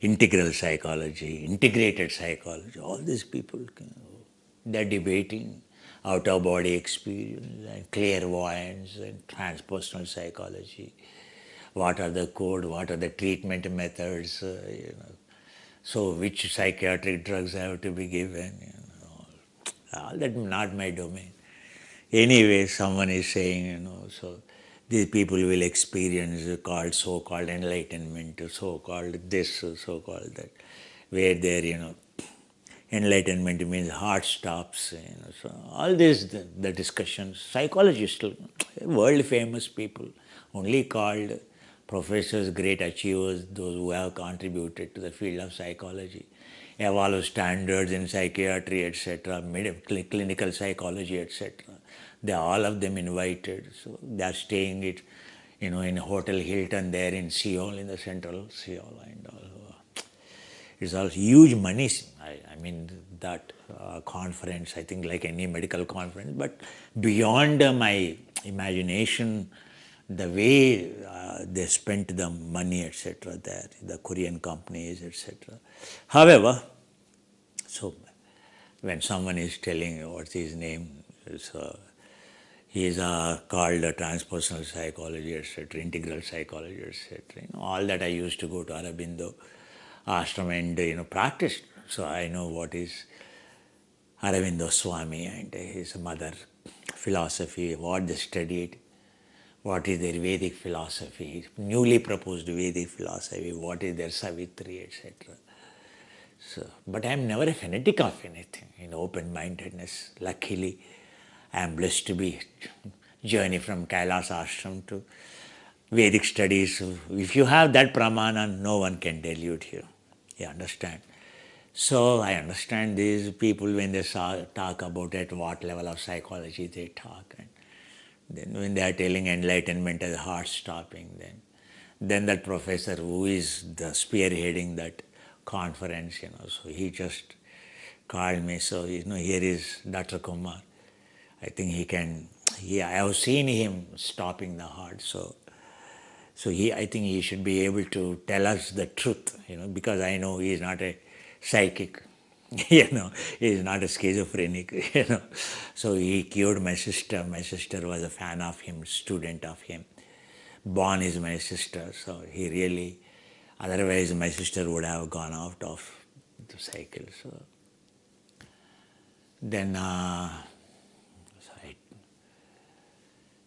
integral psychology, integrated psychology, all these people, they're debating out-of-body experience and clairvoyance and transpersonal psychology. What are the code, what are the treatment methods, so which psychiatric drugs have to be given, all that not my domain. Anyway, someone is saying, so these people will experience so-called enlightenment, so-called this, so-called that, where their, enlightenment means heart stops, so all this, the discussions, psychologists, world famous people, only called professors, great achievers, those who have contributed to the field of psychology, evolved standards in psychiatry, etc., clinical psychology, etc. They all of them invited, so they are staying it, in Hotel Hilton there in Seoul, in the central Seoul, and all. It's all huge money. I mean that conference, I think like any medical conference, but beyond my imagination, the way they spent the money, etc. there, the Korean companies, etc. However, so when someone is telling what's his name, so he is called a transpersonal psychology, etc., integral psychology, etc. All that I used to go to Aurobindo ashram and practiced. So I know what is Aurobindo Swami and his mother philosophy, what they studied, what is their Vedic philosophy, newly proposed Vedic philosophy, what is their Savitri, etc. So, but I am never a fanatic of anything, open-mindedness. Luckily, I am blessed to be journey from Kailas ashram to Vedic studies. If you have that pramana, no one can delude you. You understand? So I understand these people when they talk about at what level of psychology they talk, and then when they are telling enlightenment as heart stopping, then that professor who is the spearheading that conference, so he just called me. So here is Dr. Kumar. I think I have seen him stopping the heart. So I think he should be able to tell us the truth, because I know he is not a psychic, he is not a schizophrenic, So he cured my sister. My sister was a fan of him, student of him. Born is my sister, so he really, otherwise my sister would have gone out of the cycle. So then,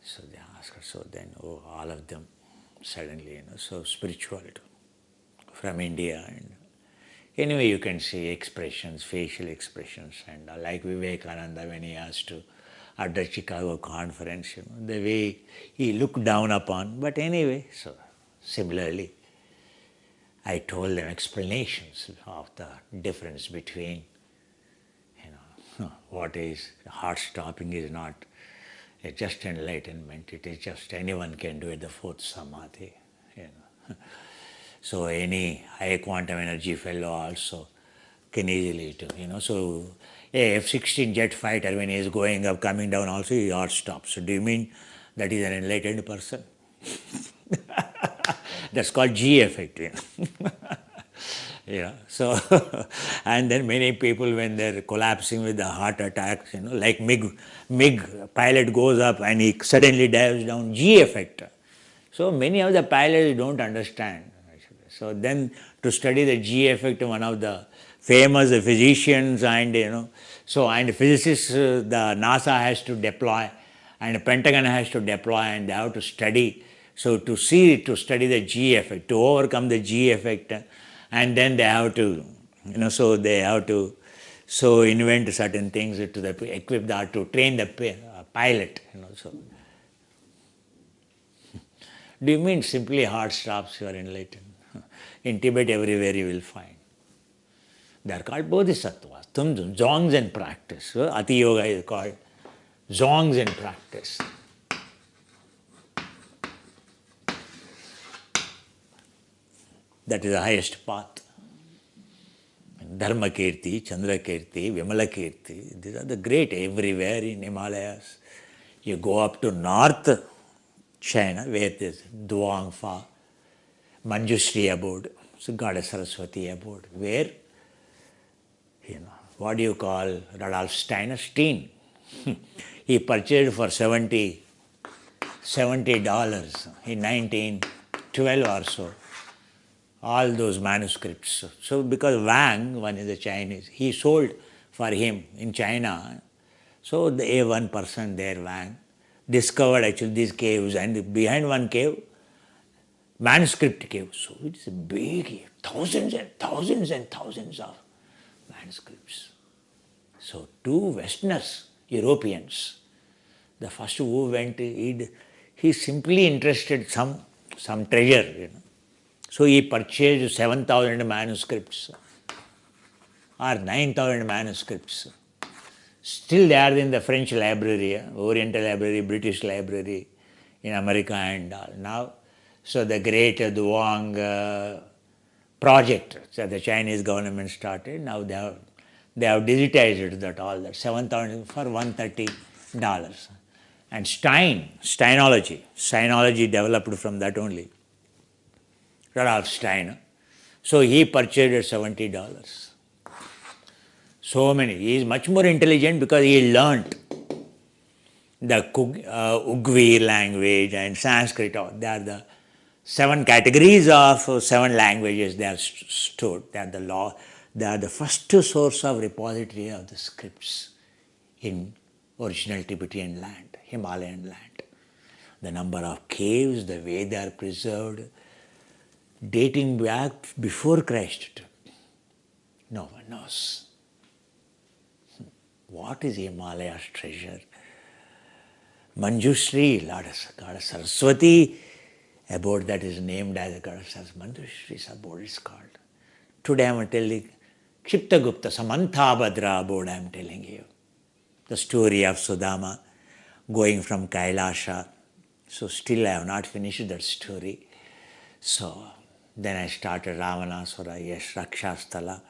so they asked her, so then, all of them suddenly, so spiritual from India, and Anyway, you can see expressions, facial expressions, and like Vivekananda when he asked to at the Chicago conference, the way he looked down upon. But anyway, so similarly, I told them explanations of the difference between, what is heart stopping is not just enlightenment. It is just anyone can do it, the fourth samadhi. So any high quantum energy fellow also can easily do. So a F-16 jet fighter, when he is going up, coming down, also his heart stops. So do you mean that is an enlightened person? That's called G effect. So and then many people, when they're collapsing with the heart attacks, like MiG pilot goes up and he suddenly dives down, G effect. So many of the pilots don't understand. So then to study the G effect, one of the famous physicians and and physicists, the NASA has to deploy and the Pentagon has to deploy, and they have to study. So to study the G effect, to overcome the G effect, and then they have to, so they have to invent certain things to equip that, to train the pilot, so. Do you mean simply heart stops, you are enlightened? In Tibet, everywhere you will find. They are called bodhisattvas, zongs in practice. Ati Yoga is called zongs in practice. That is the highest path. Dharmakirti, Chandrakirti, Vimalakirti, these are the great everywhere in Himalayas. You go up to North China, where there is Duangfa, Manjushri abode, so Goddess Saraswati abode, where, what do you call Rudolf Steiner? Steen. He purchased for $70 in 1912 or so, all those manuscripts. So because Wang, one is a Chinese, he sold for him in China. So the one person there, Wang, discovered actually these caves, and behind one cave, manuscript cave. So it is a big, thousands and thousands and thousands of manuscripts. So two Westerners, Europeans, the first who went, he simply interested some treasure, So he purchased 7,000 manuscripts or 9,000 manuscripts. Still they are in the French library, Oriental library, British library in America and all. Now, so the great Duang project that the Chinese government started, now they have digitized that, all that, 7,000 for $130. And Steinology developed from that only, Rudolf Steiner. So he purchased at $70. So many. He is much more intelligent because he learnt the Ugvi language and Sanskrit. They are the 7 categories of 7 languages. They are stored. They are the law. They are the first source of repository of the scripts in original Tibetan land, Himalayan land. The number of caves, the way they are preserved, dating back before Christ. No one knows. What is Himalaya's treasure? Manjushri, Goddess Saraswati abode, that is named as a Goddess Manjushri's abode is called. Today I am telling Kshiptagupta, Samanthabhadra abode I am telling you. The story of Sudama going from Kailasha. So still I have not finished that story. So then I started Ravanasura, yes, Rakshasthala,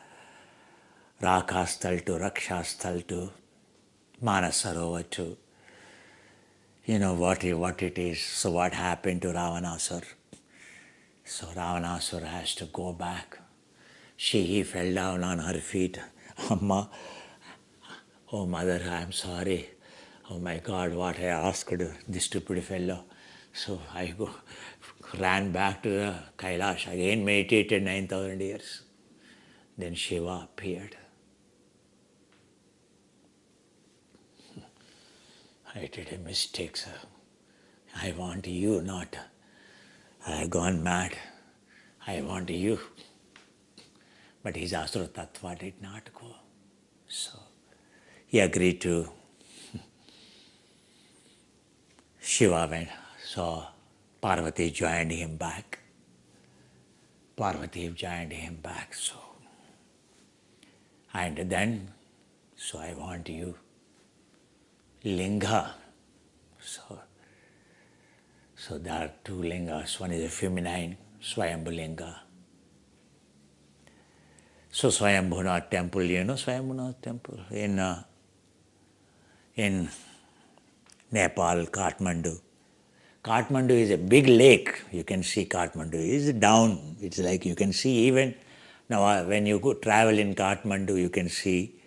Rakasthal to Rakshasthal to Manasarovar to, what it is. So what happened to Ravanasura? So Ravanasura has to go back. He fell down on her feet. Amma, oh mother, I am sorry. Oh my God, what I asked this stupid fellow. So I ran back to the Kailash, again meditated 9,000 years. Then Shiva appeared. I did a mistake, sir. I want you, not. I have gone mad. I want you. But his Asura Tattva did not go. So he agreed to Shiva went. So Parvati joined him back. Parvati joined him back. And then, I want you, Linga. So there are two lingas. One is a feminine, Swayambhu Linga. So Swayambhunath temple, you know Swayambhunath temple in Nepal, Kathmandu. Kathmandu is a big lake. You can see Kathmandu. It's down. It's like you can see even now when you go travel in Kathmandu, you can see.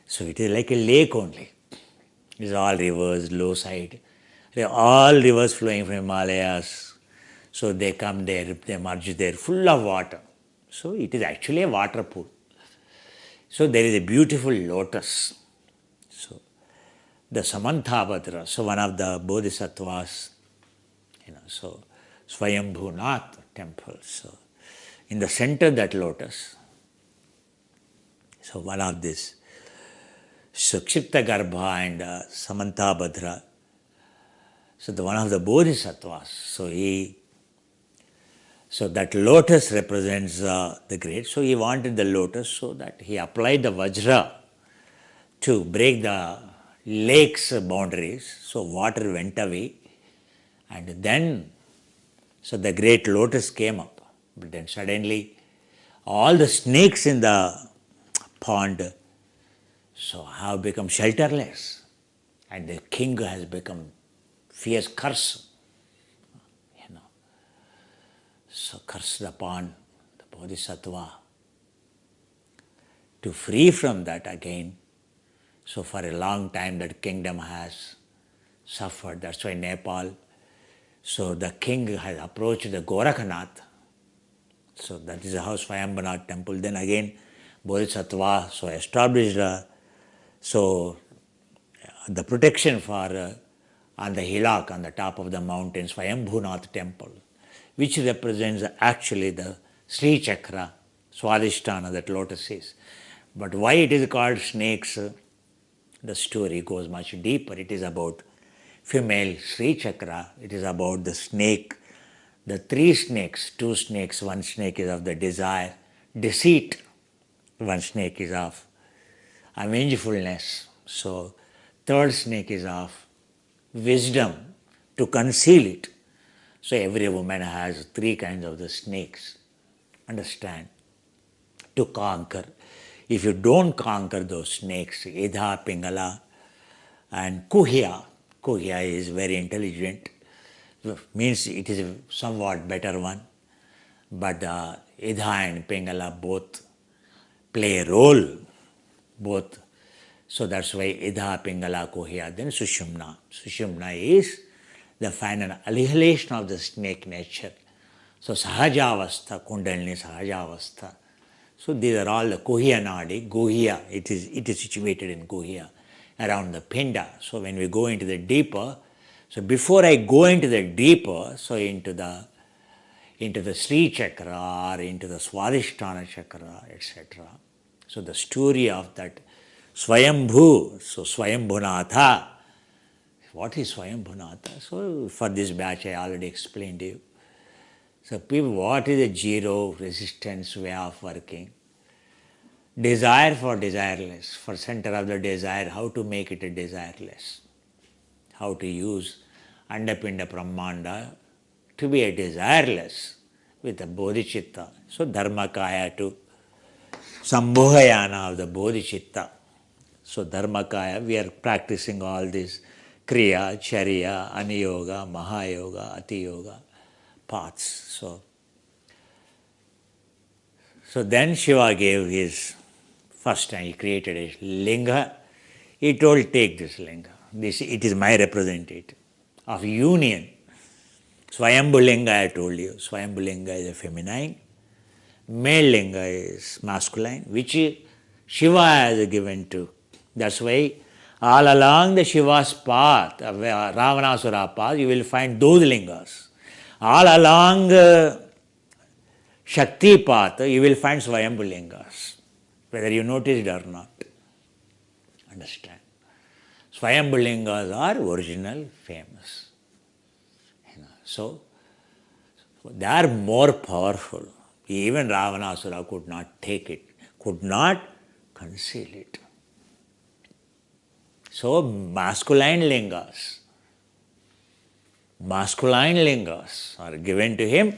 So it is like a lake only. It's all rivers, low side. They are all rivers flowing from Himalayas. So they come there, they merge there, full of water. So it is actually a water pool. So there is a beautiful lotus. So the Samantabhadra, so one of the Bodhisattvas, so Swayambhunath temple. So in the center of that lotus, so one of this, so Kshipta Garbha and Samantabhadra, so one of the Bodhisattvas, so that lotus represents the great. So he wanted the lotus so that he applied the Vajra to break the lake's boundaries. So water went away. And then, so the great lotus came up. But then suddenly, all the snakes in the pond have become shelterless. And the king has become fierce curse. So cursed upon the Bodhisattva. To free from that again, so for a long time that kingdom has suffered. That's why Nepal, so the king has approached the Gorakhnath. So that is how Swayambhunath temple. Then again, Bodhisattva established the protection for on the hillock, on the top of the mountain, Swayambhunath temple, which represents actually the Sri Chakra, Swadhisthana, that lotus is. But why it is called snakes, the story goes much deeper. It is about female Sri Chakra. It is about the snake, the three snakes, two snakes. One snake is of the desire, deceit. One snake is of avengefulness. So third snake is of wisdom, to conceal it. So every woman has three kinds of the snakes. Understand? To conquer. If you don't conquer those snakes, Idha, Pingala and Kuhya, Kuhya is very intelligent, means it is a somewhat better one. But Idha and Pingala both play a role, both. So that's why Idha, Pingala, Kuhya, then Sushumna. Sushumna is the final annihilation of the snake nature. So Sahajavastha, Kundalini Sahajavastha. So these are all the Kuhya Nadi, Guhya, it is situated in Guhya, around the Pinda. So when we go into the deeper, so before I go into the deeper, so into the Sri Chakra or into the Swadhisthana Chakra, etc. So the story of that Swayambhu, so Swayambhunatha. What is Swayambhunatha? So for this batch I already explained to you. So people, what is a zero resistance way of working? Desire for desireless, for center of the desire, how to make it a desireless? How to use Andapinda Brahmanda to be a desireless with a bodhicitta. So Dharmakaya to Sambhogayana of the bodhicitta. So Dharmakaya, we are practicing all this Kriya, Charya, Aniyoga, Mahayoga, Atiyoga paths. So then Shiva gave his, first time he created a linga. He told, take this linga. It is my representative of union. Swayambhu Linga, I told you. Swayambhu Linga is a feminine. Male Linga is masculine, which Shiva has given to. That's why all along the Shiva's path, Ravanasura path, you will find those lingas. All along Shaktipat, you will find Swayambhulingas, whether you noticed or not. Understand? Swayambhulingas are original, famous. So, they are more powerful. Even Ravanasura could not take it, could not conceal it. So, masculine lingas are given to him,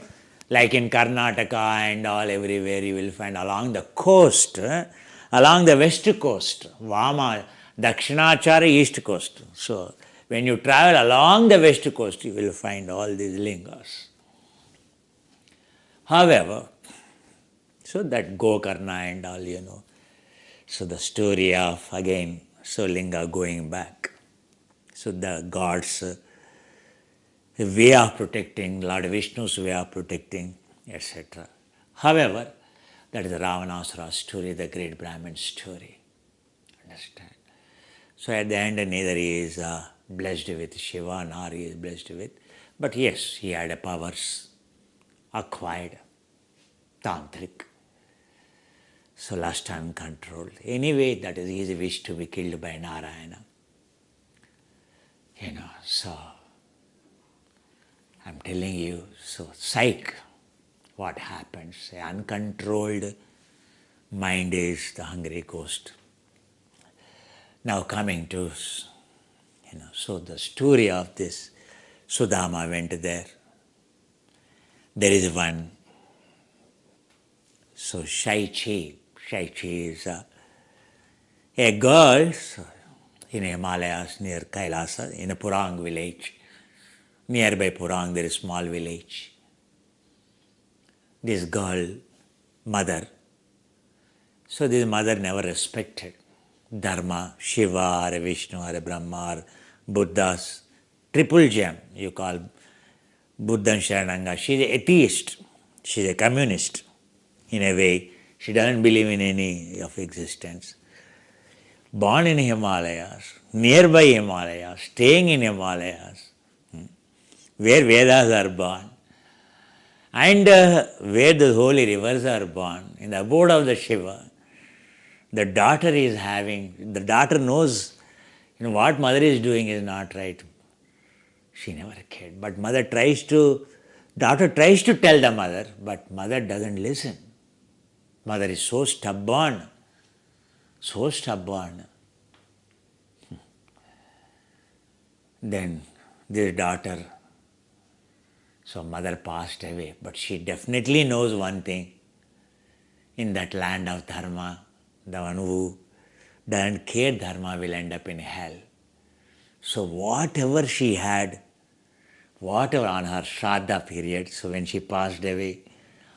like in Karnataka and all everywhere you will find along the coast, along the west coast, Vama, Dakshinachara east coast. So, when you travel along the west coast, you will find all these lingas. However, so that Gokarna and all, so the story of again, so linga going back. So the gods' way of protecting, Lord Vishnu's way of protecting, etc. However, that is the Ravanasura story, the great Brahmin story. Understand? So at the end, neither he is blessed with Shiva nor he is blessed with, but yes, he had powers acquired, tantric. So last time controlled. Anyway, that is his wish to be killed by Narayana. So I'm telling you, so psych, what happens? Uncontrolled mind is the hungry ghost. Now coming to, so the story of this, Sudama went there. There is one, so Shaichi is a girl in Himalayas near Kailasa, in a Purang village. Nearby Purang, there is a small village. This girl, mother, so this mother never respected Dharma, Shiva or Vishnu or Brahma or Buddha's triple gem, you call Buddha and Sharananga. She is an atheist, she is a communist in a way. She doesn't believe in any of existence. Born in Himalayas, nearby Himalayas, staying in Himalayas, where Vedas are born, and where the holy rivers are born, in the abode of the Shiva, the daughter knows what mother is doing is not right. She never cared. But daughter tries to tell the mother, but mother doesn't listen. Mother is so stubborn. Then this daughter, so mother passed away, but she definitely knows one thing. In that land of Dharma, the one who doesn't care Dharma will end up in hell. So whatever she had, whatever on her Shraddha period, so when she passed away,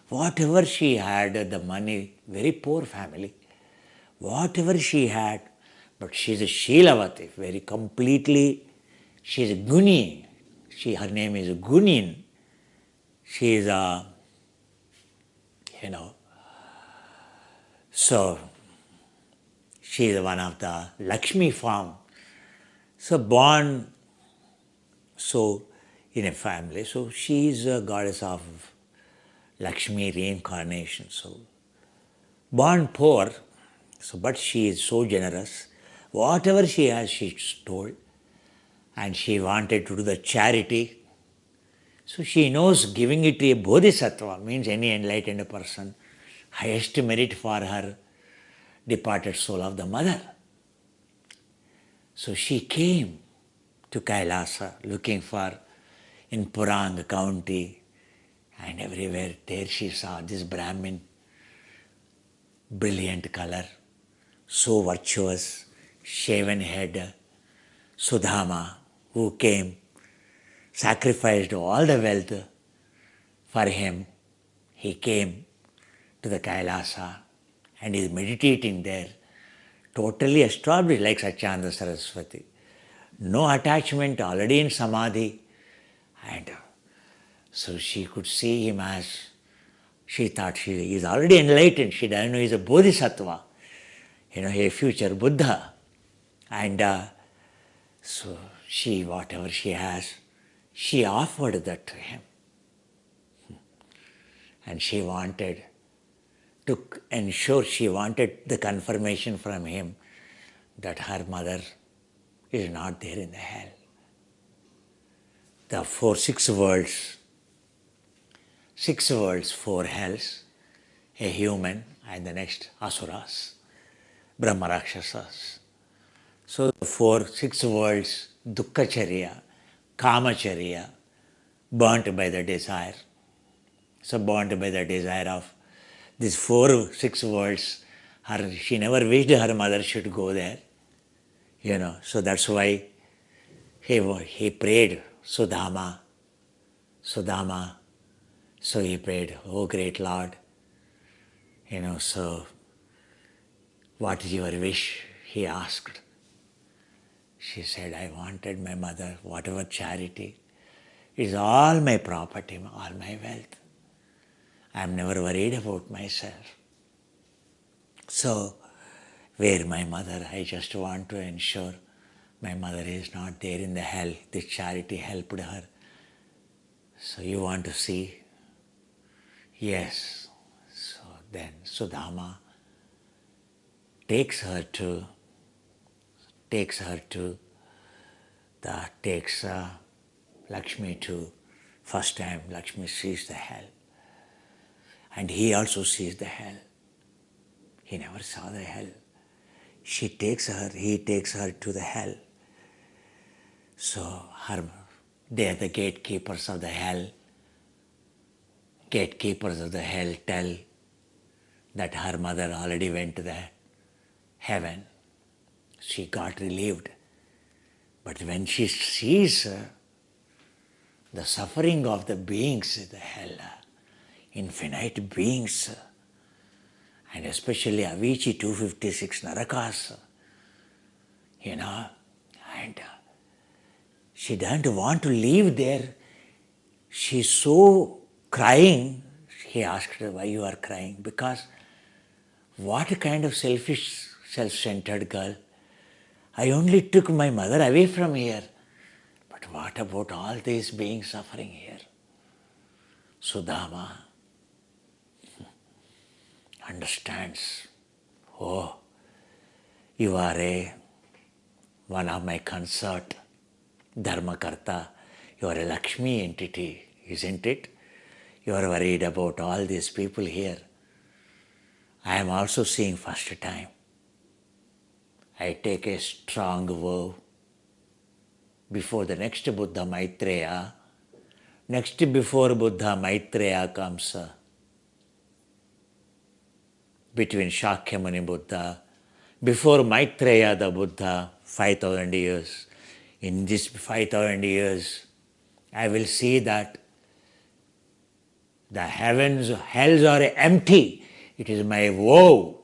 whatever she had, the money, very poor family, whatever she had, but she is a Sheelavati, very completely, she is a Guni. Her name is Gunin. She is a, so she is one of the Lakshmi form. So born, in a family, so she is a goddess of Lakshmi reincarnation. So born poor, but she is so generous. Whatever she has, she stole. And she wanted to do the charity. So she knows giving it to a bodhisattva means any enlightened person, highest merit for her departed soul of the mother. So she came to Kailasa looking for in Purang county, and everywhere there she saw this Brahmin, brilliant color, so virtuous, shaven head, Sudama, who came, sacrificed all the wealth for him. He came to the Kailasa and is meditating there, totally established like Satyananda Saraswati. No attachment, already in Samadhi. And so she could see him as, she thought he is already enlightened. She doesn't know he is a bodhisattva, a future Buddha. And so she, whatever she has, she offered that to him. And she wanted to ensure, she wanted the confirmation from him that her mother is not there in the hell. The six worlds, four hells, a human, and the next asuras, Brahma Rakshasas. So the six worlds, Dukkacharya, Kamacharya, burnt by the desire. So burnt by the desire of these six worlds, she never wished her mother should go there. So that's why he prayed Sudama. So he prayed, oh great Lord, so what is your wish? He asked. She said, I wanted my mother, whatever charity, it's all my property, all my wealth. I'm never worried about myself. So, where my mother, I just want to ensure my mother is not there in the hell. This charity helped her. So you want to see? Yes. So then Sudama takes Lakshmi to, first time Lakshmi sees the hell. And he also sees the hell. He never saw the hell. He takes her to the hell. So they are the gatekeepers of the hell. Gatekeepers of the hell tell that her mother already went to the heaven. She got relieved. But when she sees the suffering of the beings in the hell, infinite beings, and especially Avicii 256 Narakas, and she doesn't want to leave there. She's so crying. He asked her, why you are crying? Because what kind of selfish, self-centered girl. I only took my mother away from here. But what about all these beings suffering here? Sudama understands, oh, you are one of my consort, Dharmakarta. You are a Lakshmi entity, isn't it? You are worried about all these people here. I am also seeing first time. I take a strong vow before the next Buddha Maitreya. Next before Buddha Maitreya comes, between Shakyamuni Buddha, before Maitreya the Buddha, 5,000 years. In this 5,000 years, I will see that the hells are empty. It is my vow.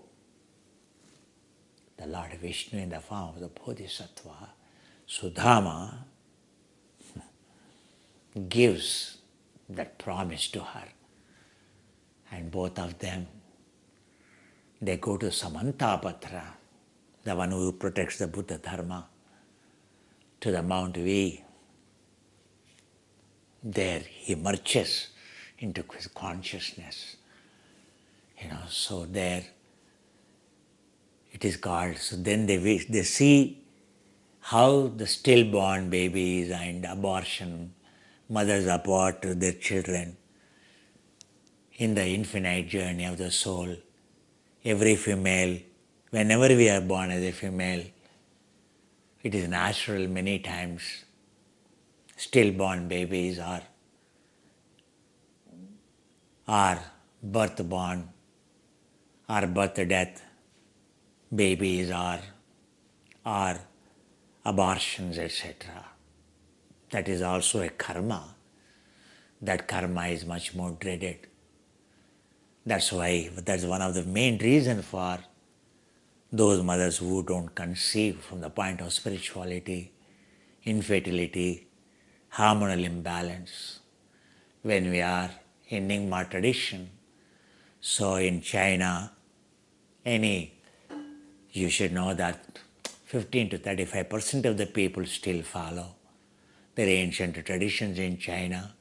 The Lord Vishnu in the form of the Bodhisattva, Sudama, gives that promise to her. And both of them, they go to Samantapatra, the one who protects the Buddha Dharma, to the Mount V. There he merges into his consciousness. So there it is called. So then they see how the stillborn babies and abortion, mothers abort their children in the infinite journey of the soul. Every female, whenever we are born as a female, it is natural many times stillborn babies are birth-born or birth-death babies are abortions, etc. That is also a karma. That karma is much more dreaded. That's one of the main reasons for those mothers who don't conceive from the point of spirituality, infertility, hormonal imbalance. When we are in Nyingma tradition, so in China, you should know that 15 to 35% of the people still follow their ancient traditions in China.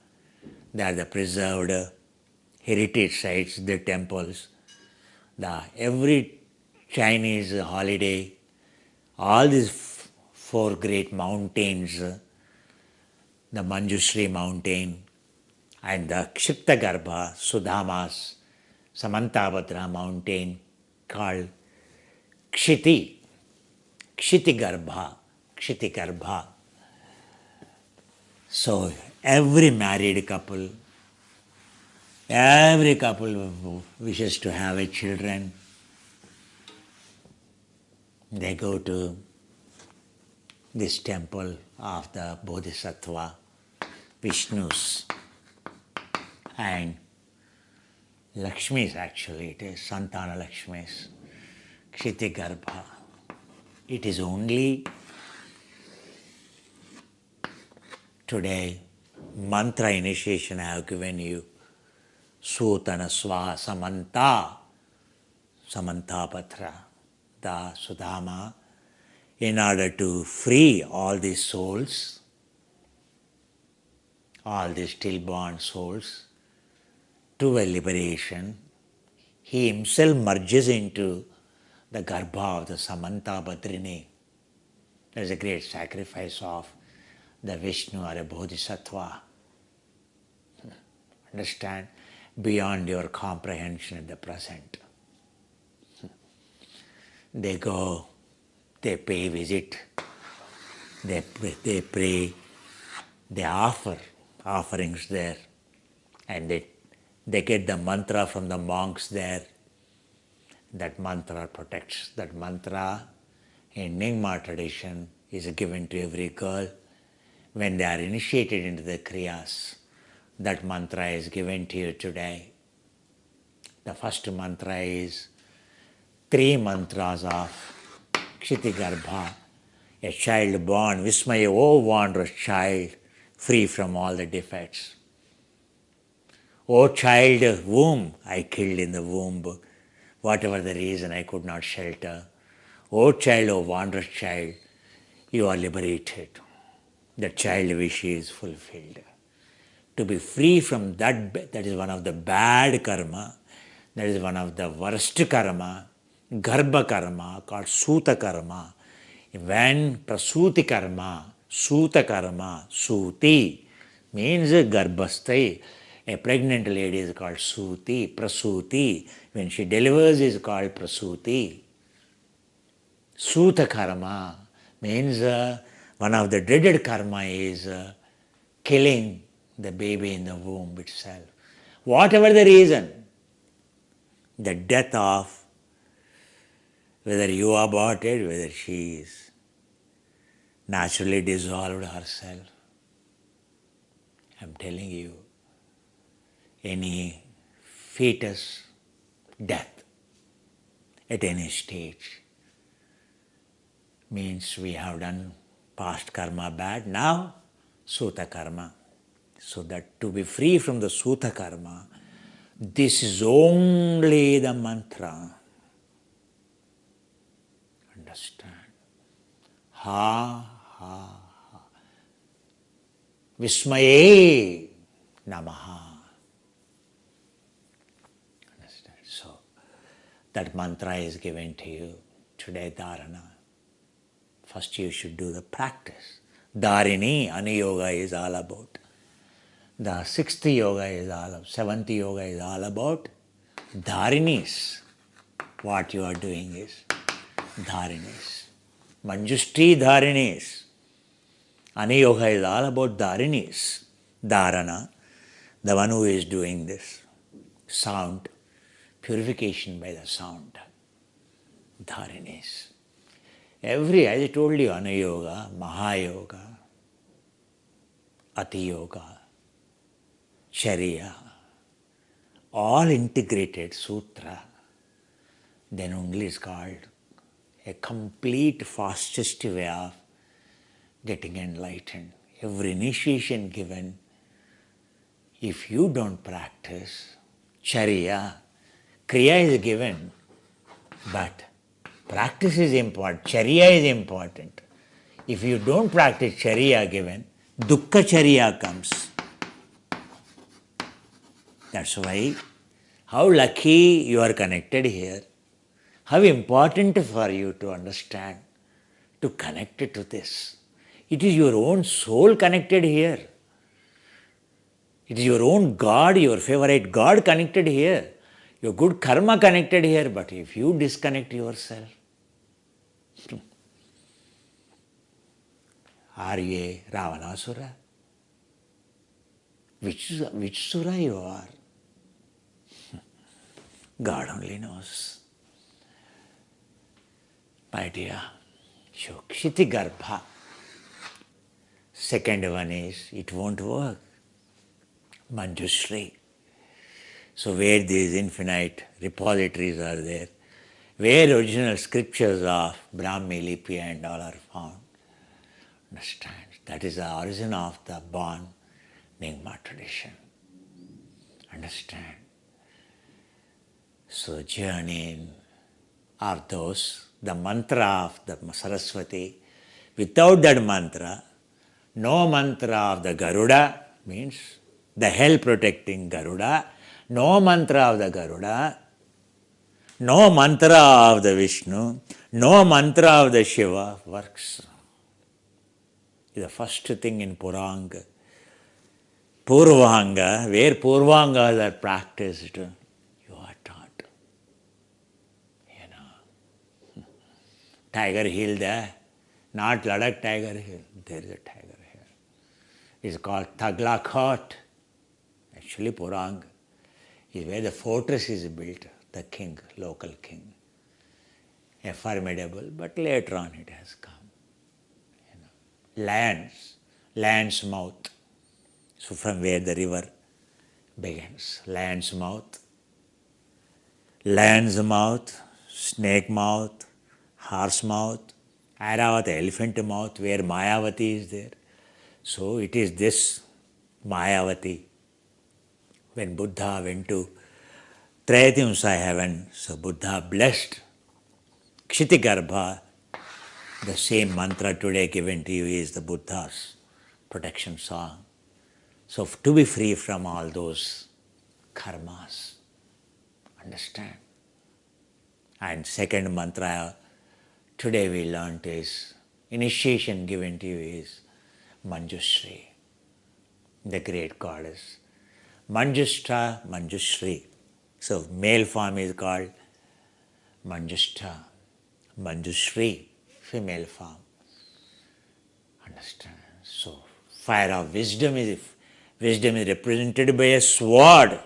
They are the preserved heritage sites, the temples, every Chinese holiday, all these four great mountains, the Manjushri mountain and the Kshiptagarbha, Sudhama's Samantabhadra mountain called Kshiti, Kshitagarbha. So every married couple, every couple who wishes to have a children, they go to this temple of the Bodhisattva, Vishnu's, and Lakshmi's actually, it is Santana Lakshmi's, Kshitagarbha. It is only today, mantra initiation I have given you, Sutana Swa Samantapatra, the Sudhama, in order to free all these souls, all these stillborn souls, to a liberation, he himself merges into the Garbha of the Samantabhadrini. There is a great sacrifice of the Vishnu or a Bodhisattva. Understand? Beyond your comprehension at the present. They go, they pay visit, they pray, they offer offerings there, and they get the mantra from the monks there. That mantra protects. That mantra in Nyingma tradition is given to every girl when they are initiated into the Kriyas. That mantra is given to you today. The first mantra is 3 mantras of Kshitagarbha. A child born, Vismaya, O wondrous child, free from all the defects. O child, womb I killed in the womb, whatever the reason I could not shelter. O child, O wondrous child, you are liberated. The child wish is fulfilled. To be free from that is one of the bad karma, that is one of the worst karma, Garbha karma, called Suta karma. When Prasuti karma, Suta karma, Suti means Garbhasthai. A pregnant lady is called Suti, Prasuti. When she delivers is called Prasuti. Suta karma means one of the dreaded karma is killing the baby in the womb itself. Whatever the reason, the death of whether you aborted, whether she is naturally dissolved herself. I am telling you, any fetus death at any stage means we have done past karma bad, now Suta karma. So that to be free from the Suta karma, this is only the mantra. Understand? Ha, ha, ha. Vismaye Namaha. Understand? So, that mantra is given to you today, Dharana. First you should do the practice. Dharini, Aniyoga is all about. The 6th yoga is all about, 7th yoga is all about Dharinis. What you are doing is Dharinis. Manjushri Dharinis. Aniyoga is all about Dharinis. Dharana, the one who is doing this. Sound, purification by the sound. Dharinis. As I told you, Anayoga, Mahayoga, Ati Yoga, Charya, all integrated sutra, then only is called a complete fastest way of getting enlightened. Every initiation given, if you don't practice, Charya, Kriya is given, but practice is important, Charya is important. If you don't practice Charya given, Dukkha Charya comes. That's why How lucky you are connected here. How important for you to understand, to connect to this. It is your own soul connected here. It is your own God, your favorite God connected here. Your good karma connected here. But if you disconnect yourself, are you a Ravanasura? Which Sura you are? God only knows. My dear, Kshiti Garbha. Second one is, it won't work. Manjushri. So where these infinite repositories are there, where original scriptures of Brahmi, Lipi and all are found, understand, that is the origin of the born Nyingma tradition. Understand. So journey of those, the mantra of the Saraswati, without that mantra, no mantra of the Garuda, means the hell protecting Garuda, no mantra of the Garuda, no mantra of the Vishnu, no mantra of the Shiva works. The first thing in Puranga. Purvanga, where Purvangas are practiced, you are taught. Tiger Hill there, not Ladakh Tiger Hill, there is a Tiger Hill. It's called Taglakot. Actually, Puranga is where the fortress is built, the king, local king. A formidable, but later on it has come. Lion's mouth. So from where the river begins, lion's mouth, snake mouth, horse mouth, Airavata, elephant mouth, where Mayavati is there. So it is this Mayavati. When Buddha went to Traitimsa heaven, so Buddha blessed Kshitigarbha. The same mantra today given to you is the Buddha's protection song. So to be free from all those karmas, understand. And second mantra today we learnt is, initiation given to you is Manjushri, the great goddess. Manjushta, Manjushri. So male form is called Manjushta, Manjushri, female form. Understand? So fire of wisdom is represented by a sword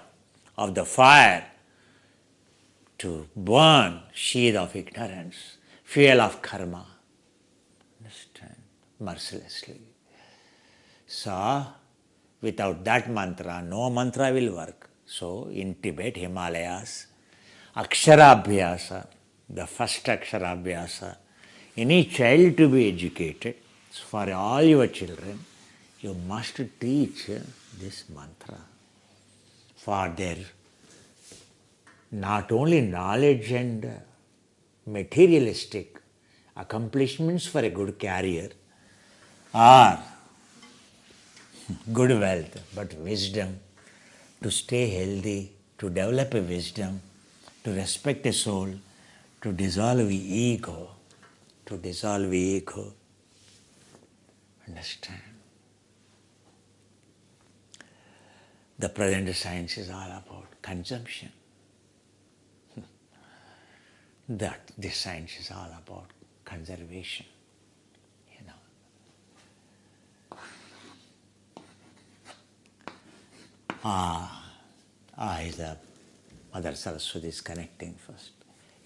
of the fire to burn sheath of ignorance, fuel of karma. Understand? Mercilessly. So, without that mantra, no mantra will work. So, in Tibet, Himalayas, Aksharabhyasa, the first Aksharabhyasa, any child to be educated, for all your children, you must teach this mantra for their not only knowledge and materialistic accomplishments for a good career or good wealth, but wisdom, to stay healthy, to develop a wisdom, to respect a soul, to dissolve ego, Understand? The present science is all about consumption. That this science is all about conservation. Is the Mother Saraswati is connecting first.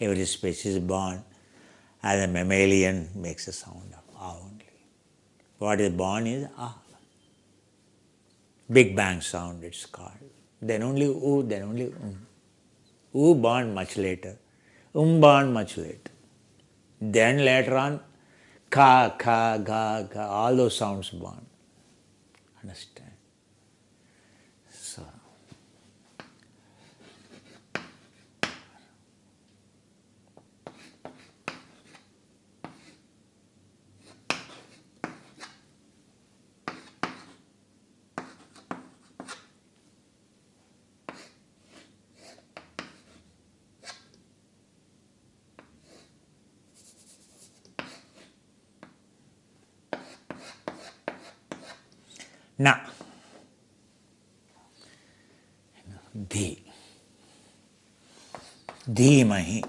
Every species born as a mammalian makes a sound of ah only. What is born is ah. Big Bang sound it's called. Then only oo, then only Oo born much later. Born much later. Then later on, ka, ga, all those sounds born. Understand? So, Na. Dhi. Dhimahi.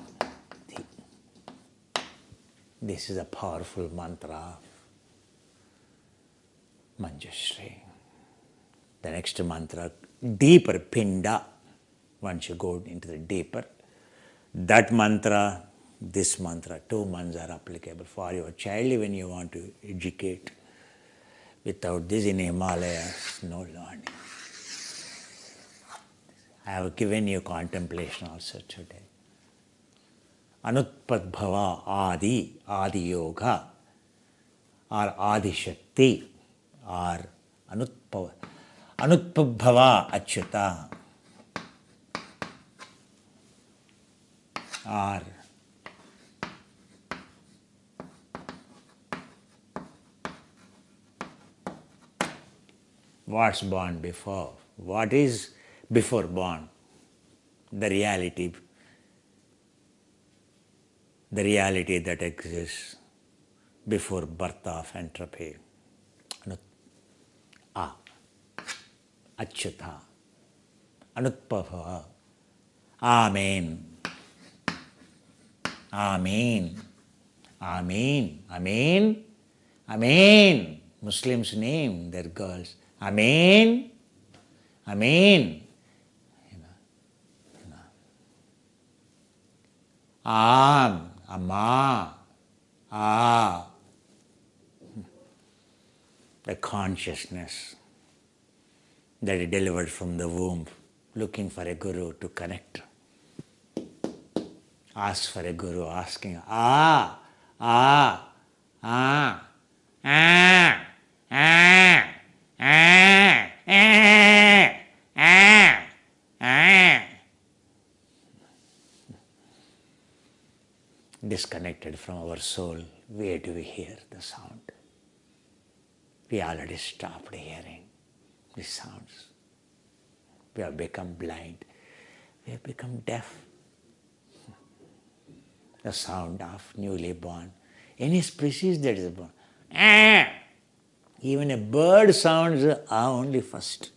Dhi. This is a powerful mantra of Manjushri. The next mantra, deeper, Pinda. Once you go into the deeper, that mantra, this mantra, two mantras are applicable for your child when you want to educate. Without this in Himalayas, no learning. I have given you contemplation also today. Anutpadbhava Adi, Adi Yoga, or Adi Shakti, or Anutpadbhava Achyuta, or what's born before? What is before born? The reality that exists before birth of entropy. Achyuta, Anutpabhava, Amen, Amen, Amen, Amen, Amen. Muslims name their girls Amen, Amen. Am, Amma, the consciousness that is delivered from the womb, looking for a guru to connect. Ask for a guru, asking, disconnected from our soul, where do we hear the sound? We already stopped hearing the sounds. We have become blind. We have become deaf. The sound of newly born. Any species that is born. Even a bird sounds only first.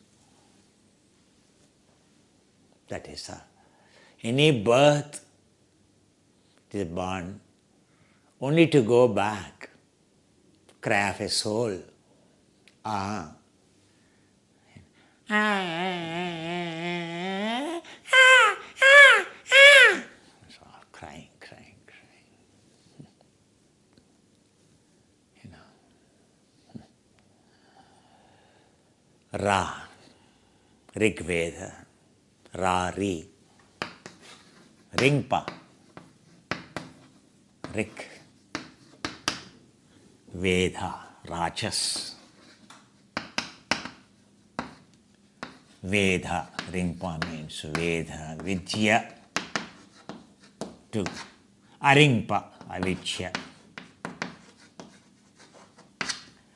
That is any birth is born only to go back, cry of a soul. It's all crying. Ra, Rig Veda, Ra, Ri, Ringpa, Rik, Veda, Rajas, Veda, Ringpa means Veda, Vidya, to Aringpa, Avidya.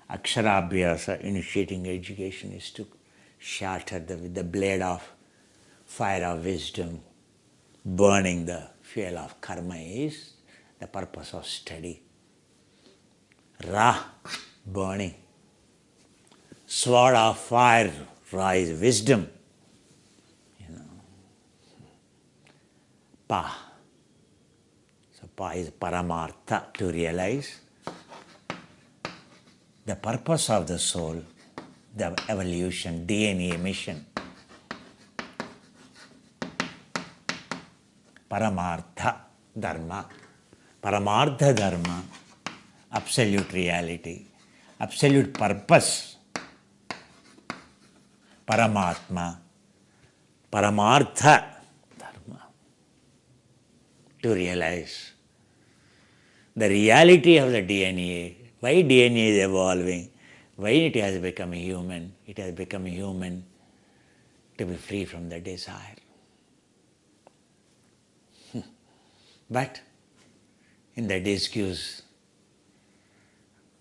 Aksharabhyasa, initiating education, is to shatter with the blade of fire of wisdom, burning the fuel of karma is the purpose of study. Ra, burning. Sword of fire, Ra is wisdom. Pa. So Pa is Paramartha, to realize the purpose of the soul, the evolution, DNA mission. Paramartha Dharma. Paramartha Dharma, absolute reality, absolute purpose. Paramatma, Paramartha Dharma. To realize the reality of the DNA, why DNA is evolving, why it has become human. It has become human to be free from the desire. But in the disuse,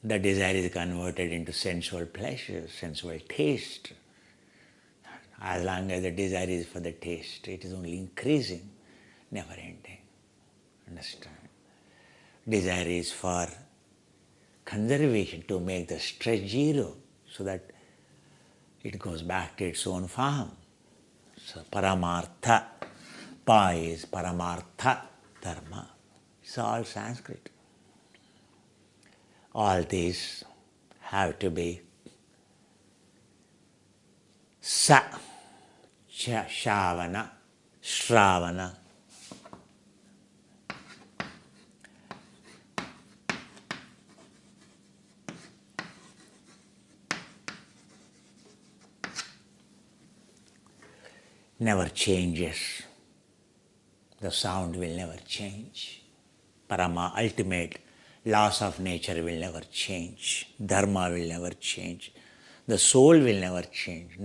the desire is converted into sensual pleasure, sensual taste. As long as the desire is for the taste, it is only increasing, never ending. Understand? Desire is for conservation, to make the stress zero, so that it goes back to its own form. So Paramartha, Pa is Paramartha Dharma. It's all Sanskrit. All these have to be Sa, Shavana, Shravana. Never changes. The sound will never change. Parama, ultimate laws of nature will never change. Dharma will never change. The soul will never change.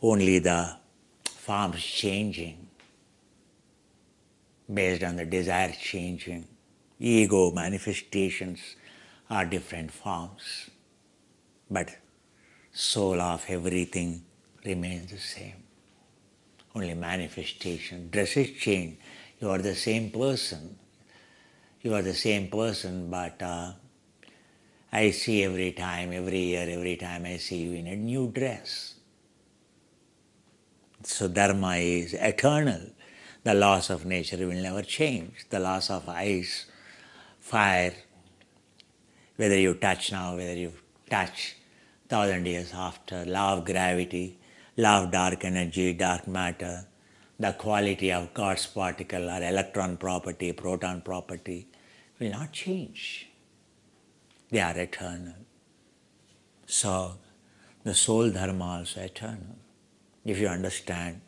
Only the forms changing based on the desire changing. Ego manifestations are different forms. But soul of everything remains the same. Only manifestation. Dresses change. You are the same person. You are the same person, but I see every time, every year, every time I see you in a new dress. So Dharma is eternal. The laws of nature will never change. The laws of ice, fire, whether you touch now, whether you touch 1,000 years after, law of gravity, law of dark energy, dark matter, the quality of God's particle or electron property, proton property will not change. They are eternal. So the soul dharma also eternal. If you understand,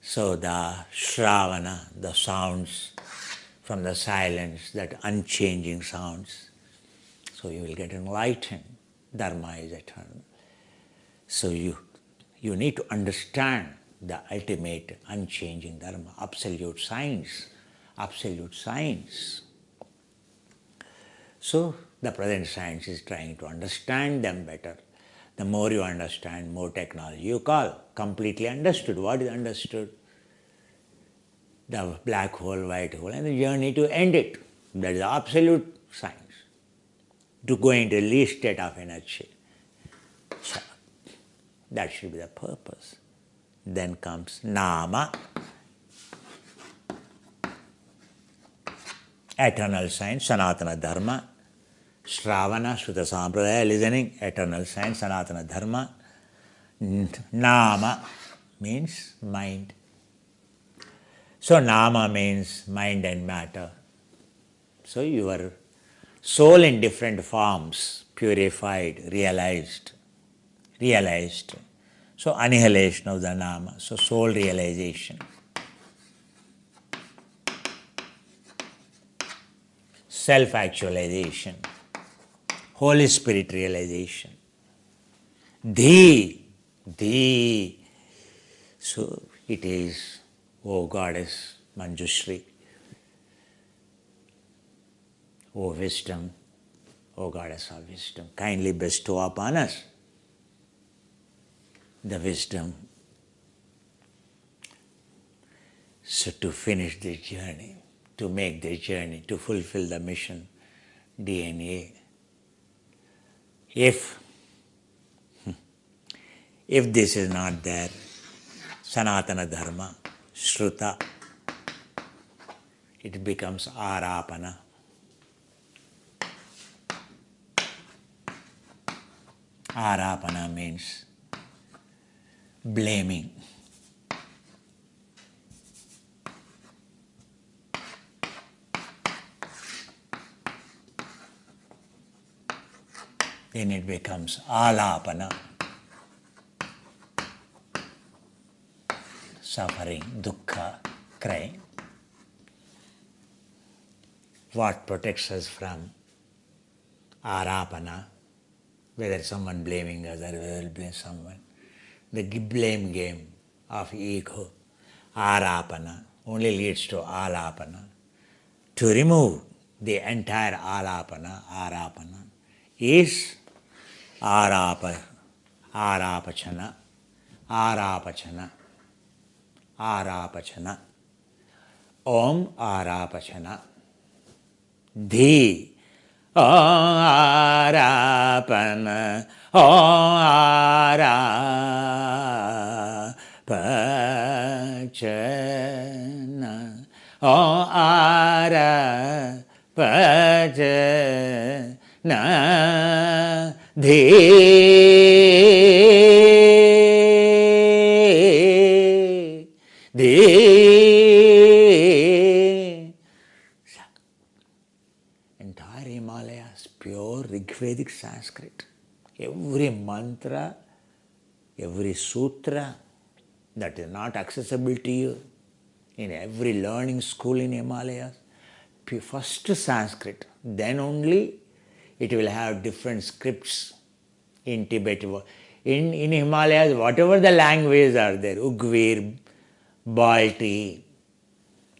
so the Shravana, the sounds from the silence, that unchanging sounds, so you will get enlightened. Dharma is eternal. So you need to understand the ultimate unchanging Dharma, absolute science, absolute science. So the present science is trying to understand them better. The more you understand, more technology you call. Completely understood. What is understood? The black hole, white hole, and the journey to end it. That is absolute science. To go into the least state of energy. So, that should be the purpose. Then comes Nama, eternal science, Sanatana Dharma. Shravana, Shuddha Sampradaya, listening, eternal science, Sanatana Dharma. Nama means mind. So Nama means mind and matter. So your soul in different forms, purified, realized. So annihilation of the Nama, so soul realization. Self-actualization. Holy Spirit realization. Dhī. So it is, O Goddess Manjushri, O wisdom, O Goddess of wisdom, kindly bestow upon us the wisdom so to finish this journey, to make this journey, to fulfill the mission, DNA. If this is not there, Sanatana Dharma, Shruta, it becomes Arapana. Arapana means blaming. Then it becomes Alapana. Suffering, dukkha, crying. What protects us from Arapana? Whether someone blaming us or whether we blame someone. The blame game of ego, Arapana, only leads to Alapana. To remove the entire Arapana is Arapachana. Om Arapachana. Dhī. Arapana. Ara Pachana. Ara Pachana. Dhi. Dhi. Entire Himalayas, pure Rigvedic Sanskrit. Every mantra, every sutra that is not accessible to you in every learning school in Himalayas, first Sanskrit, then only it will have different scripts in Tibet. In Himalayas, whatever the languages are there, Ugvir, Balti,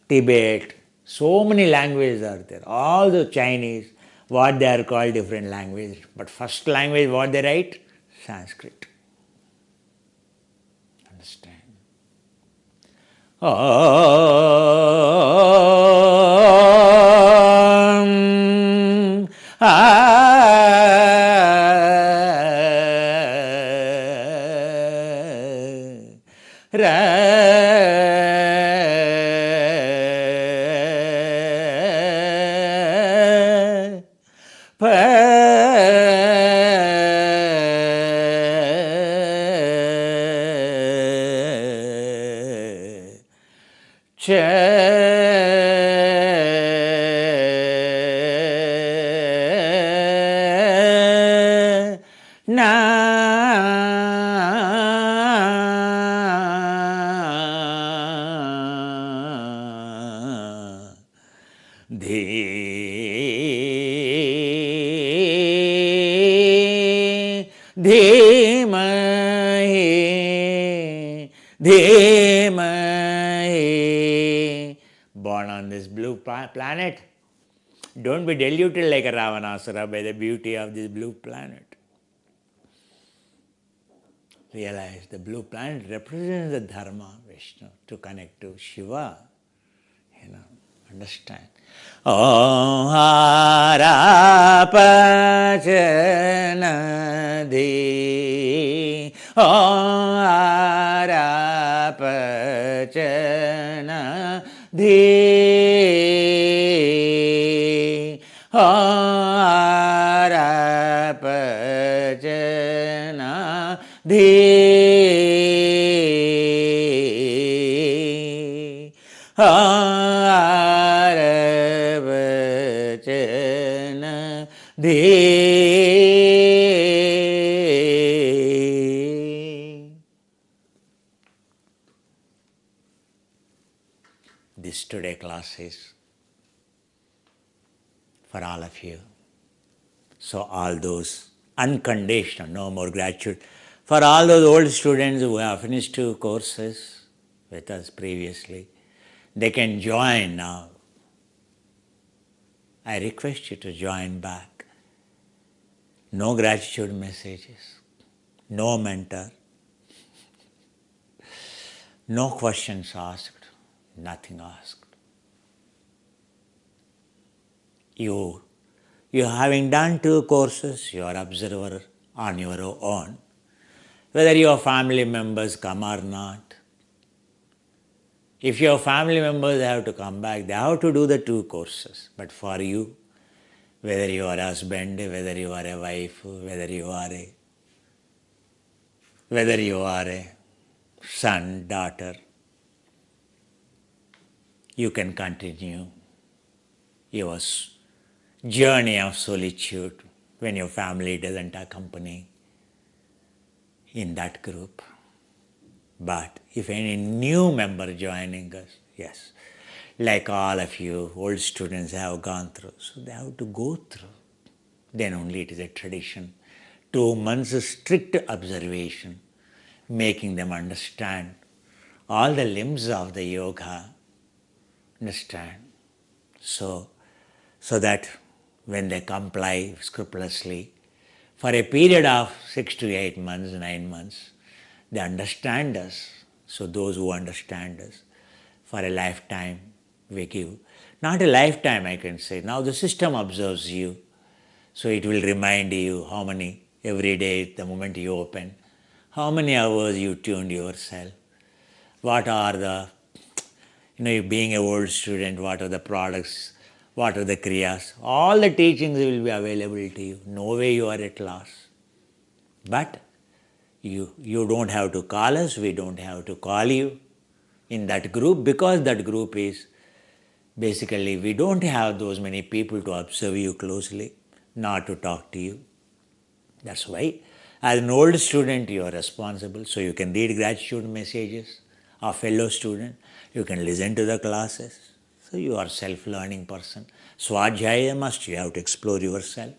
Tibet, so many languages are there. All the Chinese, what they are called different languages. But first language, what they write? Sanskrit. Understand? Om. Born on this blue planet. Don't be deluded like a Ravanasura by the beauty of this blue planet. Realize the blue planet represents the Dharma, Vishnu, to connect to Shiva. Understand? Om Hara Pachana Dhi. Om Hara Pachana Dhi. Om Hara Pachana Dhi. This today class is for all of you. So all those unconditional, no more gratitude. For all those old students who have finished 2 courses with us previously, they can join now. I request you to join back. No gratitude messages, no mentor, no questions asked, nothing asked. You having done 2 courses, you are observer on your own. Whether your family members come or not, if your family members have to come back, they have to do the 2 courses. But for you, whether you are a husband, whether you are a wife, whether you are a son, daughter, you can continue your journey of solitude when your family doesn't accompany in that group. But if any new member joining us, yes, like all of you old students have gone through, so they have to go through. Then only it is a tradition. 2 months of strict observation, making them understand all the limbs of the yoga, understand. So that when they comply scrupulously, for a period of 6 to 8 months, 9 months, they understand us. So those who understand us, for a lifetime we give. Not a lifetime, I can say. Now the system observes you. So it will remind you how many every day the moment you open? How many hours you tuned yourself? What are the, you being a old student, what are the products, what are the kriyas? All the teachings will be available to you. No way you are at loss. But you don't have to call us, we don't have to call you in that group, because that group is basically, we don't have those many people to observe you closely, not to talk to you. That's why, as an old student, you are responsible. So you can read gratitude messages of fellow student. You can listen to the classes. So you are self-learning person. Swadhyaya must, you have to explore yourself.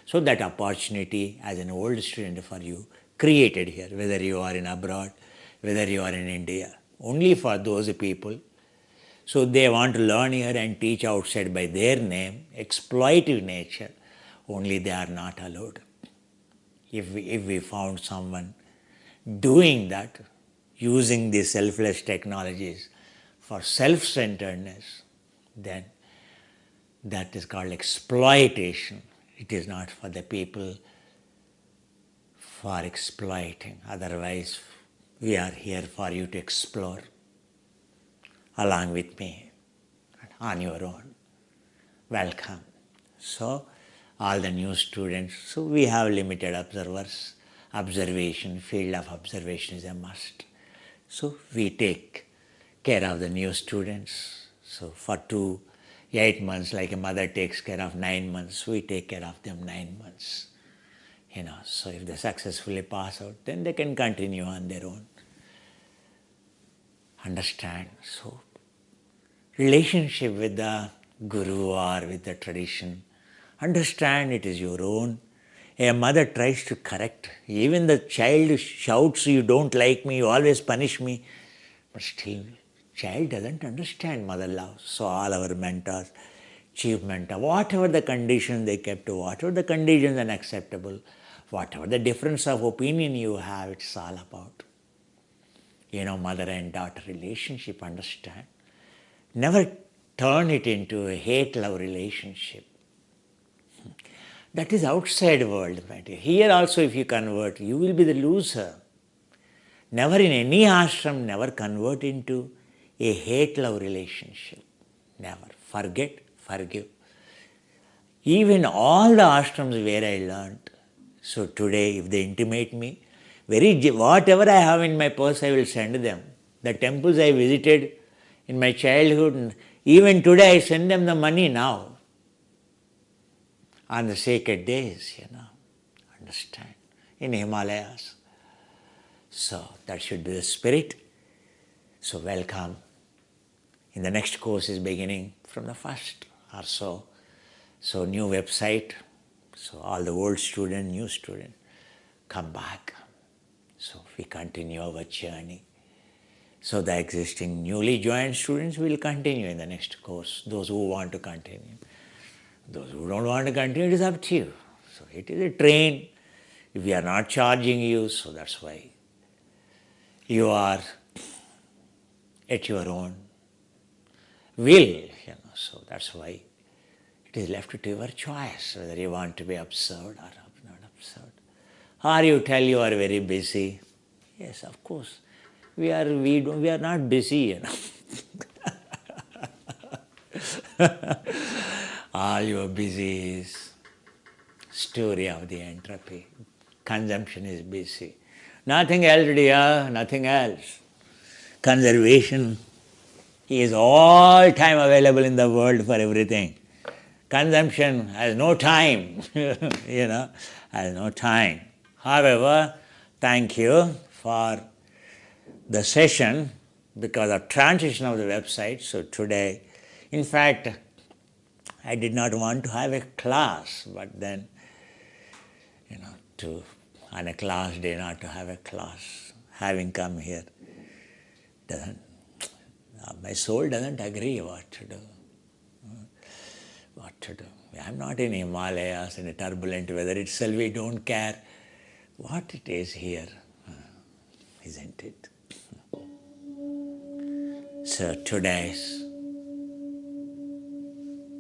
So that opportunity as an old student for you created here, whether you are in abroad, whether you are in India, only for those people. So they want to learn here and teach outside by their name, exploitive nature, only they are not allowed. If we found someone doing that, using these selfless technologies for self-centeredness, then that is called exploitation. It is not for the people for exploiting. Otherwise, we are here for you to explore along with me on your own. Welcome. So, all the new students, so we have limited observers. Observation, field of observation is a must. So, we take care of the new students. So, for 8 months, like a mother takes care of 9 months, we take care of them 9 months. So if they successfully pass out, then they can continue on their own. Understand? So, relationship with the guru or with the tradition, understand it is your own. A mother tries to correct. Even the child shouts, you don't like me, you always punish me. But still, child doesn't understand mother love. So all our mentors, chief mentor, whatever the conditions they kept, whatever the conditions unacceptable, whatever the difference of opinion you have, it's all about, mother and daughter relationship, understand. Never turn it into a hate-love relationship. That is outside world. Here also if you convert, you will be the loser. Never in any ashram, never convert into a hate-love relationship. Never. Forget, forgive. Even all the ashrams where I learned, so today if they intimate me, whatever I have in my purse I will send them. The temples I visited in my childhood, even today I send them the money now. On the sacred days, understand, in Himalayas. So that should be the spirit. So welcome. In the next course is beginning from the first or so. So new website. So all the old student, new student, come back. So we continue our journey. So the existing newly joined students will continue in the next course, those who want to continue. Those who don't want to continue, it is up to you. So it is a train. If we are not charging you, so that's why you are at your own will, so that's why it is left to your choice whether you want to be observed or not observed. Or you tell you are very busy. Yes, of course. We are not busy, All you are busy is story of the entropy. Consumption is busy. Nothing else, dear, nothing else. Conservation is all time available in the world for everything. Consumption has no time, has no time. However, thank you for the session because of transition of the website. So today, in fact, I did not want to have a class, but then, on a class day not to have a class, having come here, my soul doesn't agree what to do. What to do? I am not in Himalayas, in a turbulent weather itself, we don't care what it is here, isn't it? So today's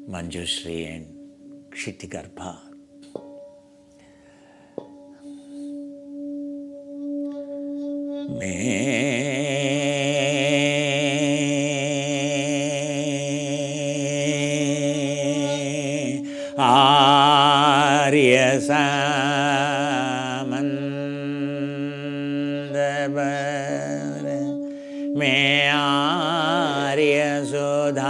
Manjushri and Kshitigarbha, me Arya Samandabara me Arya Sudhama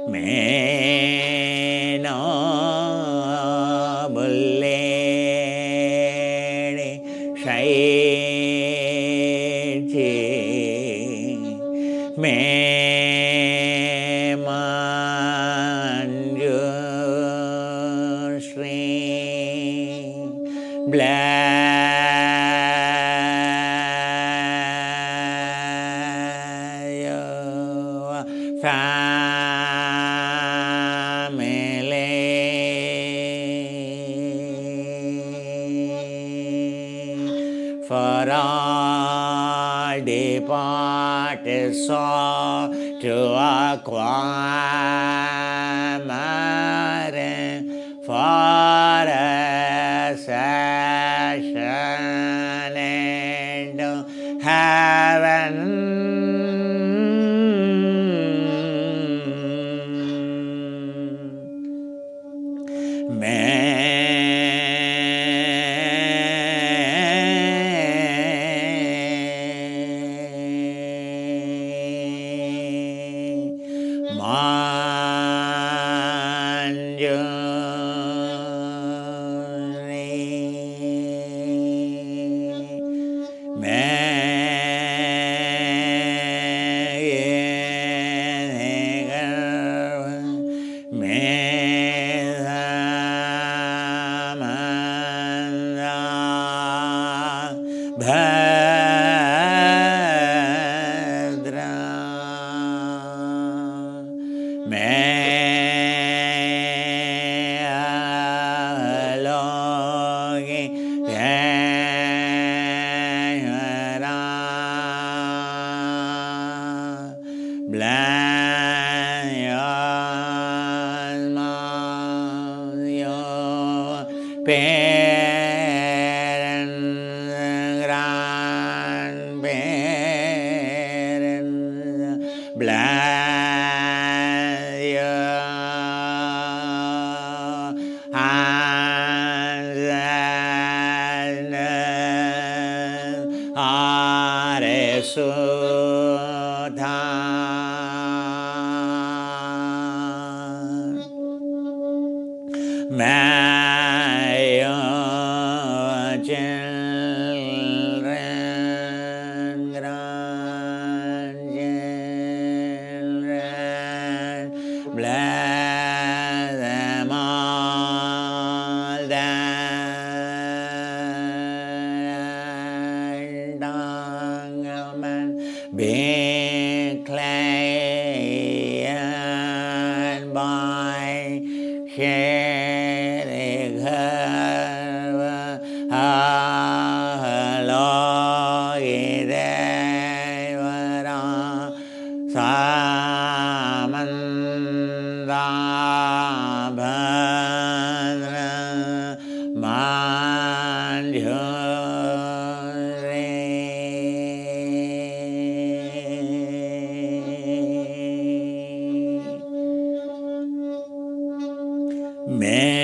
me no bulledi shaichi me manjushri blayo family for all departed soul to acquire for ascension into heaven. Parents, grandparents, bless you, ancestors are may your children, grandchildren, bless them all that and be cleared by sharing her Logidevara Samandabhadra May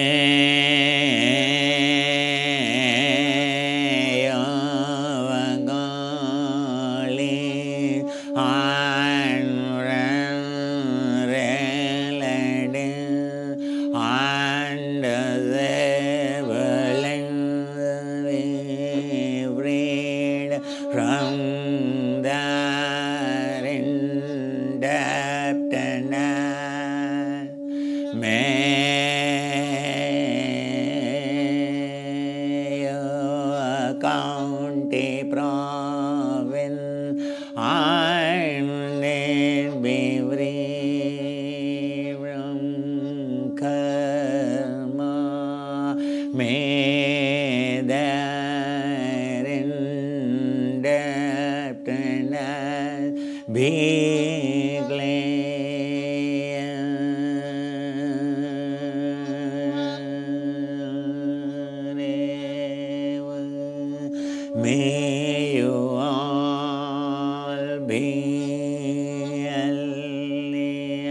Avangali unrelated and the freed from their indebtedness. May your county province and be free from karma. May their indebtedness be clear. May you all be healthy,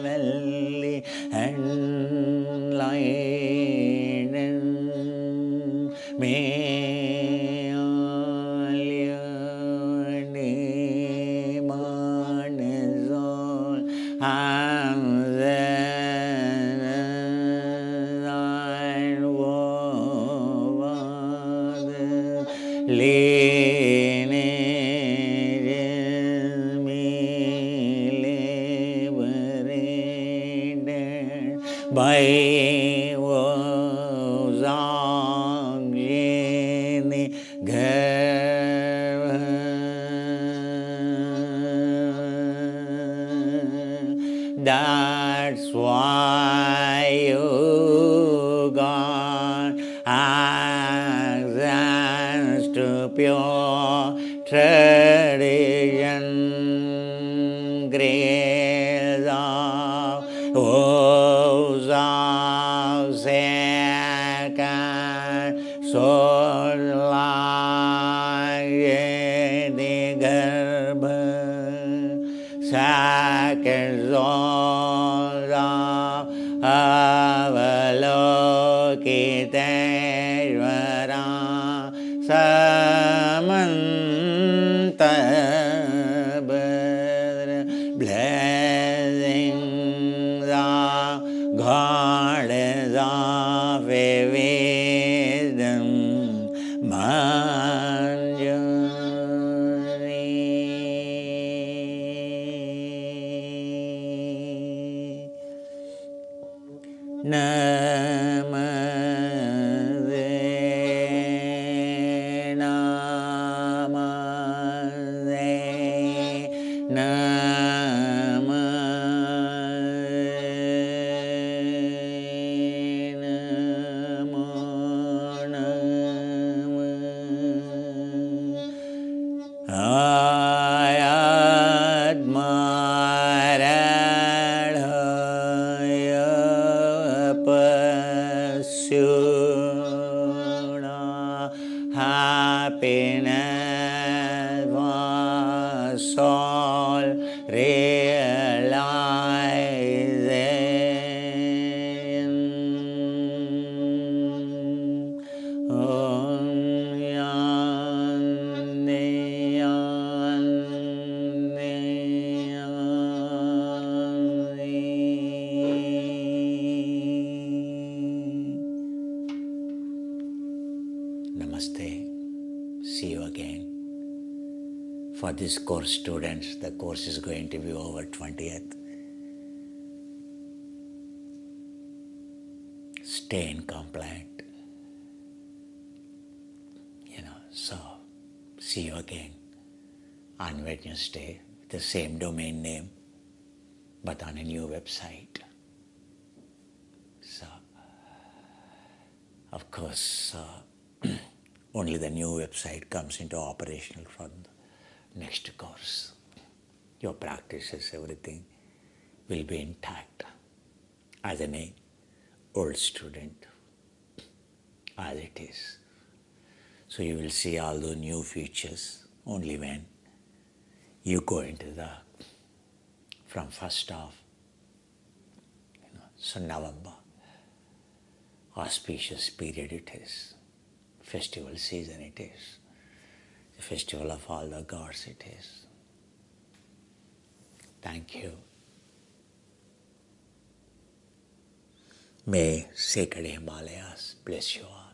wealthy and enlightened. May all your demons all have lineages me liberated by woes of Gini That's why you got access to pure tradition, grace of woes of second soul like the garbha. Second soul of Avalokiteshvara Samanta blessings of goddess of wisdom Namaste, Namaste, Namaste, Namo Namah. I admire pursuit of happiness was all realization. Om Yanti Yanti Yanti. Namaste. See you again. For this course students, the course is going to be over 20th. Stay in compliant. So see you again on Wednesday with the same domain name, but on a new website. So, of course, only the new website comes into operational from the next course. Your practices, everything will be intact as an old student, as it is. So you will see all the new features only when you go into from 1st of so November, auspicious period it is, festival season it is, the festival of all the gods it is. Thank you. May sacred Himalayas bless you all.